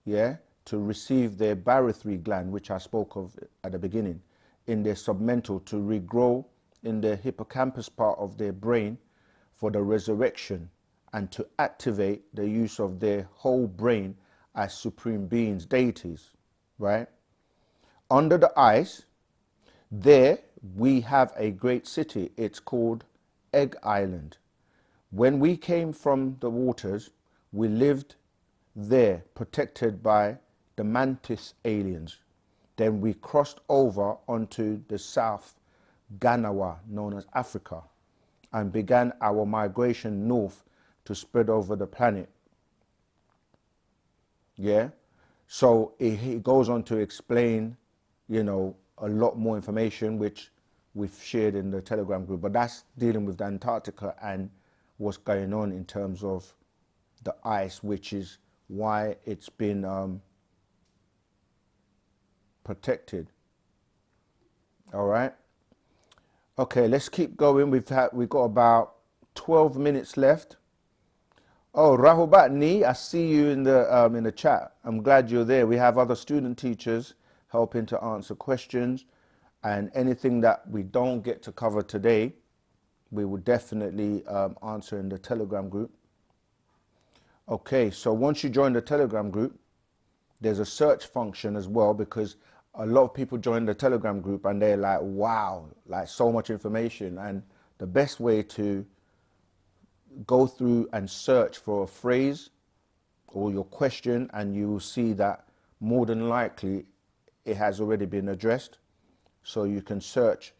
yeah, to receive their barythry gland, which I spoke of at the beginning, in their submental, to regrow in the hippocampus part of their brain for the resurrection, and to activate the use of their whole brain as supreme beings, deities, right? Under the ice, there we have a great city. It's called Egg Island. When we came from the waters, we lived there, protected by the mantis aliens. Then we crossed over onto the South Ganawa, known as Africa, and began our migration north to spread over the planet. Yeah, so he goes on to explain, you know, a lot more information, which we've shared in the Telegram group, but that's dealing with the Antarctica and what's going on in terms of the ice, which is why it's been protected. All right. Okay, let's keep going. We've got about 12 minutes left. Oh, Rahubat Ni, I see you in the chat. I'm glad you're there. We have other student teachers helping to answer questions, and anything that we don't get to cover today, we will definitely answer in the Telegram group. Okay, so once you join the Telegram group, there's a search function as well, because a lot of people join the Telegram group and they're like, wow, like so much information. And the best way to go through and search for a phrase or your question, and you will see that more than likely it has already been addressed. So you can search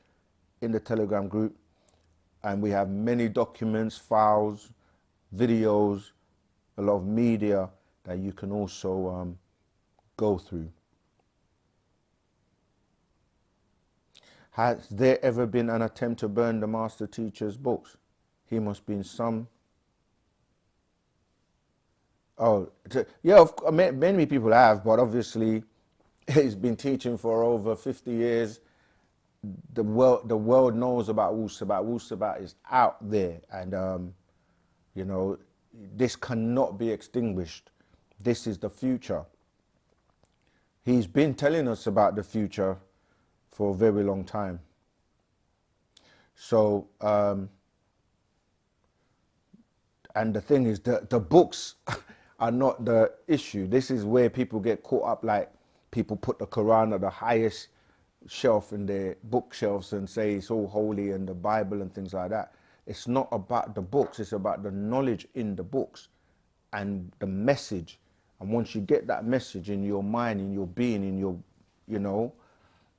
in the Telegram group, and we have many documents, files, videos, a lot of media that you can also go through. Has there ever been an attempt to burn the master teacher's books? He must be in some... Oh, yeah, many people have, but obviously he's been teaching for over 50 years. The world knows about Wu-Sabat. Wu-Sabat is out there, and you know, this cannot be extinguished. This is the future. He's been telling us about the future for a very long time. So And the thing is, the books are not the issue. This is where people get caught up, like people put the Quran at the highest shelf in their bookshelves and say it's all holy and the Bible and things like that. It's not about the books, it's about the knowledge in the books and the message. And once you get that message in your mind, in your being, in your, you know,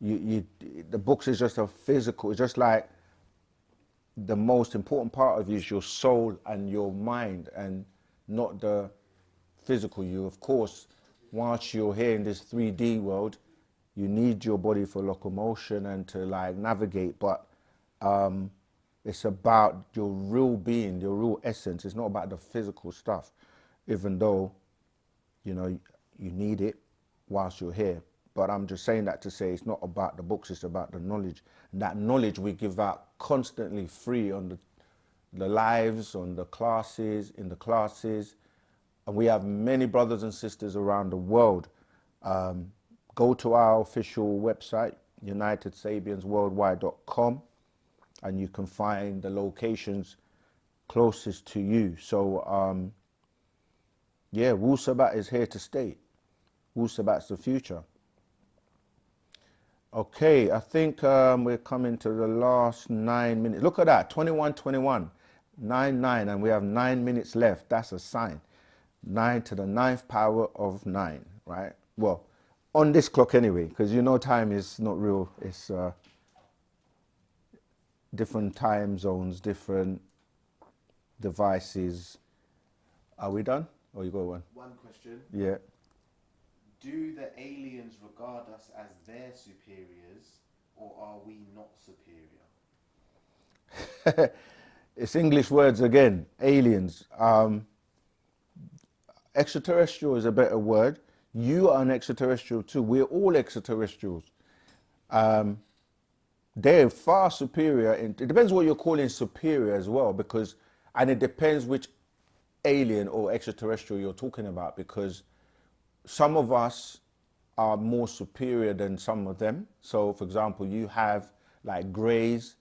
the books is just a physical, it's just like the most important part of you is your soul and your mind and not the physical you. Of course, whilst you're here in this 3D world, you need your body for locomotion and to like navigate, but it's about your real being, your real essence. It's not about the physical stuff, even though, you know, you need it whilst you're here. But I'm just saying that to say it's not about the books, it's about the knowledge. And that knowledge we give out constantly free on the lives, on the classes, in the classes. And we have many brothers and sisters around the world. Go to our official website, unitedsabiansworldwide.com, and you can find the locations closest to you. So, yeah, Wu-Sabat is here to stay. Wu-Sabat's the future. Okay, I think we're coming to the last 9 minutes. Look at that, 21:21, 9:09, and we have 9 minutes left. That's a sign. 9 to the 9th power of 9, right? Well, on this clock anyway, because you know time is not real. It's different time zones, different devices. Are we done? Or you got one? One question. Yeah. Do the aliens regard us as their superiors, or are we not superior? It's English words again, aliens. Extraterrestrial is a better word. You are an extraterrestrial too. We're all extraterrestrials. They're far superior. It depends what you're calling superior as well, because, and it depends which alien or extraterrestrial you're talking about, because some of us are more superior than some of them. So, for example, you have like greys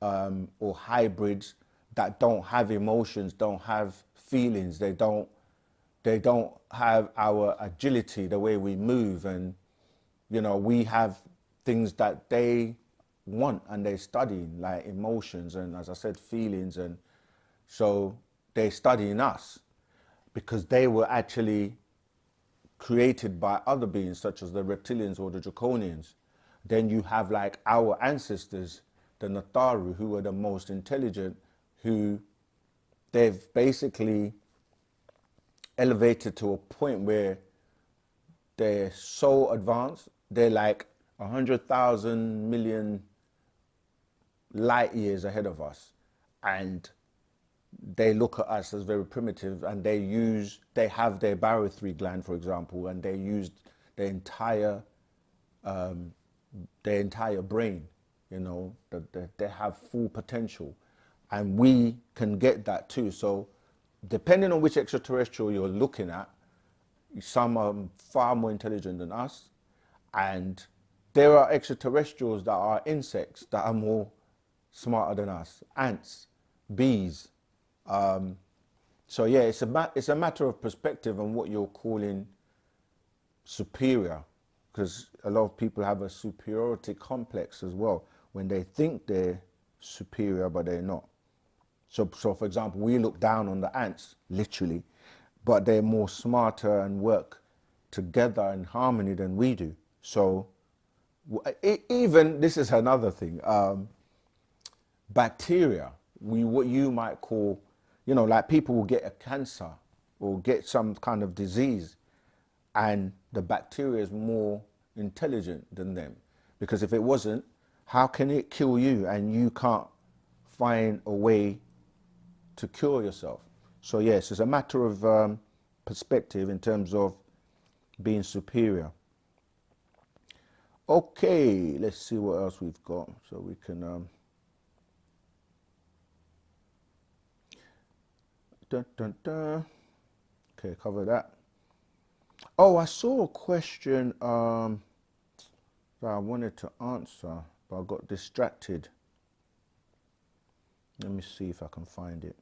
or hybrids that don't have emotions, don't have feelings. They don't have our agility, the way we move, and you know, we have things that they want and they're studying, like emotions and, as I said, feelings, and so they're studying us because they were actually created by other beings such as the reptilians or the draconians. Then you have like our ancestors, the Nataru, who were the most intelligent, who they've basically elevated to a point where they're so advanced, they're like 100,000 million light years ahead of us. And they look at us as very primitive, and they have their barythry gland, for example, and they use their entire brain, you know, they have full potential, and we can get that too. So depending on which extraterrestrial you're looking at, some are far more intelligent than us, and there are extraterrestrials that are insects that are more smarter than us, ants, bees. So yeah, it's a matter of perspective on what you're calling superior, because a lot of people have a superiority complex as well when they think they're superior, but they're not. So for example, we look down on the ants, literally, but they're more smarter and work together in harmony than we do. So even, this is another thing, bacteria, what you might call, you know, like people will get a cancer or get some kind of disease, and the bacteria is more intelligent than them. Because if it wasn't, how can it kill you and you can't find a way to cure yourself? So yes, it's a matter of perspective in terms of being superior. Okay, let's see what else we've got so we can dun, dun, dun. Okay, cover that. Oh, I saw a question that I wanted to answer, but I got distracted. Let me see if I can find it.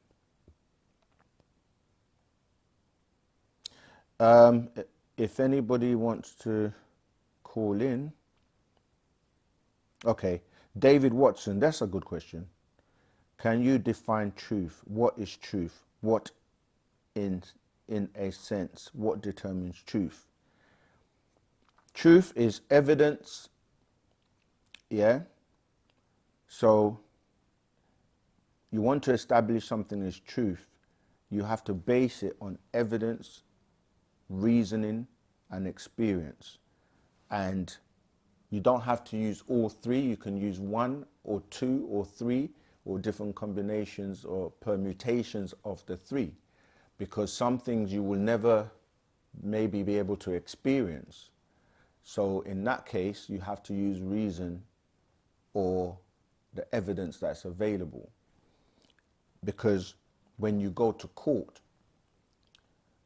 If anybody wants to call in. Okay, David Watson, that's a good question. Can you define truth? What is truth? What, in a sense, what determines truth? Truth is evidence, yeah? So you want to establish something as truth, you have to base it on evidence, reasoning, and experience. And you don't have to use all three. You can use one or two or three or different combinations or permutations of the three, because some things you will never maybe be able to experience. So in that case, you have to use reason or the evidence that's available. Because when you go to court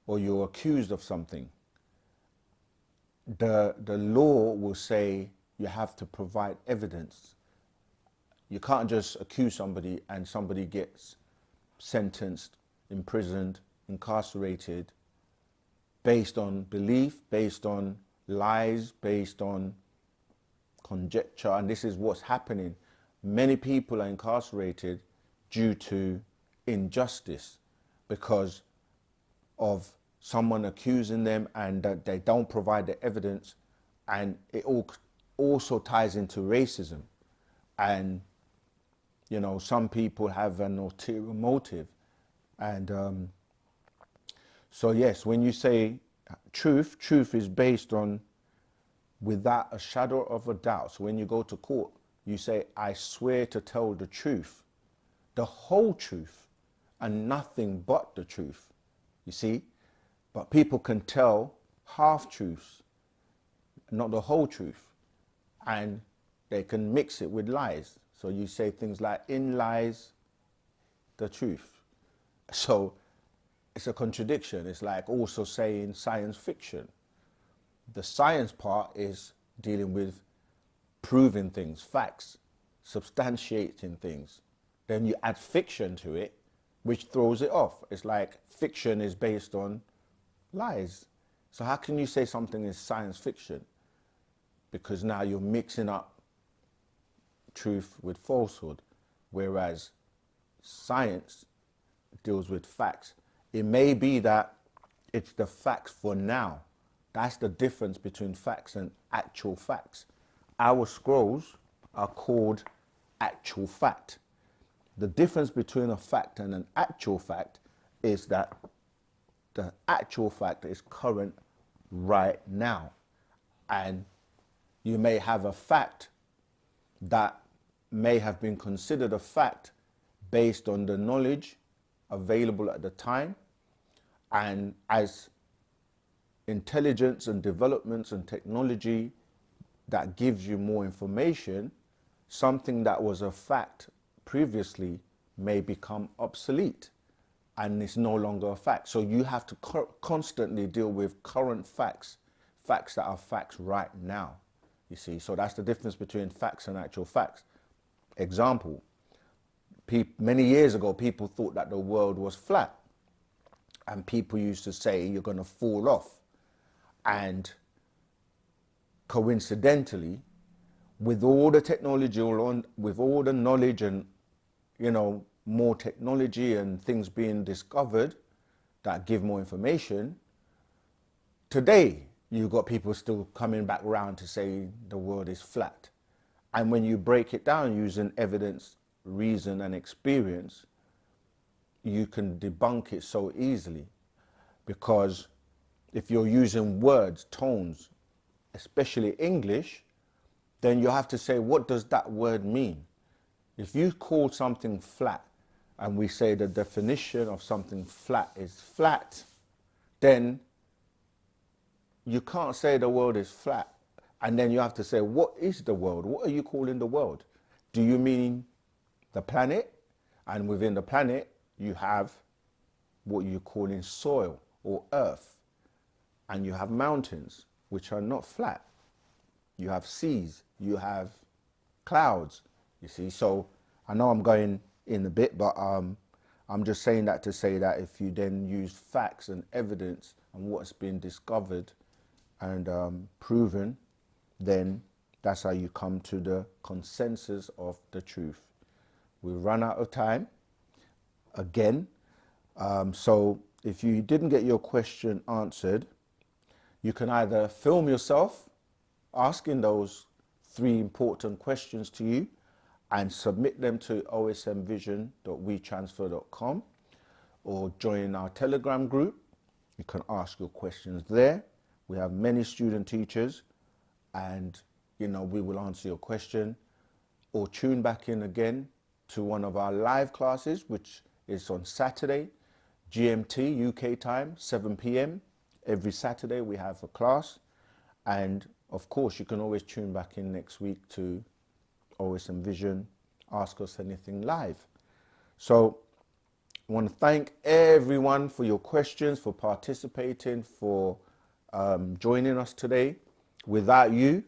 or you're accused of something, the law will say you have to provide evidence. You can't just accuse somebody and somebody gets sentenced, imprisoned, incarcerated based on belief, based on lies, based on conjecture. And this is what's happening. Many people are incarcerated due to injustice because of someone accusing them and that they don't provide the evidence. And it all also ties into racism. And, you know, some people have an ulterior motive. And so, yes, when you say truth, truth is based on without a shadow of a doubt. So when you go to court, you say, I swear to tell the truth, the whole truth, and nothing but the truth. You see? But people can tell half-truths, not the whole truth. And they can mix it with lies. So you say things like, in lies the truth. So it's a contradiction. It's like also saying science fiction. The science part is dealing with proving things, facts, substantiating things. Then you add fiction to it, which throws it off. It's like fiction is based on lies. So how can you say something is science fiction? Because now you're mixing up truth with falsehood, whereas science deals with facts. It may be that it's the facts for now. That's the difference between facts and actual facts. Our scrolls are called actual fact. The difference between a fact and an actual fact is that the actual fact is current right now. And you may have a fact that may have been considered a fact based on the knowledge available at the time. And as intelligence and developments and technology that gives you more information, something that was a fact previously may become obsolete and it's no longer a fact. So you have to constantly deal with current facts, facts that are facts right now, you see. So that's the difference between facts and actual facts. Example, many years ago, people thought that the world was flat. And people used to say, you're going to fall off. And coincidentally, with all the technology, with all the knowledge and, you know, more technology and things being discovered that give more information, today you've got people still coming back around to say the world is flat. And when you break it down using evidence, reason and experience, you can debunk it so easily. Because if you're using words, tones, especially English, then you have to say, what does that word mean? If you call something flat, and we say the definition of something flat is flat, then you can't say the world is flat. And then you have to say, what is the world? What are you calling the world? Do you mean the planet? And within the planet, you have what you call in soil or earth. And you have mountains, which are not flat. You have seas, you have clouds, you see. So I know I'm going in a bit, but I'm just saying that to say that if you then use facts and evidence and what's been discovered and proven, then that's how you come to the consensus of the truth. We've run out of time again. So if you didn't get your question answered, you can either film yourself asking those 3 important questions to you and submit them to osmvision.wetransfer.com, or join our Telegram group. You can ask your questions there. We have many student teachers, and we will answer your question. Or tune back in again to one of our live classes, which is on Saturday, GMT UK time, 7 p.m. Every Saturday we have a class. And of course, you can always tune back in next week to OSM Vision, Ask Us Anything Live. So I want to thank everyone for your questions, for participating, for joining us today. Without you,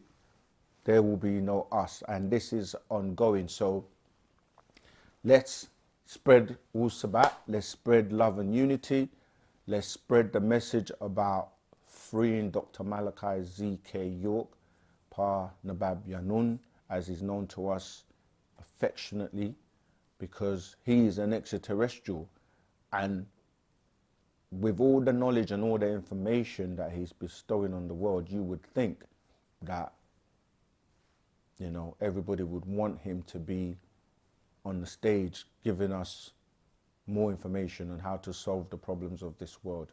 there will be no us, and this is ongoing. So let's spread Wu-Sabat, let's spread love and unity, let's spread the message about freeing Dr. Malachi Z.K. York, Pa Nuwaubianism, as is known to us affectionately, because he is an extraterrestrial, and with all the knowledge and all the information that he's bestowing on the world, you would think that everybody would want him to be on the stage giving us more information on how to solve the problems of this world.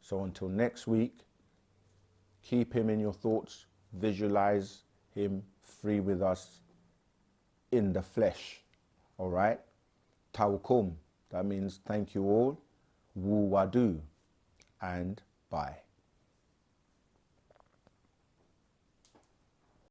So until next week, keep him in your thoughts, visualize him free with us in the flesh. All right? Taukum, that means thank you all, wu-wadu, and bye.